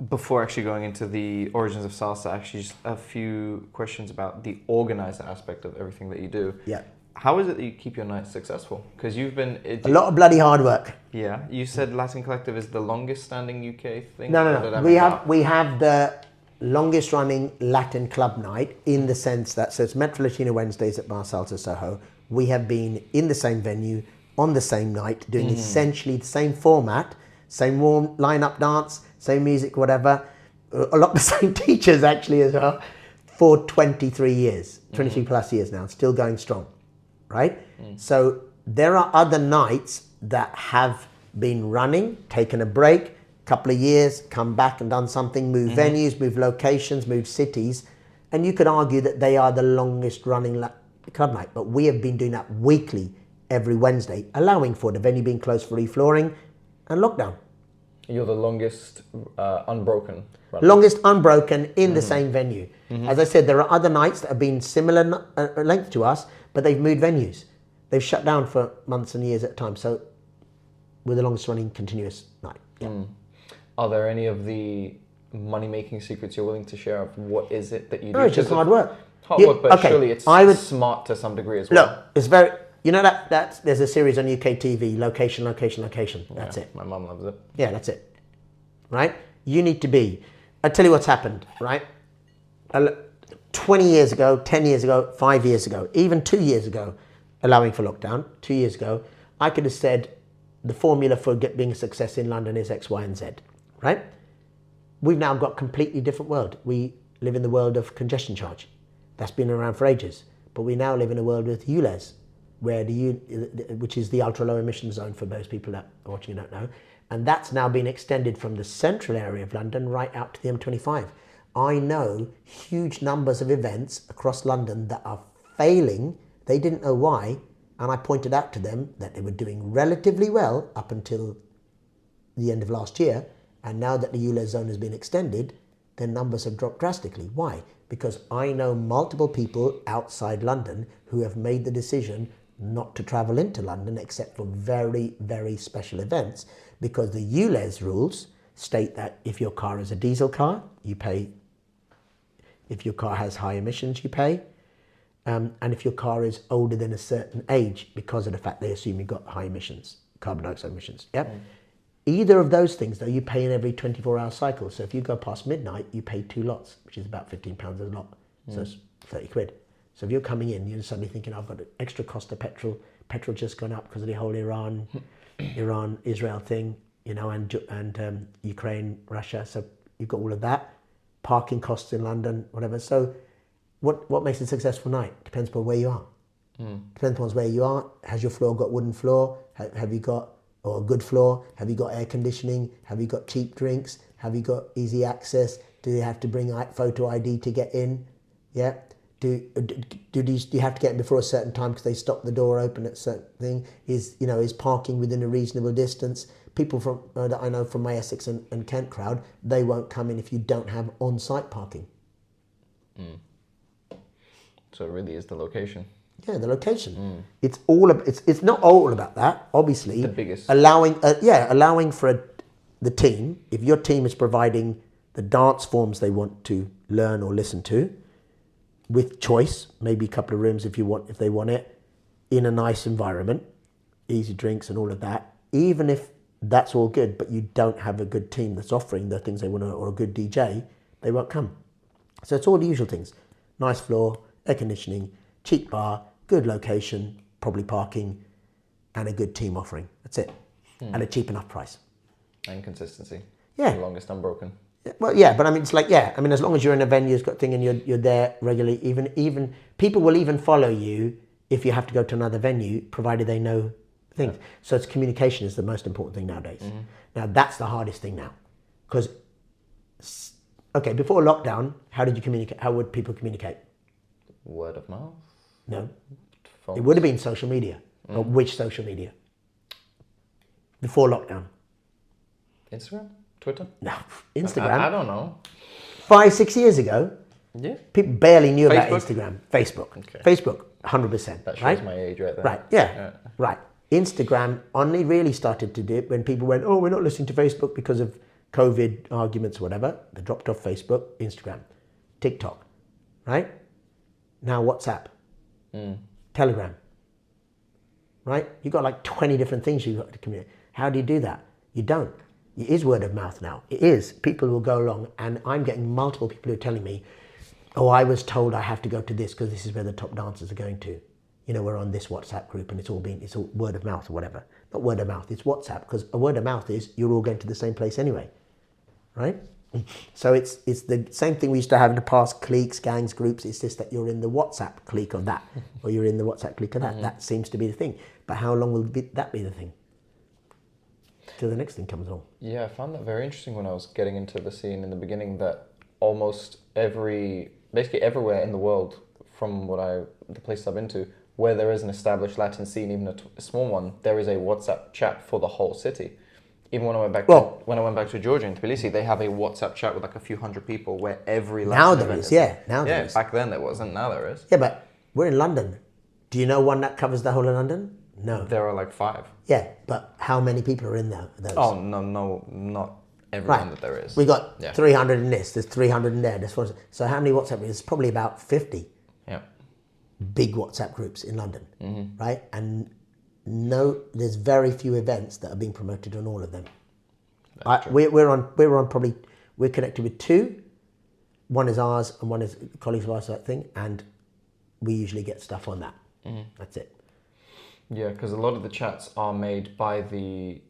Speaker 1: Before actually going into the origins of salsa, actually just a few questions about the organizer aspect of everything that you do.
Speaker 2: Yeah.
Speaker 1: How is it that you keep your nights successful? Because you've been...
Speaker 2: A lot of bloody hard work.
Speaker 1: Yeah. You said Latin Collective is the longest standing UK thing?
Speaker 2: No. We have the longest running Latin club night in the sense that, so it's Metro Latina Wednesdays at Bar Salsa Soho. We have been in the same venue on the same night doing essentially the same format, same warm line-up dance, same music, whatever. A lot of the same teachers actually as well for 23 years, 23 plus years now, still going strong, right? So there are other nights that have been running, taken a break, couple of years, come back and done something, move venues, move locations, move cities, and you could argue that they are the longest running club night. But we have been doing that weekly, every Wednesday, allowing for the venue being closed for reflooring and lockdown.
Speaker 1: You're the longest unbroken runner.
Speaker 2: Longest unbroken in the same venue. As I said, there are other nights that have been similar length to us, but they've moved venues. They've shut down for months and years at a time. So we're the longest running continuous night. Yeah.
Speaker 1: Are there any of the money-making secrets you're willing to share of what is it that you do?
Speaker 2: No, it's just hard work.
Speaker 1: Hard work, but surely it's smart to some degree as well.
Speaker 2: Look, it's very... You know that there's a series on UK TV, location. That's it.
Speaker 1: My mum loves it.
Speaker 2: Yeah, that's it. Right? You need to be... I'll tell you what's happened, right? 20 years ago, 10 years ago, 5 years ago, even 2 years ago, allowing for lockdown, 2 years ago, I could have said the formula for being a success in London is X, Y, and Z. Right? We've now got a completely different world. We live in the world of congestion charge. That's been around for ages. But we now live in a world with ULEZ, which is the ultra-low emission zone for those people that are watching and don't know. And that's now been extended from the central area of London right out to the M25. I know huge numbers of events across London that are failing. They didn't know why. And I pointed out to them that they were doing relatively well up until the end of last year. And now that the ULEZ zone has been extended, their numbers have dropped drastically. Why? Because I know multiple people outside London who have made the decision not to travel into London except for very, very special events, because the ULEZ rules state that if your car is a diesel car, you pay. If your car has high emissions, you pay. And if your car is older than a certain age, because of the fact they assume you've got high emissions, carbon dioxide emissions. Yep. Either of those things, though, you pay in every 24-hour cycle. So if you go past midnight, you pay 2 lots, which is about £15 a lot. So it's 30 quid. So if you're coming in, you're suddenly thinking, I've got an extra cost of petrol. Petrol just gone up because of the whole Iran-Israel thing, and Ukraine, Russia. So you've got all of that. Parking costs in London, whatever. So what makes a successful night? Depends upon where you are. Depends upon where you are. Has your floor got wooden floor? Have you got... or a good floor? Have you got air conditioning? Have you got cheap drinks? Have you got easy access? Do you have to bring photo ID to get in? Yeah. Do you have to get in before a certain time because they stop the door open at a certain thing? Is parking within a reasonable distance? People from that I know from my Essex and Kent crowd, they won't come in if you don't have on-site parking.
Speaker 1: So it really is the location.
Speaker 2: Yeah, the location. It's all. It's not all about that. Obviously,
Speaker 1: the biggest.
Speaker 2: Allowing for the team. If your team is providing the dance forms they want to learn or listen to, with choice, maybe a couple of rooms if they want it, in a nice environment, easy drinks and all of that. Even if that's all good, but you don't have a good team that's offering the things they want to, or a good DJ, they won't come. So it's all the usual things. nice floor, air conditioning, cheap bar, good location, probably parking, and a good team offering. That's it. At a cheap enough price.
Speaker 1: And consistency.
Speaker 2: Yeah.
Speaker 1: The longest unbroken.
Speaker 2: Well, yeah, but I mean, it's like, yeah, I mean, as long as you're in a venue, it's got thing, and you're there regularly, even people will even follow you if you have to go to another venue, provided they know things. Yeah. So it's communication is the most important thing nowadays. Now, that's the hardest thing now. Because, okay, before lockdown, how did you communicate? How would people communicate?
Speaker 1: Word of mouth?
Speaker 2: No.
Speaker 1: Phones.
Speaker 2: It would have been social media. But which social media? Before lockdown?
Speaker 1: Instagram? Twitter?
Speaker 2: No, Instagram.
Speaker 1: I don't know.
Speaker 2: 5-6 years ago,
Speaker 1: yeah,
Speaker 2: people barely knew about
Speaker 1: Facebook?
Speaker 2: Instagram. Facebook.
Speaker 1: Okay.
Speaker 2: Facebook, 100%.
Speaker 1: That shows
Speaker 2: right?
Speaker 1: my age right there.
Speaker 2: Right, yeah. Right. Instagram only really started to do it when people went, oh, we're not listening to Facebook because of COVID arguments or whatever. They dropped off Facebook, Instagram, TikTok, right? Now WhatsApp, Telegram, right? You've got like 20 different things you've got to communicate. How do you do that? You don't. It is word of mouth now. It is. People will go along, and I'm getting multiple people who are telling me, oh, I was told I have to go to this because this is where the top dancers are going to. You know, we're on this WhatsApp group and it's all word of mouth or whatever. Not word of mouth, it's WhatsApp, because a word of mouth is you're all going to the same place anyway, right? So it's the same thing we used to have in the past, cliques, gangs, groups. It's just that you're in the WhatsApp clique of that, or you're in the WhatsApp clique of that. That seems to be the thing. But how long will that be the thing? Till the next thing comes along.
Speaker 1: Yeah, I found that very interesting when I was getting into the scene in the beginning, that almost basically everywhere in the world, from the places I've been to, where there is an established Latin scene, even a small one, there is a WhatsApp chat for the whole city. Even when I went back to Georgia in Tbilisi, they have a WhatsApp chat with like a few hundred people where every Latin
Speaker 2: now there is. Now there is.
Speaker 1: Back then there wasn't. Now there is.
Speaker 2: Yeah, but we're in London. Do you know one that covers the whole of London? No.
Speaker 1: There are like 5.
Speaker 2: Yeah, but how many people are in there? Those?
Speaker 1: Oh no, not everyone that there is.
Speaker 2: We got 300 in this. There's 300 in there. So how many WhatsApp? There's probably about 50. Yeah. Big WhatsApp groups in London, right? And there's very few events that are being promoted on all of them. We're connected with 2. One is ours and one is colleagues of ours, that thing, and we usually get stuff on that. That's it.
Speaker 1: Yeah, because a lot of the chats are made by the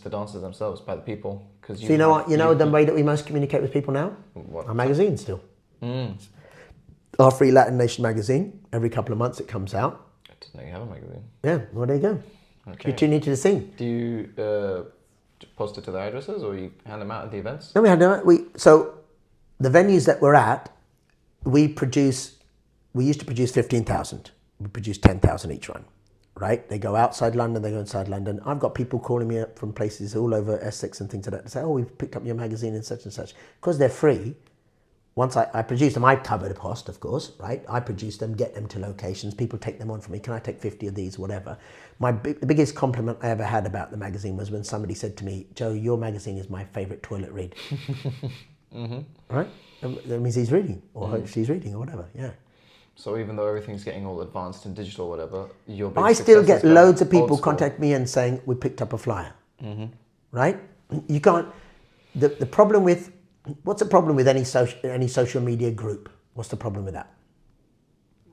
Speaker 1: dancers themselves, by the people. So
Speaker 2: you know what? You know the way that we most communicate with people now?
Speaker 1: What?
Speaker 2: Our magazine still. Our Free Latin Nation magazine. Every couple of months it comes out.
Speaker 1: I didn't know you have a magazine.
Speaker 2: Yeah, well there you go.
Speaker 1: Okay.
Speaker 2: You're too new to the scene.
Speaker 1: Do you post it to the addresses, or you hand them out at the events?
Speaker 2: No, so the venues that we're at, we used to produce 15,000. We produce 10,000 each run, right? They go outside London, they go inside London. I've got people calling me up from places all over Essex and things like that to say, oh, we've picked up your magazine and such and such. Because they're free, once I produce them, I cover the cost, of course, right? I produce them, get them to locations, people take them on for me. Can I take 50 of these, whatever? The biggest compliment I ever had about the magazine was when somebody said to me, Joe, your magazine is my favourite toilet read. Right? That means he's reading, or she's reading, or whatever, yeah.
Speaker 1: So even though everything's getting all advanced and digital or whatever,
Speaker 2: I still get loads of people contact me and saying, we picked up a flyer, right? You can't, the problem with, what's the problem with any social media group? What's the problem with that?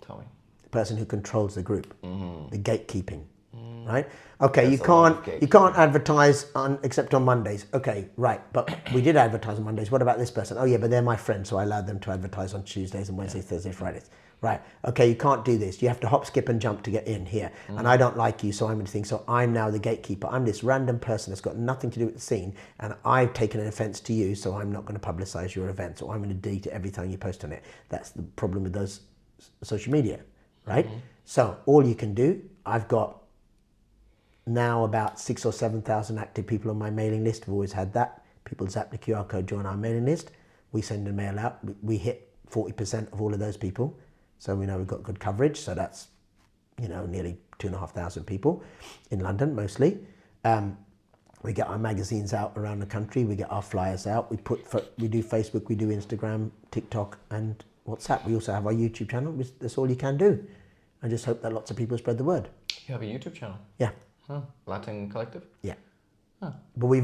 Speaker 1: Tell me.
Speaker 2: The person who controls the group, the gatekeeping, right? Okay, you can't advertise except on Mondays. Okay, right, but we did advertise on Mondays. What about this person? Oh yeah, but they're my friends, so I allowed them to advertise on Tuesdays and Wednesdays, Thursdays, Fridays. Right, okay, you can't do this. You have to hop, skip and jump to get in here. And I don't like you, so I'm going to think, so I'm now the gatekeeper. I'm this random person that's got nothing to do with the scene, and I've taken an offence to you, so I'm not going to publicise your event, so I'm going to delete it every time you post on it. That's the problem with those social media, right? So all you can do, I've got now about 6,000 or 7,000 active people on my mailing list. We've always had that. People zap the QR code, join our mailing list. We send a mail out. We hit 40% of all of those people. So we know we've got good coverage. So that's, nearly 2,500 people in London mostly. We get our magazines out around the country. We get our flyers out. We do Facebook, we do Instagram, TikTok, and WhatsApp. We also have our YouTube channel. That's all you can do. I just hope that lots of people spread the word.
Speaker 1: You have a YouTube channel?
Speaker 2: Yeah.
Speaker 1: Huh. Latin Collective?
Speaker 2: Yeah.
Speaker 1: Huh.
Speaker 2: But we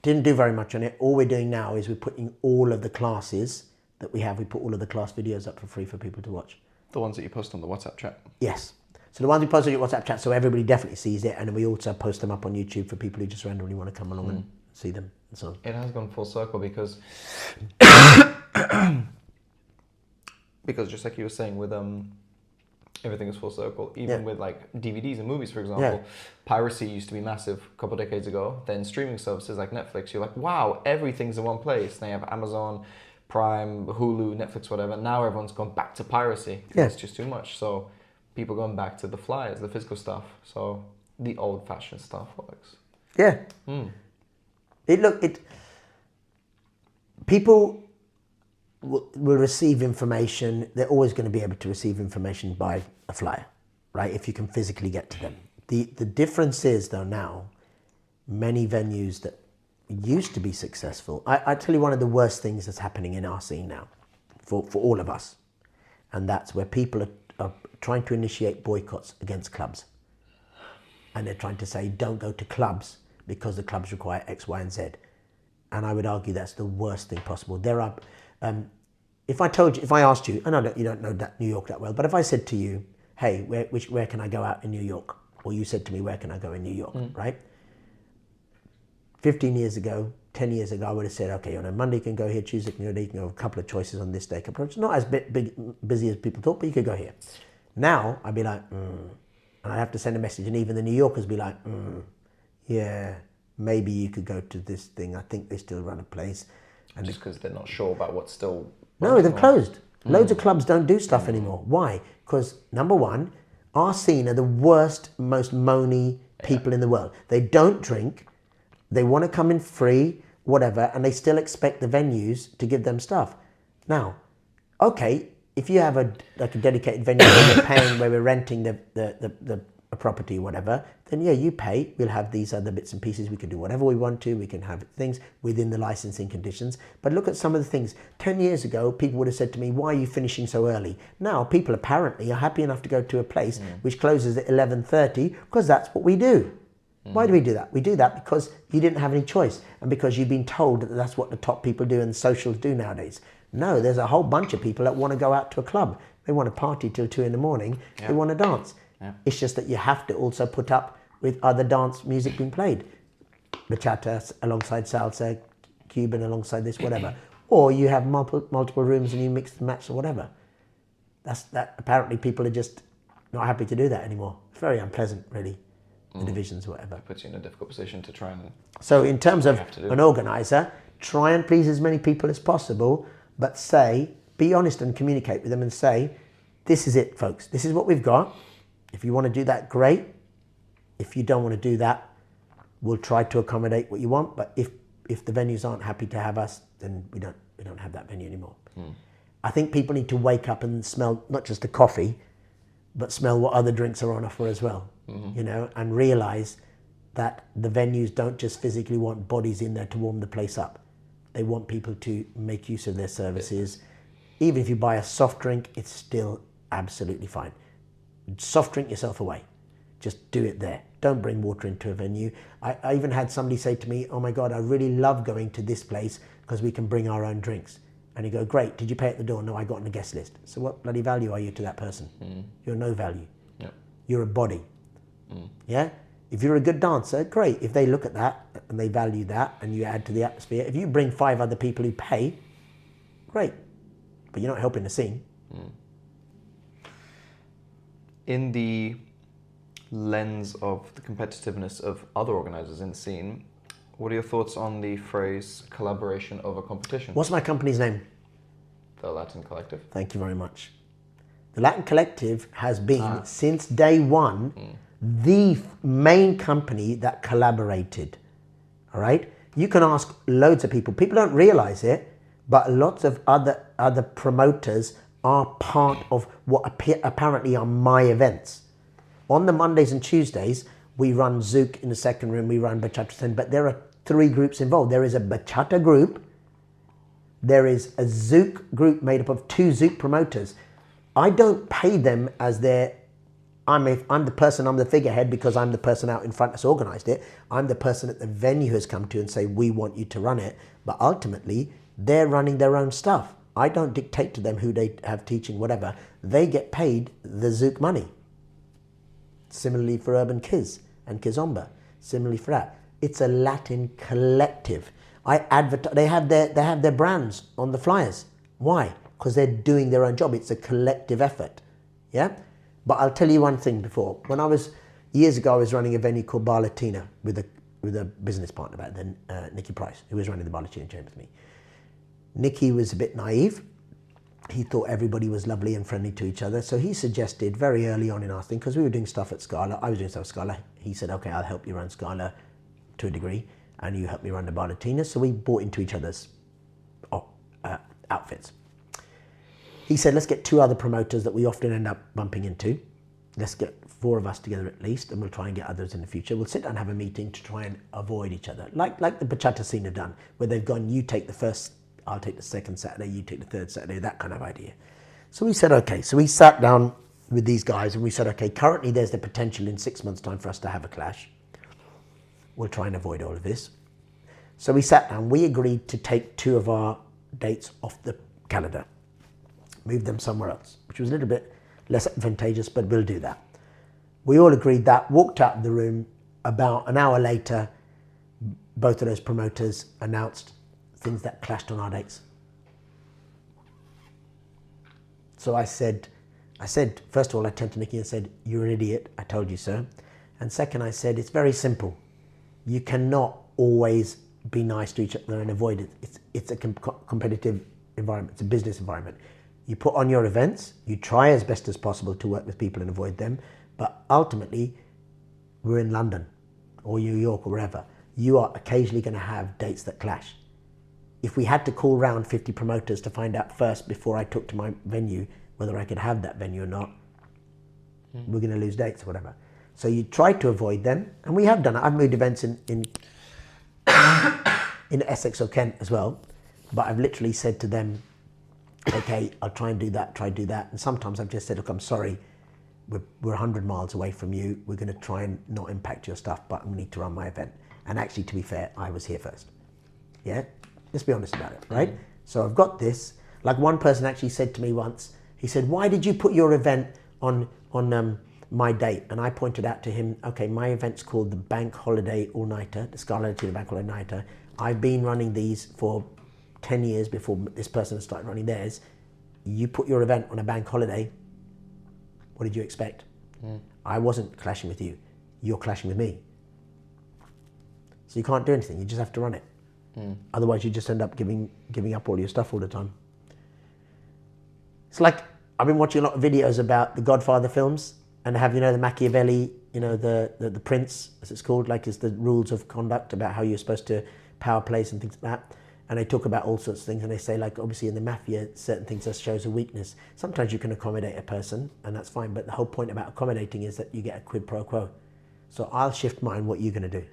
Speaker 2: didn't do very much on it. All we're doing now is we're putting all of the classes that we have, we put all of the class videos up for free for people to watch.
Speaker 1: The ones that you post on the WhatsApp chat?
Speaker 2: Yes. So the ones we post on your WhatsApp chat, so everybody definitely sees it, and then we also post them up on YouTube for people who just randomly want to come along and see them and so on.
Speaker 1: It has gone full circle because just like you were saying with everything is full circle. Even with like DVDs and movies, for example, piracy used to be massive a couple of decades ago. Then streaming services like Netflix, you're like, wow, everything's in one place. They have Amazon, Prime, Hulu, Netflix, whatever. Now everyone's gone back to piracy. It's just too much. So people going back to the flyers, the physical stuff. So the old-fashioned stuff works.
Speaker 2: Yeah. People will receive information. They're always going to be able to receive information by a flyer, right? If you can physically get to them. The difference is, though, now, many venues that used to be successful. I tell you one of the worst things that's happening in our scene now, for all of us, and that's where people are trying to initiate boycotts against clubs. And they're trying to say, don't go to clubs because the clubs require X, Y, and Z. And I would argue that's the worst thing possible. There are, if I asked you, I know that you don't know New York that well, but if I said to you, hey, where can I go out in New York? Or you said to me, where can I go in New York, right? 15 years ago, 10 years ago, I would have said, okay, on a Monday you can go here, Tuesday you can go there, you can go a couple of choices on this day. It's not as busy as people thought, but you could go here. Now, I'd be like, and I have to send a message, and even the New Yorkers be like, yeah, maybe you could go to this thing. I think they still run a place. And
Speaker 1: just because they're not sure about what's still...
Speaker 2: No, they've closed. Loads of clubs don't do stuff anymore. Why? Because, number one, our scene are the worst, most moany people in the world. They don't drink. They want to come in free, whatever, and they still expect the venues to give them stuff. Now, okay, if you have a dedicated venue where we're paying, where we're renting the property, whatever, then yeah, you pay. We'll have these other bits and pieces. We can do whatever we want to. We can have things within the licensing conditions. But look at some of the things. 10 years ago, people would have said to me, why are you finishing so early? Now, people apparently are happy enough to go to a place which closes at 11:30 because that's what we do. Why do we do that? We do that because you didn't have any choice and because you've been told that that's what the top people do and the socials do nowadays. No, there's a whole bunch of people that want to go out to a club. They want to party till 2 a.m. They want to dance. It's just that you have to also put up with other dance music being played. Bachata alongside salsa, Cuban alongside this, whatever. Or you have multiple rooms and you mix and match or whatever. That apparently people are just not happy to do that anymore. It's very unpleasant, really. The divisions, whatever.
Speaker 1: It puts you in a difficult position to try and...
Speaker 2: So in terms of an organizer, try and please as many people as possible, but be honest and communicate with them and say, this is it, folks. This is what we've got. If you want to do that, great. If you don't want to do that, we'll try to accommodate what you want. But if the venues aren't happy to have us, then we don't have that venue anymore. I think people need to wake up and smell not just the coffee, but smell what other drinks are on offer as well. You know, and realize that the venues don't just physically want bodies in there to warm the place up. They want people to make use of their services. Even if you buy a soft drink, it's still absolutely fine. Soft drink yourself away. Just do it there. Don't bring water into a venue. I even had somebody say to me, oh my God, I really love going to this place because we can bring our own drinks. And you go, great, did you pay at the door? No, I got on the guest list. So what bloody value are you to that person? You're no value. You're a body. Yeah? If you're a good dancer, great. If they look at that and they value that and you add to the atmosphere, if you bring 5 other people who pay, great. But you're not helping the scene.
Speaker 1: In the lens of the competitiveness of other organizers in the scene, what are your thoughts on the phrase collaboration over competition?
Speaker 2: What's my company's name?
Speaker 1: The Latin Collective.
Speaker 2: Thank you very much. The Latin Collective has been, since day one, the main company that collaborated. All right? You can ask loads of people. People don't realize it, but lots of other promoters are part of what apparently are my events. On the Mondays and Tuesdays, we run Zouk in the second room, we run Bachata, but there are 3 groups involved. There is a Bachata group, there is a Zouk group made up of 2 Zouk promoters. I don't pay them as I'm the figurehead because I'm the person out in front that's organised it. I'm the person that the venue has come to and say, we want you to run it. But ultimately, they're running their own stuff. I don't dictate to them who they have teaching, whatever. They get paid the Zouk money. Similarly for Urban Kiz and Kizomba. Similarly for that. It's a Latin collective. They have their brands on the flyers. Why? Because they're doing their own job. It's a collective effort. Yeah? But I'll tell you one thing before. Years ago, I was running a venue called Ballroom with a business partner back then, Nicky Price, who was running the Ballroom Chamber with me. Nicky was a bit naive. He thought everybody was lovely and friendly to each other. So he suggested very early on in our thing, because we were doing stuff at Scala, I was doing stuff at Scala. He said, okay, I'll help you run Scala to a degree, and you help me run the Ballroom. So we bought into each other's outfits. He said, let's get 2 other promoters that we often end up bumping into. Let's get 4 of us together at least, and we'll try and get others in the future. We'll sit down and have a meeting to try and avoid each other. Like the Bachata scene have done, where they've gone, you take the first, I'll take the second Saturday, you take the third Saturday, that kind of idea. So we said, okay. So we sat down with these guys and we said, okay, currently there's the potential in 6 months' time for us to have a clash. We'll try and avoid all of this. So we sat down, we agreed to take 2 of our dates off the calendar, move them somewhere else, which was a little bit less advantageous, but we'll do that. We all agreed that, walked out of the room. About an hour later, both of those promoters announced things that clashed on our dates. So I said, first of all, I turned to Nicky and said, you're an idiot, I told you so. And second, I said, it's very simple. You cannot always be nice to each other and avoid it. It's a competitive environment, it's a business environment. You put on your events, you try as best as possible to work with people and avoid them, but ultimately, we're in London or New York or wherever. You are occasionally going to have dates that clash. If we had to call round 50 promoters to find out first before I took to my venue whether I could have that venue or not, we're going to lose dates or whatever. So you try to avoid them, and we have done it. I've moved events in Essex or Kent as well, but I've literally said to them, okay, I'll try and do that, And sometimes I've just said, look, I'm sorry, we're 100 miles away from you. We're going to try and not impact your stuff, but we need to run my event. And actually, to be fair, I was here first. Yeah? Let's be honest about it, right? So I've got this. Like one person actually said to me once, he said, why did you put your event on my date? And I pointed out to him, okay, my event's called the Bank Holiday All-Nighter, the Scala to the Bank Holiday Nighter. I've been running these for 10 years before this person started running theirs. You put your event on a bank holiday, what did you expect? I wasn't clashing with you. You're clashing with me. So you can't do anything. You just have to run it. Otherwise, you just end up giving up all your stuff all the time. It's like I've been watching a lot of videos about the Godfather films and have, the Machiavelli, the Prince, as it's called, like is the rules of conduct about how you're supposed to power plays and things like that. And they talk about all sorts of things, and they say, like, obviously in the mafia, certain things that shows a weakness. Sometimes you can accommodate a person, and that's fine, but the whole point about accommodating is that you get a quid pro quo. So I'll shift mine, what are you going to do?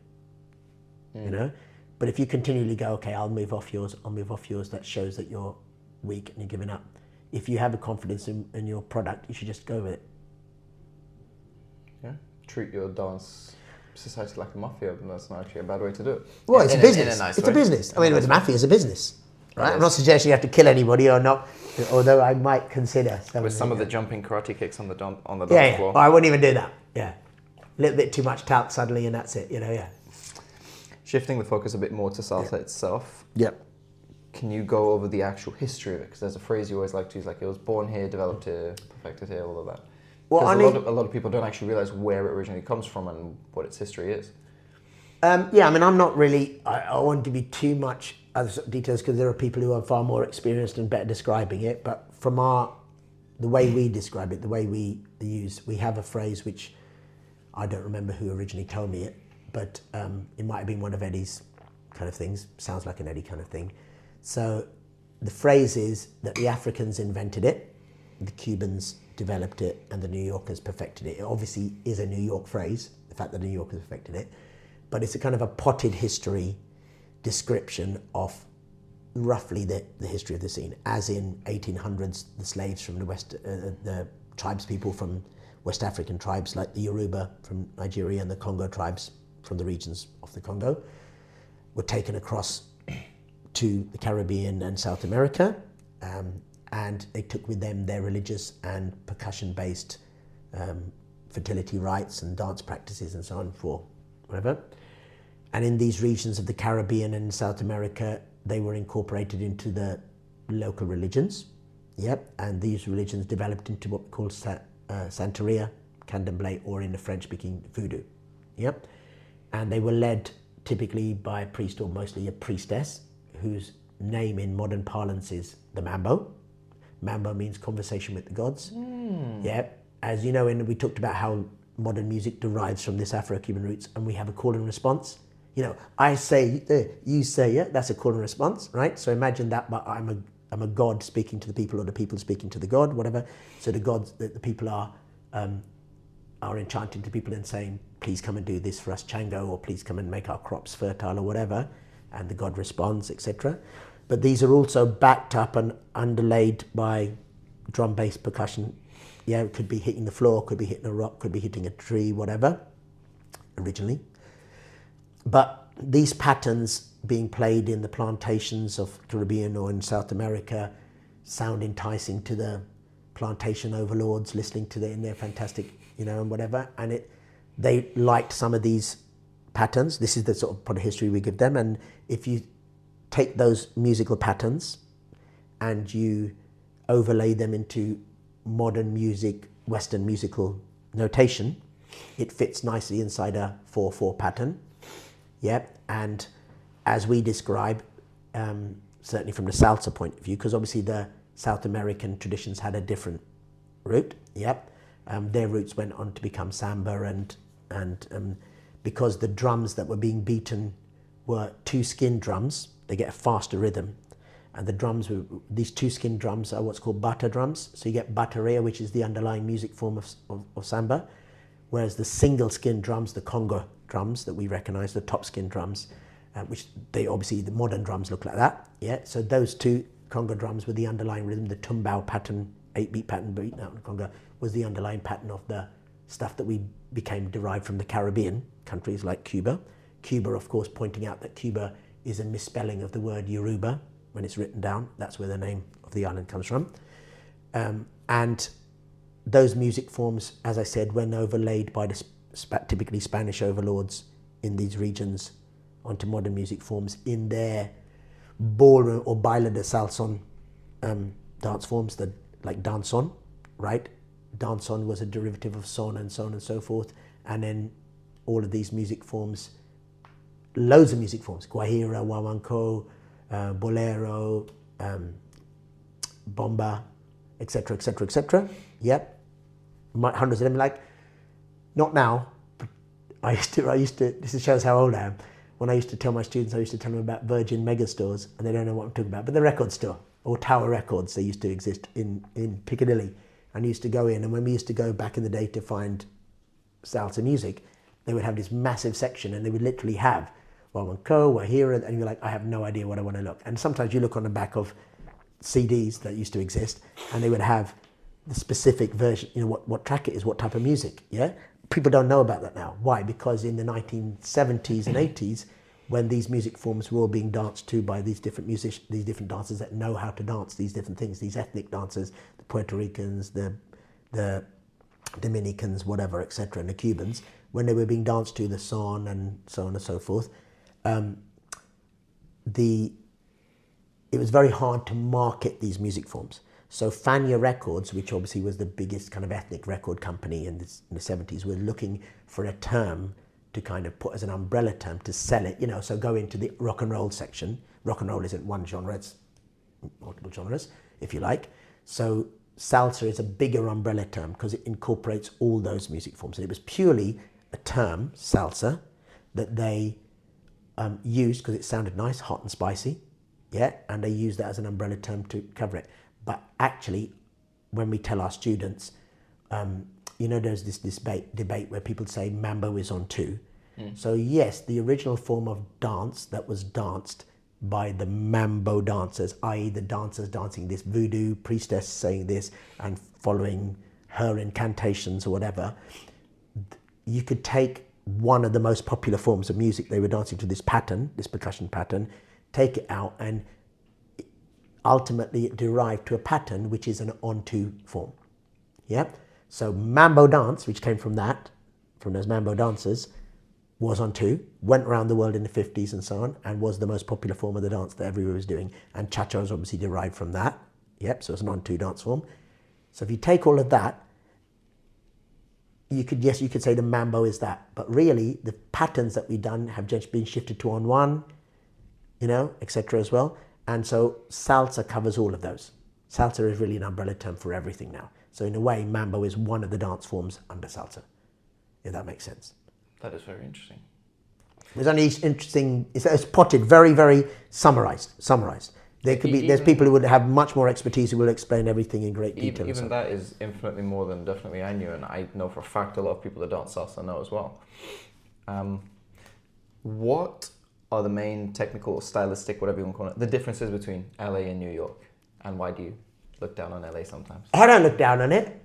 Speaker 2: But if you continually go, okay, I'll move off yours, that shows that you're weak and you're giving up. If you have a confidence in your product, you should just go with it.
Speaker 1: Yeah, treat your dance society like a mafia, and that's not actually a bad way to do it.
Speaker 2: Well, it's a business.
Speaker 1: In a nice
Speaker 2: it's
Speaker 1: way.
Speaker 2: A business. I mean, the mafia is a business, right? I'm not suggesting you have to kill anybody or not, although I might consider
Speaker 1: with some of the jumping karate kicks on the dance floor.
Speaker 2: I wouldn't even do that. Yeah, a little bit too much talc suddenly, and that's it.
Speaker 1: Shifting the focus a bit more to salsa itself.
Speaker 2: Yep.
Speaker 1: Can you go over the actual history of it? Because there's a phrase you always like to use, like it was born here, developed here, perfected here, all of that. Well, a lot of people don't actually realize where it originally comes from and what its history is.
Speaker 2: I'm not really, I want to be too much other sort of details because there are people who are far more experienced and better describing it. But from the way we describe it, the way we use, we have a phrase which I don't remember who originally told me it, but it might have been one of Eddie's kind of things. Sounds like an Eddie kind of thing. So the phrase is that the Africans invented it, the Cubans developed it, and the New Yorkers perfected it. It obviously is a New York phrase, the fact that the New Yorkers perfected it, but it's a kind of a potted history description of roughly the history of the scene, as in 1800s, the slaves from the West, the tribes people from West African tribes like the Yoruba from Nigeria and the Congo tribes from the regions of the Congo, were taken across to the Caribbean and South America. and they took with them their religious and percussion-based fertility rites and dance practices and so on for whatever. And in these regions of the Caribbean and South America, they were incorporated into the local religions. Yep, and these religions developed into what we call Santeria, Candomblé, or in the French-speaking Voodoo. Yep, and they were led typically by a priest or mostly a priestess, whose name in modern parlance is the Mambo. Mambo means conversation with the gods. Yep, as you know, we talked about how modern music derives from this Afro-Cuban roots, and we have a call and response. You know, I say, you say, yeah, that's a call and response, right? So imagine that, but I'm a god speaking to the people, or the people speaking to the god, whatever. So the gods, the people are enchanting to people and saying, please come and do this for us, Chango, or please come and make our crops fertile, or whatever. And the god responds, etc. But these are also backed up and underlaid by drum-based percussion. Yeah, it could be hitting the floor, could be hitting a rock, could be hitting a tree, whatever, originally. But these patterns being played in the plantations of Caribbean or in South America sound enticing to the plantation overlords listening to in their fantastic, and whatever. And they liked some of these patterns. This is the sort of history we give them. And if you take those musical patterns and you overlay them into modern music, Western musical notation, it fits nicely inside a 4/4 pattern. Yep, and as we describe, certainly from the Salsa point of view, because obviously the South American traditions had a different root. Yep, their roots went on to become samba, and because the drums that were being beaten were two-skin drums, they get a faster rhythm, and these two-skin drums are what's called bata drums. So you get bateria, which is the underlying music form of samba, whereas the single-skin drums, the conga drums that we recognize, the top-skin drums, which the modern drums look like that. Yeah, so those two conga drums were the underlying rhythm. The tumbao pattern, 8-beat pattern beaten out in conga, was the underlying pattern of the stuff that we became derived from the Caribbean countries like Cuba. Cuba, of course, pointing out that Cuba is a misspelling of the word Yoruba when it's written down. That's where the name of the island comes from. And those music forms, as I said, when overlaid by the typically Spanish overlords in these regions onto modern music forms in their ballroom or baile de salson dance forms, like danson, right? Danson was a derivative of son and so on and so forth. And then all of these music forms, loads of music forms, guajira, guaguancó, bolero, bomba, etc., etc., etc. Yep, hundreds of them. Like, not now. But I used to. This shows how old I am. When I used to tell my students, I used to tell them about Virgin megastores, and they don't know what I'm talking about. But the record store, or Tower Records, they used to exist in Piccadilly. And I used to go in, and when we used to go back in the day to find salsa music, they would have this massive section, and they would literally have guaguancó, guajira, and you're like, I have no idea what I want to look. And sometimes you look on the back of CDs that used to exist, and they would have the specific version, what track it is, what type of music, yeah? People don't know about that now. Why? Because in the 1970s and 80s, when these music forms were all being danced to by these different musicians, these different dancers that know how to dance these different things, these ethnic dancers, the Puerto Ricans, the Dominicans, whatever, etc., and the Cubans, when they were being danced to, the son and so on and so forth, it was very hard to market these music forms. So Fania Records, which obviously was the biggest kind of ethnic record company in the 70s, were looking for a term to kind of put as an umbrella term to sell it, so go into the rock and roll section. Rock and roll isn't one genre, it's multiple genres, if you like. So salsa is a bigger umbrella term because it incorporates all those music forms. And it was purely a term, salsa, that they used because it sounded nice, hot and spicy, yeah, and they used that as an umbrella term to cover it. But actually, when we tell our students, there's this debate where people say Mambo is on too. So yes, the original form of dance that was danced by the Mambo dancers, i.e. the dancers dancing this voodoo priestess saying this and following her incantations or whatever, you could take one of the most popular forms of music they were dancing to, this pattern, this percussion pattern, take it out, and ultimately it derived to a pattern which is an on-two form. Yeah? So Mambo dance, which came from that, from those Mambo dancers, was on two, went around the world in the 50s and so on, and was the most popular form of the dance that everyone was doing. And cha-cha was obviously derived from that. Yep, so it's an on-two dance form. So if you take all of that, you could say the Mambo is that. But really, the patterns that we've done have just been shifted to on one, etc. as well. And so Salsa covers all of those. Salsa is really an umbrella term for everything now. So in a way, Mambo is one of the dance forms under Salsa, if that makes sense.
Speaker 1: That is very interesting.
Speaker 2: It's only interesting, it's potted, very, very summarized. There's people who would have much more expertise who will explain everything in great detail.
Speaker 1: Even that is infinitely more than definitely I knew, and I know for a fact a lot of people that dance salsa know as well. What are the main technical or stylistic, whatever you want to call it, the differences between LA and New York, and why do you look down on LA sometimes?
Speaker 2: I don't look down on it.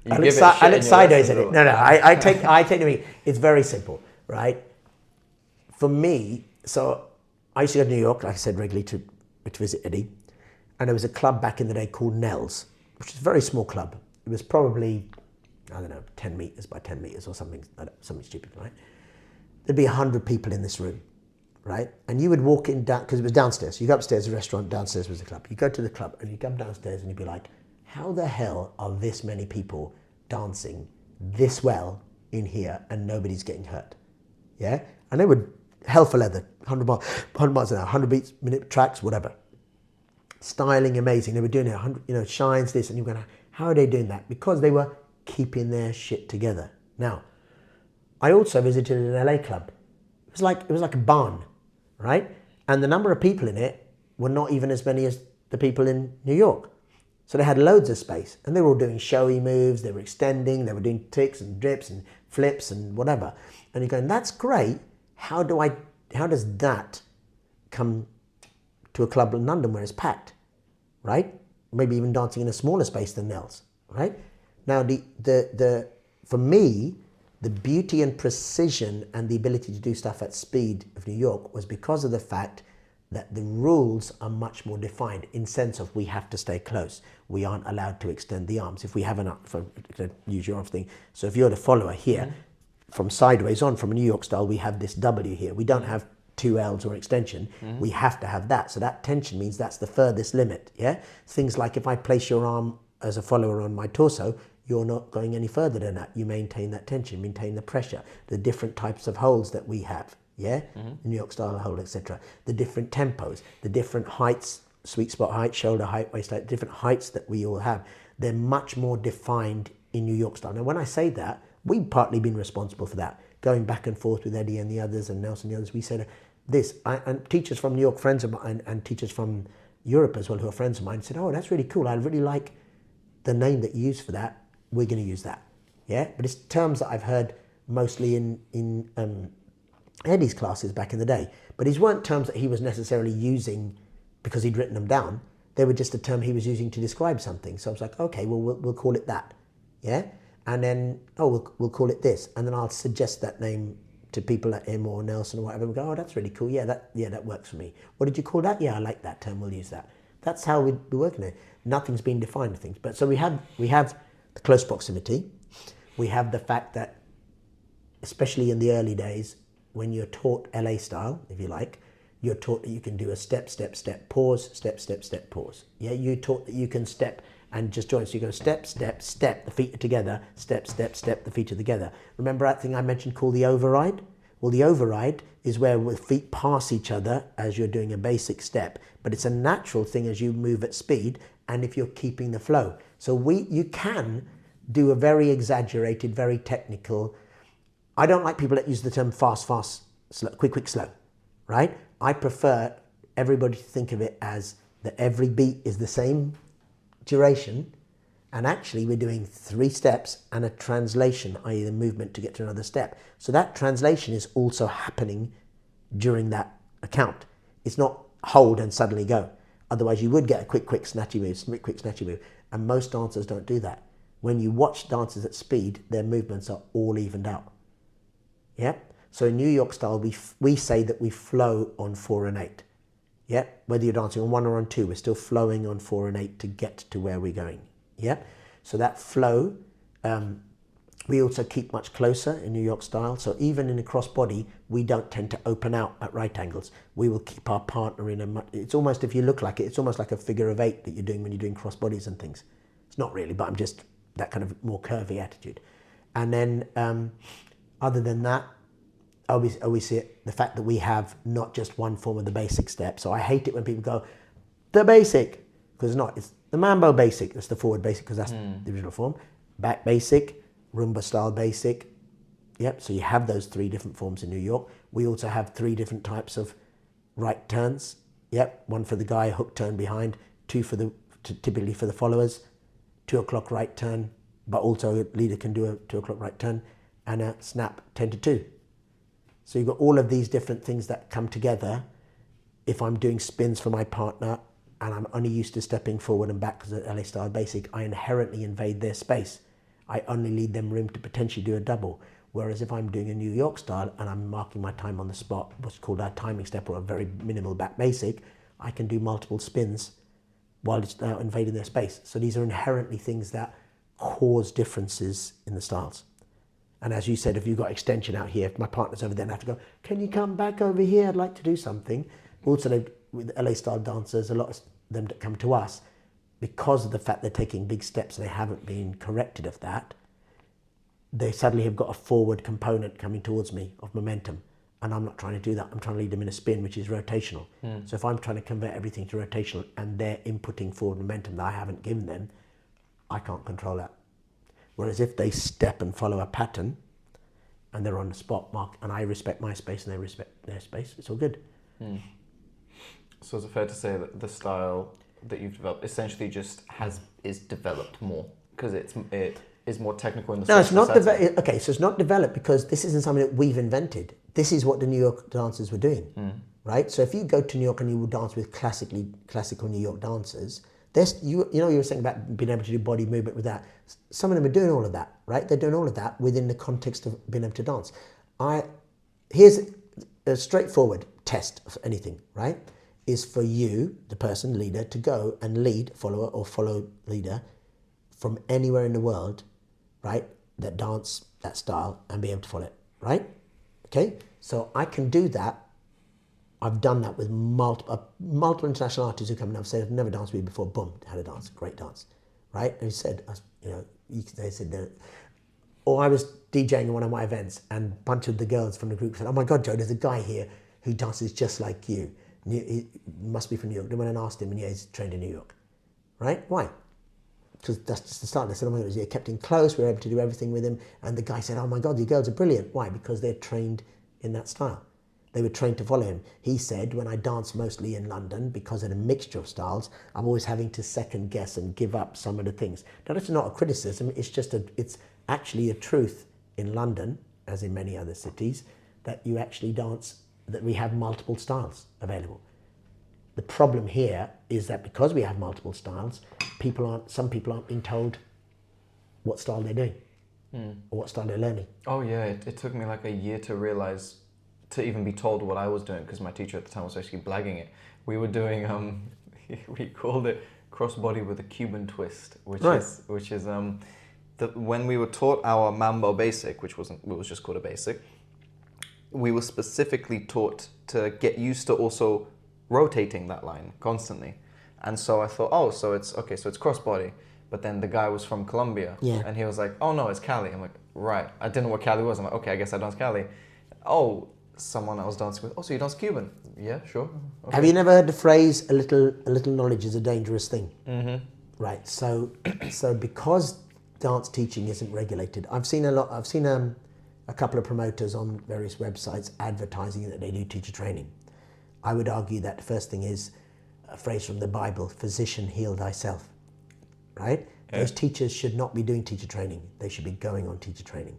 Speaker 2: I look sideways at it. No, I take the meaning. It's very simple, right? For me, so I used to go to New York, like I said, regularly to visit Eddie, and there was a club back in the day called Nell's, which is a very small club. It was probably, 10 meters by 10 meters or something stupid, right? There'd be 100 people in this room, right? And you would walk in down, because it was downstairs. You go upstairs, the restaurant, downstairs was the club. You go to the club and you come downstairs and you'd be like, how the hell are this many people dancing this well in here and nobody's getting hurt? Yeah? And they would hell for leather, 100 miles an hour, 100 beats minute tracks, whatever. Styling amazing. They were doing it, shines this, and you're going, how are they doing that? Because they were keeping their shit together. Now, I also visited an LA club. It was like a barn, right? And the number of people in it were not even as many as the people in New York. So they had loads of space, and they were all doing showy moves, they were extending, they were doing tricks and drips and flips and whatever. And you're going, that's great. How does that come to a club in London where it's packed, right? Maybe even dancing in a smaller space than Nell's, right? Now, for me, the beauty and precision and the ability to do stuff at speed of New York was because of the fact that the rules are much more defined in sense of we have to stay close. We aren't allowed to extend the arms. If we have to use your arm thing. So if you're the follower here, from sideways on, from a New York style, we have this W here. We don't have two L's or extension. We have to have that. So that tension means that's the furthest limit, yeah? Things like if I place your arm as a follower on my torso, you're not going any further than that. You maintain that tension, maintain the pressure, the different types of holds that we have, yeah? New York style hold, etc. The different tempos, the different heights, sweet spot height, shoulder height, waist height, different heights that we all have. They're much more defined in New York style. Now, when I say that, we've partly been responsible for that. Going back and forth with Eddie and the others and Nelson and the others, we said this. And teachers from New York, friends of mine, and teachers from Europe as well, who are friends of mine, said, oh, that's really cool. I really like the name that you use for that. We're going to use that. Yeah? But it's terms that I've heard mostly in Eddie's classes back in the day. But these weren't terms that he was necessarily using because he'd written them down. They were just a term he was using to describe something. So I was like, okay, well, we'll call it that. Yeah? And then, we'll call it this. And then I'll suggest that name to people like him or Nelson or whatever. We go, oh, that's really cool. Yeah, that works for me. What did you call that? Yeah, I like that term. We'll use that. That's how we're working it. Nothing's been defined, things. But so we have the close proximity. We have the fact that, especially in the early days, when you're taught LA style, if you like, you're taught that you can do a step, step, step, pause, step, step, step, pause. Yeah, you're taught that you can step and just join. So you go step, step, step, the feet are together, step, step, step, the feet are together. Remember that thing I mentioned called the override? Well, the override is where the feet pass each other as you're doing a basic step, but it's a natural thing as you move at speed and if you're keeping the flow. So you can do a very exaggerated, very technical. I don't like people that use the term fast, fast, slow, quick, slow, right? I prefer everybody to think of it as that every beat is the same duration, and actually we're doing 3 steps and a translation, i.e. the movement to get to another step. So that translation is also happening during that account. It's not hold and suddenly go. Otherwise you would get a quick, snatchy move. And most dancers don't do that. When you watch dancers at speed, their movements are all evened out. Yeah? So in New York style, we say that we flow on 4 and 8. Yeah, whether you're dancing on 1 or on 2, we're still flowing on 4 and 8 to get to where we're going. Yeah, so that flow, we also keep much closer in New York style. So even in a crossbody, we don't tend to open out at right angles. We will keep our partner in it's almost, if you look like it, it's almost like a figure of 8 that you're doing when you're doing crossbodies and things. It's not really, but I'm just that kind of more curvy attitude. And then other than that, I always see it, the fact that we have not just one form of the basic step. So I hate it when people go, the basic, because it's not. It's the Mambo basic. That's the forward basic, because that's the original form. Back basic, rumba style basic. Yep, so you have those 3 different forms in New York. We also have 3 different types of right turns. Yep, 1 for the guy, hook turn behind, 2 for typically for the followers, 2 o'clock right turn, but also a leader can do a 2 o'clock right turn, and a snap 10 to 2. So you've got all of these different things that come together. If I'm doing spins for my partner and I'm only used to stepping forward and back because of LA style basic, I inherently invade their space. I only leave them room to potentially do a double. Whereas if I'm doing a New York style and I'm marking my time on the spot, what's called a timing step or a very minimal back basic, I can do multiple spins while it's now invading their space. So these are inherently things that cause differences in the styles. And as you said, if you've got extension out here, if my partner's over there, I have to go, can you come back over here? I'd like to do something. Also, with LA style dancers, a lot of them that come to us, because of the fact they're taking big steps and they haven't been corrected of that, they suddenly have got a forward component coming towards me of momentum. And I'm not trying to do that. I'm trying to lead them in a spin, which is rotational. So if I'm trying to convert everything to rotational and they're inputting forward momentum that I haven't given them, I can't control that. Whereas if they step and follow a pattern and they're on the spot mark and I respect my space and they respect their space, it's all good.
Speaker 1: So is it fair to say that the style that you've developed essentially just is developed more because it is more technical in the
Speaker 2: No, it's not developed. Okay, so it's not developed because this isn't something that we've invented. This is what the New York dancers were doing, right? So if you go to New York and you will dance with classical New York dancers, you were saying about being able to do body movement with that. Some of them are doing all of that, right? They're doing all of that within the context of being able to dance. Here's a straightforward test of anything, right? Is for you, the person, leader, to go and lead follower or follow leader from anywhere in the world, right? That dance that style and be able to follow it, right? Okay, so I can do that. I've done that with multiple international artists who come and I've said, I've never danced with you before. Boom, had a dance, great dance, right? And he said, they said, or I was DJing in one of my events and a bunch of the girls from the group said, oh my God, Joe, there's a guy here who dances just like you. He must be from New York. They went and asked him and he's trained in New York, right? Why? Because that's just the start. They said, oh my God, he kept him close. We were able to do everything with him. And the guy said, oh my God, you girls are brilliant. Why? Because they're trained in that style. They were trained to follow him. He said, when I dance mostly in London, because of a mixture of styles, I'm always having to second guess and give up some of the things. Now, that's not a criticism. It's just it's actually a truth in London, as in many other cities, that you actually dance, that we have multiple styles available. The problem here is that because we have multiple styles, some people aren't being told what style they're doing or what style they're learning.
Speaker 1: Oh yeah, it took me like a year to realize, to even be told what I was doing, because my teacher at the time was actually blagging it. We were doing we called it crossbody with a Cuban twist, which is when we were taught our Mambo basic, which was just called a basic, we were specifically taught to get used to also rotating that line constantly. And so I thought, so it's crossbody. But then the guy was from Colombia, and he was like, oh no, it's Cali. I'm like, right. I didn't know what Cali was. I'm like, okay, I guess I dance Cali. Oh, someone I was dancing with, so you dance Cuban? Yeah, sure. Okay.
Speaker 2: Have you never heard the phrase, a little knowledge is a dangerous thing? Mm-hmm. Right, so because dance teaching isn't regulated, I've seen a couple of promoters on various websites advertising that they do teacher training. I would argue that the first thing is a phrase from the Bible, physician, heal thyself, right? Yeah. Those teachers should not be doing teacher training. They should be going on teacher training,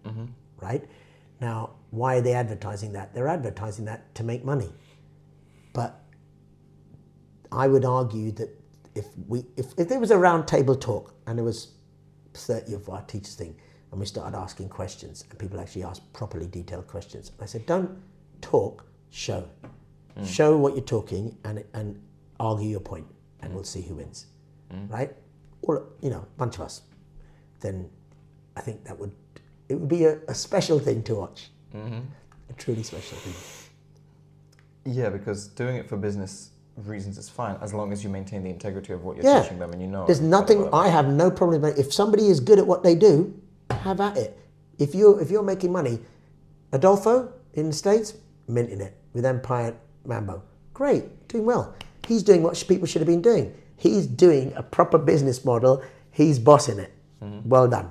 Speaker 2: right? Now, why are they advertising that? They're advertising that to make money. But I would argue that if there was a round table talk and there was 30 of our teachers thing and we started asking questions and people actually asked properly detailed questions, I said, don't talk, show. Show what you're talking and argue your point, and we'll see who wins, right? Or, you know, a bunch of us. Then I think it would be a special thing to watch. A truly special thing.
Speaker 1: Yeah, because doing it for business reasons is fine, as long as you maintain the integrity of what you're teaching them and you know.
Speaker 2: There's nothing, I have no problem with it. If somebody is good at what they do, have at it. If you're making money, Adolfo in the States, minting it with Empire Mambo. Great, doing well. He's doing what people should have been doing. He's doing a proper business model. He's bossing it. Well done.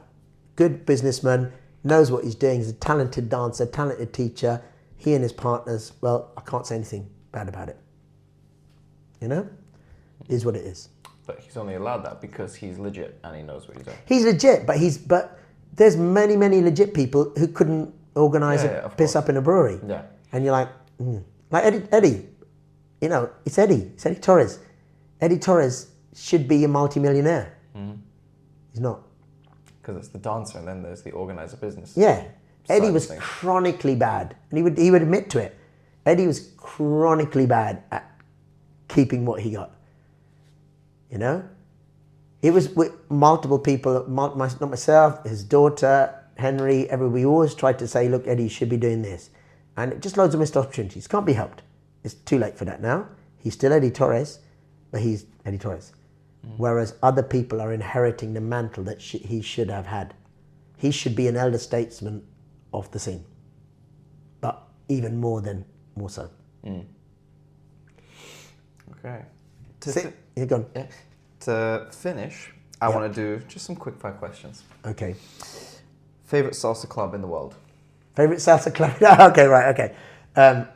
Speaker 2: Good businessman, knows what he's doing. He's a talented dancer, talented teacher. He and his partners, well, I can't say anything bad about it. You know? It is what it is.
Speaker 1: But he's only allowed that because he's legit and he knows what he's doing.
Speaker 2: He's legit, but there's many legit people who couldn't organise a piss up in a brewery.
Speaker 1: Yeah.
Speaker 2: And you're like, like Eddie, you know, it's Eddie Torres. Eddie Torres should be a multimillionaire. He's not.
Speaker 1: Because it's the dancer and then there's the organizer business.
Speaker 2: Yeah. Eddie was chronically bad. And he would admit to it. Eddie was chronically bad at keeping what he got. You know? It was with multiple people, not myself, his daughter, Henry, we always tried to say, look, Eddie, you should be doing this. And just loads of missed opportunities. Can't be helped. It's too late for that now. He's still Eddie Torres, but he's Eddie Torres. Whereas other people are inheriting the mantle that he should have had. He should be an elder statesman of the scene. But even more so.
Speaker 1: Okay.
Speaker 2: You're gone.
Speaker 1: Yeah. To finish, I want to do just some quick fire questions.
Speaker 2: Okay.
Speaker 1: Favorite salsa club in the world?
Speaker 2: Favorite salsa club? Okay, right, okay.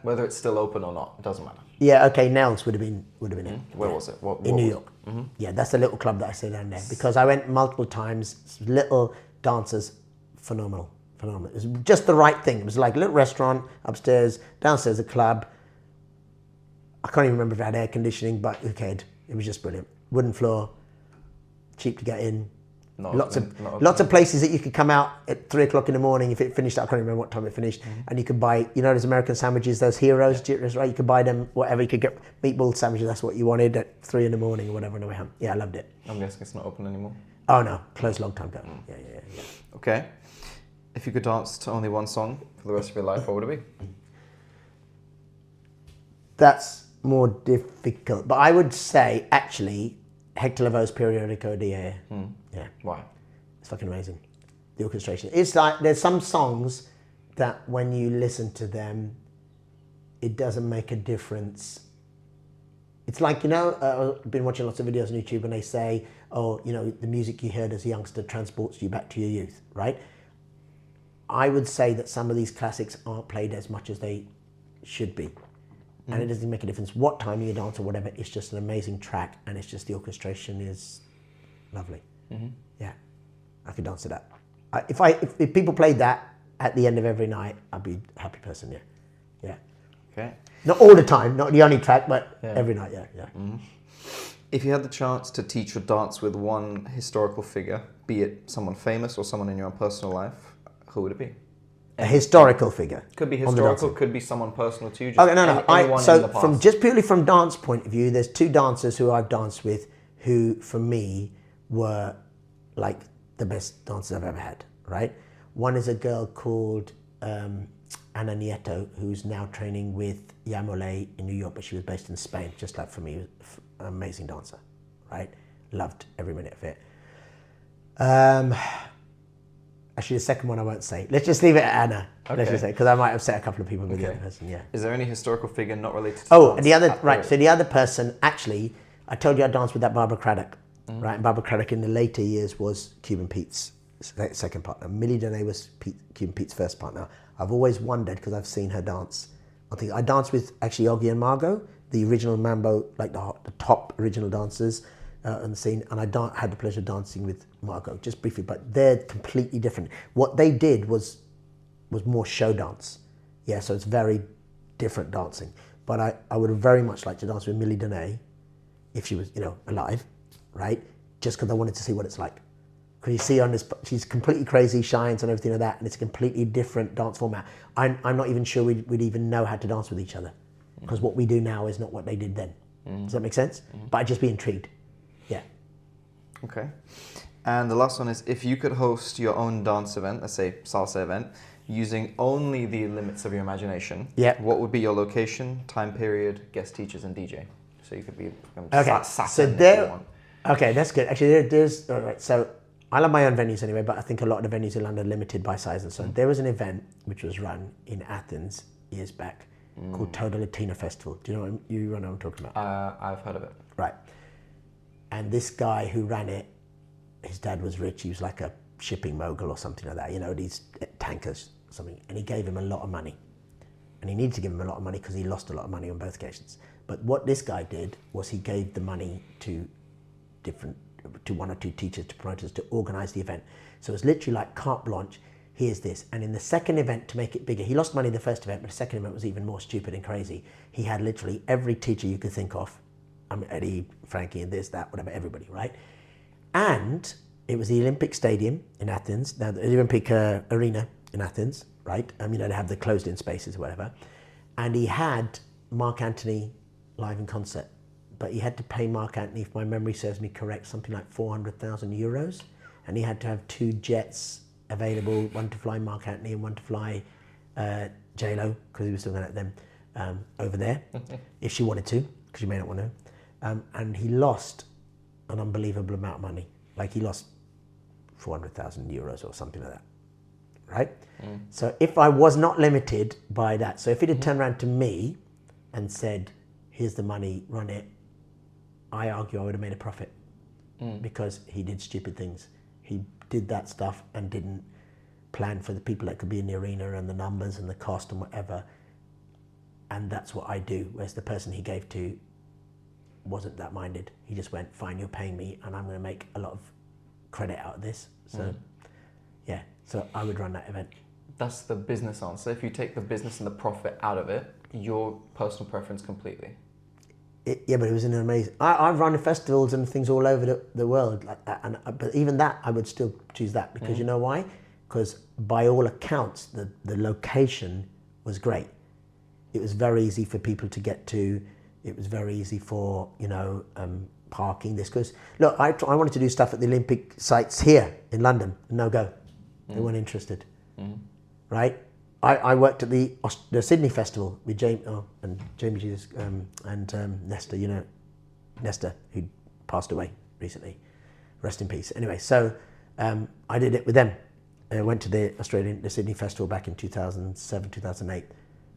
Speaker 1: Whether it's still open or not, it doesn't matter.
Speaker 2: Yeah, okay, Nels would have been it.
Speaker 1: Where was it? What
Speaker 2: in New York. Yeah, that's the little club that I say down there. Because I went multiple times, little dancers, phenomenal. It was just the right thing. It was like a little restaurant, upstairs, downstairs a club. I can't even remember if it had air conditioning, but who cared? It was just brilliant. Wooden floor, cheap to get in. Lots of places that you could come out at 3 o'clock in the morning if it finished. I can't remember what time it finished. And you could buy, you know, those American sandwiches, those Heroes, right? You could buy them, whatever. You could get meatball sandwiches. That's what you wanted at 3 in the morning or whatever on the way home. Yeah, I loved it.
Speaker 1: I'm guessing it's not open anymore.
Speaker 2: Oh no, closed a long time ago. Yeah.
Speaker 1: Okay. If you could dance to only one song for the rest of your life, what would it be? That's more difficult. But I would say, actually, Hector Lavoe's Periodico de Yeah. Why?
Speaker 2: It's fucking amazing. The orchestration. It's like, there's some songs that when you listen to them, it doesn't make a difference. It's like, you know, I've been watching lots of videos on YouTube and they say, oh, you know, the music you heard as a youngster transports you back to your youth, right? I would say that some of these classics aren't played as much as they should be. And it doesn't make a difference what time you dance or whatever. It's just an amazing track, and it's just the orchestration is lovely. Yeah, I could dance to that. If people played that at the end of every night, I'd be a happy person. Yeah.
Speaker 1: Okay.
Speaker 2: Not all the time, not the only track, but every night. Yeah.
Speaker 1: If you had the chance to teach or dance with one historical figure, be it someone famous or someone in your own personal life, who would it be?
Speaker 2: A historical figure.
Speaker 1: Could be historical, could be someone personal to you.
Speaker 2: Okay, no. So from just purely from dance point of view, there's 2 dancers who I've danced with who, for me, were like the best dancers I've ever had, right? One is a girl called Ana Nieto, who's now training with Yamole in New York, but she was based in Spain, just like for me, an amazing dancer, right? Loved every minute of it. Actually, the second one I won't say. Let's just leave it at Anna. Okay. Let's just say, because I might upset a couple of people with the other person. Yeah.
Speaker 1: Is there any historical figure not related to
Speaker 2: dance? The other right. So the other person, actually, I told you I danced with that Barbara Craddock, right? And Barbara Craddock in the later years was Cuban Pete's second partner. Millie Dene was Cuban Pete's first partner. I've always wondered because I've seen her dance. I danced with actually Yogi and Margot, the original Mambo, like the top original dancers. On the scene, and I had the pleasure of dancing with Margot, just briefly, but they're completely different. What they did was more show dance. Yeah, so it's very different dancing. But I would very much like to dance with Millie Dene, if she was, alive, right? Just because I wanted to see what it's like. Because you see on this, she's completely crazy, shines and everything like that, and it's a completely different dance format. I'm not even sure we'd even know how to dance with each other. because what we do now is not what they did then. Does that make sense? But I'd just be intrigued. Yeah.
Speaker 1: Okay. And the last one is, if you could host your own dance event, let's say salsa event, using only the limits of your imagination, what would be your location, time period, guest teachers, and DJ? So you could be
Speaker 2: so there. Okay, that's good. Actually, there's all right. So I love my own venues anyway, but I think a lot of the venues in London are limited by size and so on. There was an event which was run in Athens years back called Total Latina Festival. Do you know what I'm talking about?
Speaker 1: I've heard of it.
Speaker 2: Right. And this guy who ran it, his dad was rich. He was like a shipping mogul or something like that. You know, these tankers or something. And he gave him a lot of money. And he needed to give him a lot of money because he lost a lot of money on both occasions. But what this guy did was he gave the money to one or two teachers, to promoters, to organize the event. So it was literally like carte blanche, here's this. And in the second event, to make it bigger, he lost money in the first event, but the second event was even more stupid and crazy. He had literally every teacher you could think of. Eddie, Frankie, and this, that, whatever, everybody, right? And it was the Olympic Stadium in Athens, now the Olympic Arena in Athens, right? They have the closed-in spaces or whatever. And he had Mark Anthony live in concert. But he had to pay Mark Anthony, if my memory serves me correct, something like 400,000 euros. And he had to have 2 jets available, one to fly Mark Anthony and one to fly J-Lo, because he was still going to let them over there, if she wanted to, because you may not want to. And he lost an unbelievable amount of money. Like he lost 400,000 euros or something like that, right? So if I was not limited by that, so if it had turned around to me and said, here's the money, run it, I argue I would have made a profit because he did stupid things. He did that stuff and didn't plan for the people that could be in the arena and the numbers and the cost and whatever. And that's what I do. Whereas the person he gave to wasn't that minded. He just went, fine, you're paying me and I'm going to make a lot of credit out of this. So yeah, so I would run that event.
Speaker 1: That's the business answer. If you take the business and the profit out of it, your personal preference completely.
Speaker 2: Yeah, but it was an amazing... I've run festivals and things all over the world like that, but even that, I would still choose that because you know why? Because by all accounts, the location was great. It was very easy for people to get to. It was very easy for, parking. Because, look, I wanted to do stuff at the Olympic sites here in London. No go. They weren't interested. Right? I worked at the Sydney Festival with Jamie Jesus and Nesta, Nesta, who passed away recently. Rest in peace. Anyway, so I did it with them. I went to the Sydney Festival back in 2007, 2008.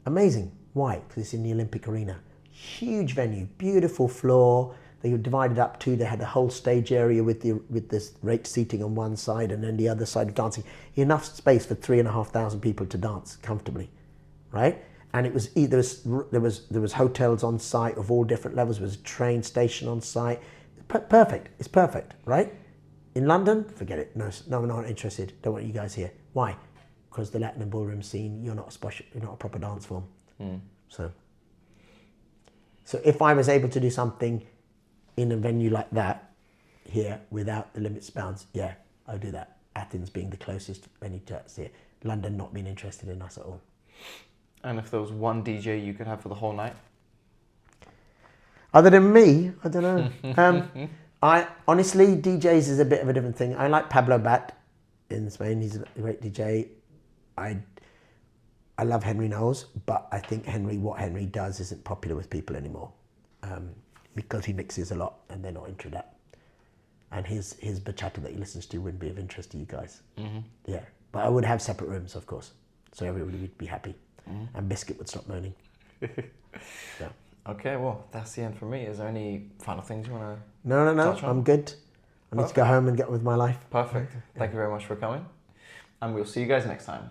Speaker 2: Amazing. Why? Because it's in the Olympic Arena. Huge venue, beautiful floor. They were divided up they had a whole stage area with this rate seating on one side and then the other side of dancing. Enough space for 3,500 people to dance comfortably, right? And it was there was hotels on site of all different levels. There was a train station on site. Perfect. It's perfect, right? In London, forget it. No, we're not interested. Don't want you guys here. Why? Because the Latin and ballroom scene, you're not a proper dance form. So if I was able to do something in a venue like that here without the limits bounds, yeah, I'll do that. Athens being the closest venue to us here. London not being interested in us at all.
Speaker 1: And if there was one DJ you could have for the whole night?
Speaker 2: Other than me, I don't know. I honestly, DJs is a bit of a different thing. I like Pablo Bat in Spain. He's a great DJ. I love Henry Knowles, but I think what Henry does isn't popular with people anymore. Because he mixes a lot and they're not into that. And his bachata that he listens to wouldn't be of interest to you guys. Yeah, but I would have separate rooms, of course, so everybody would be happy. And Biscuit would stop moaning. Yeah.
Speaker 1: Okay, well, that's the end for me. Is there any final things you want to
Speaker 2: No,
Speaker 1: touch on?
Speaker 2: I'm good. I need to go home and get on with my life.
Speaker 1: Perfect. Thank you very much for coming. And we'll see you guys next time.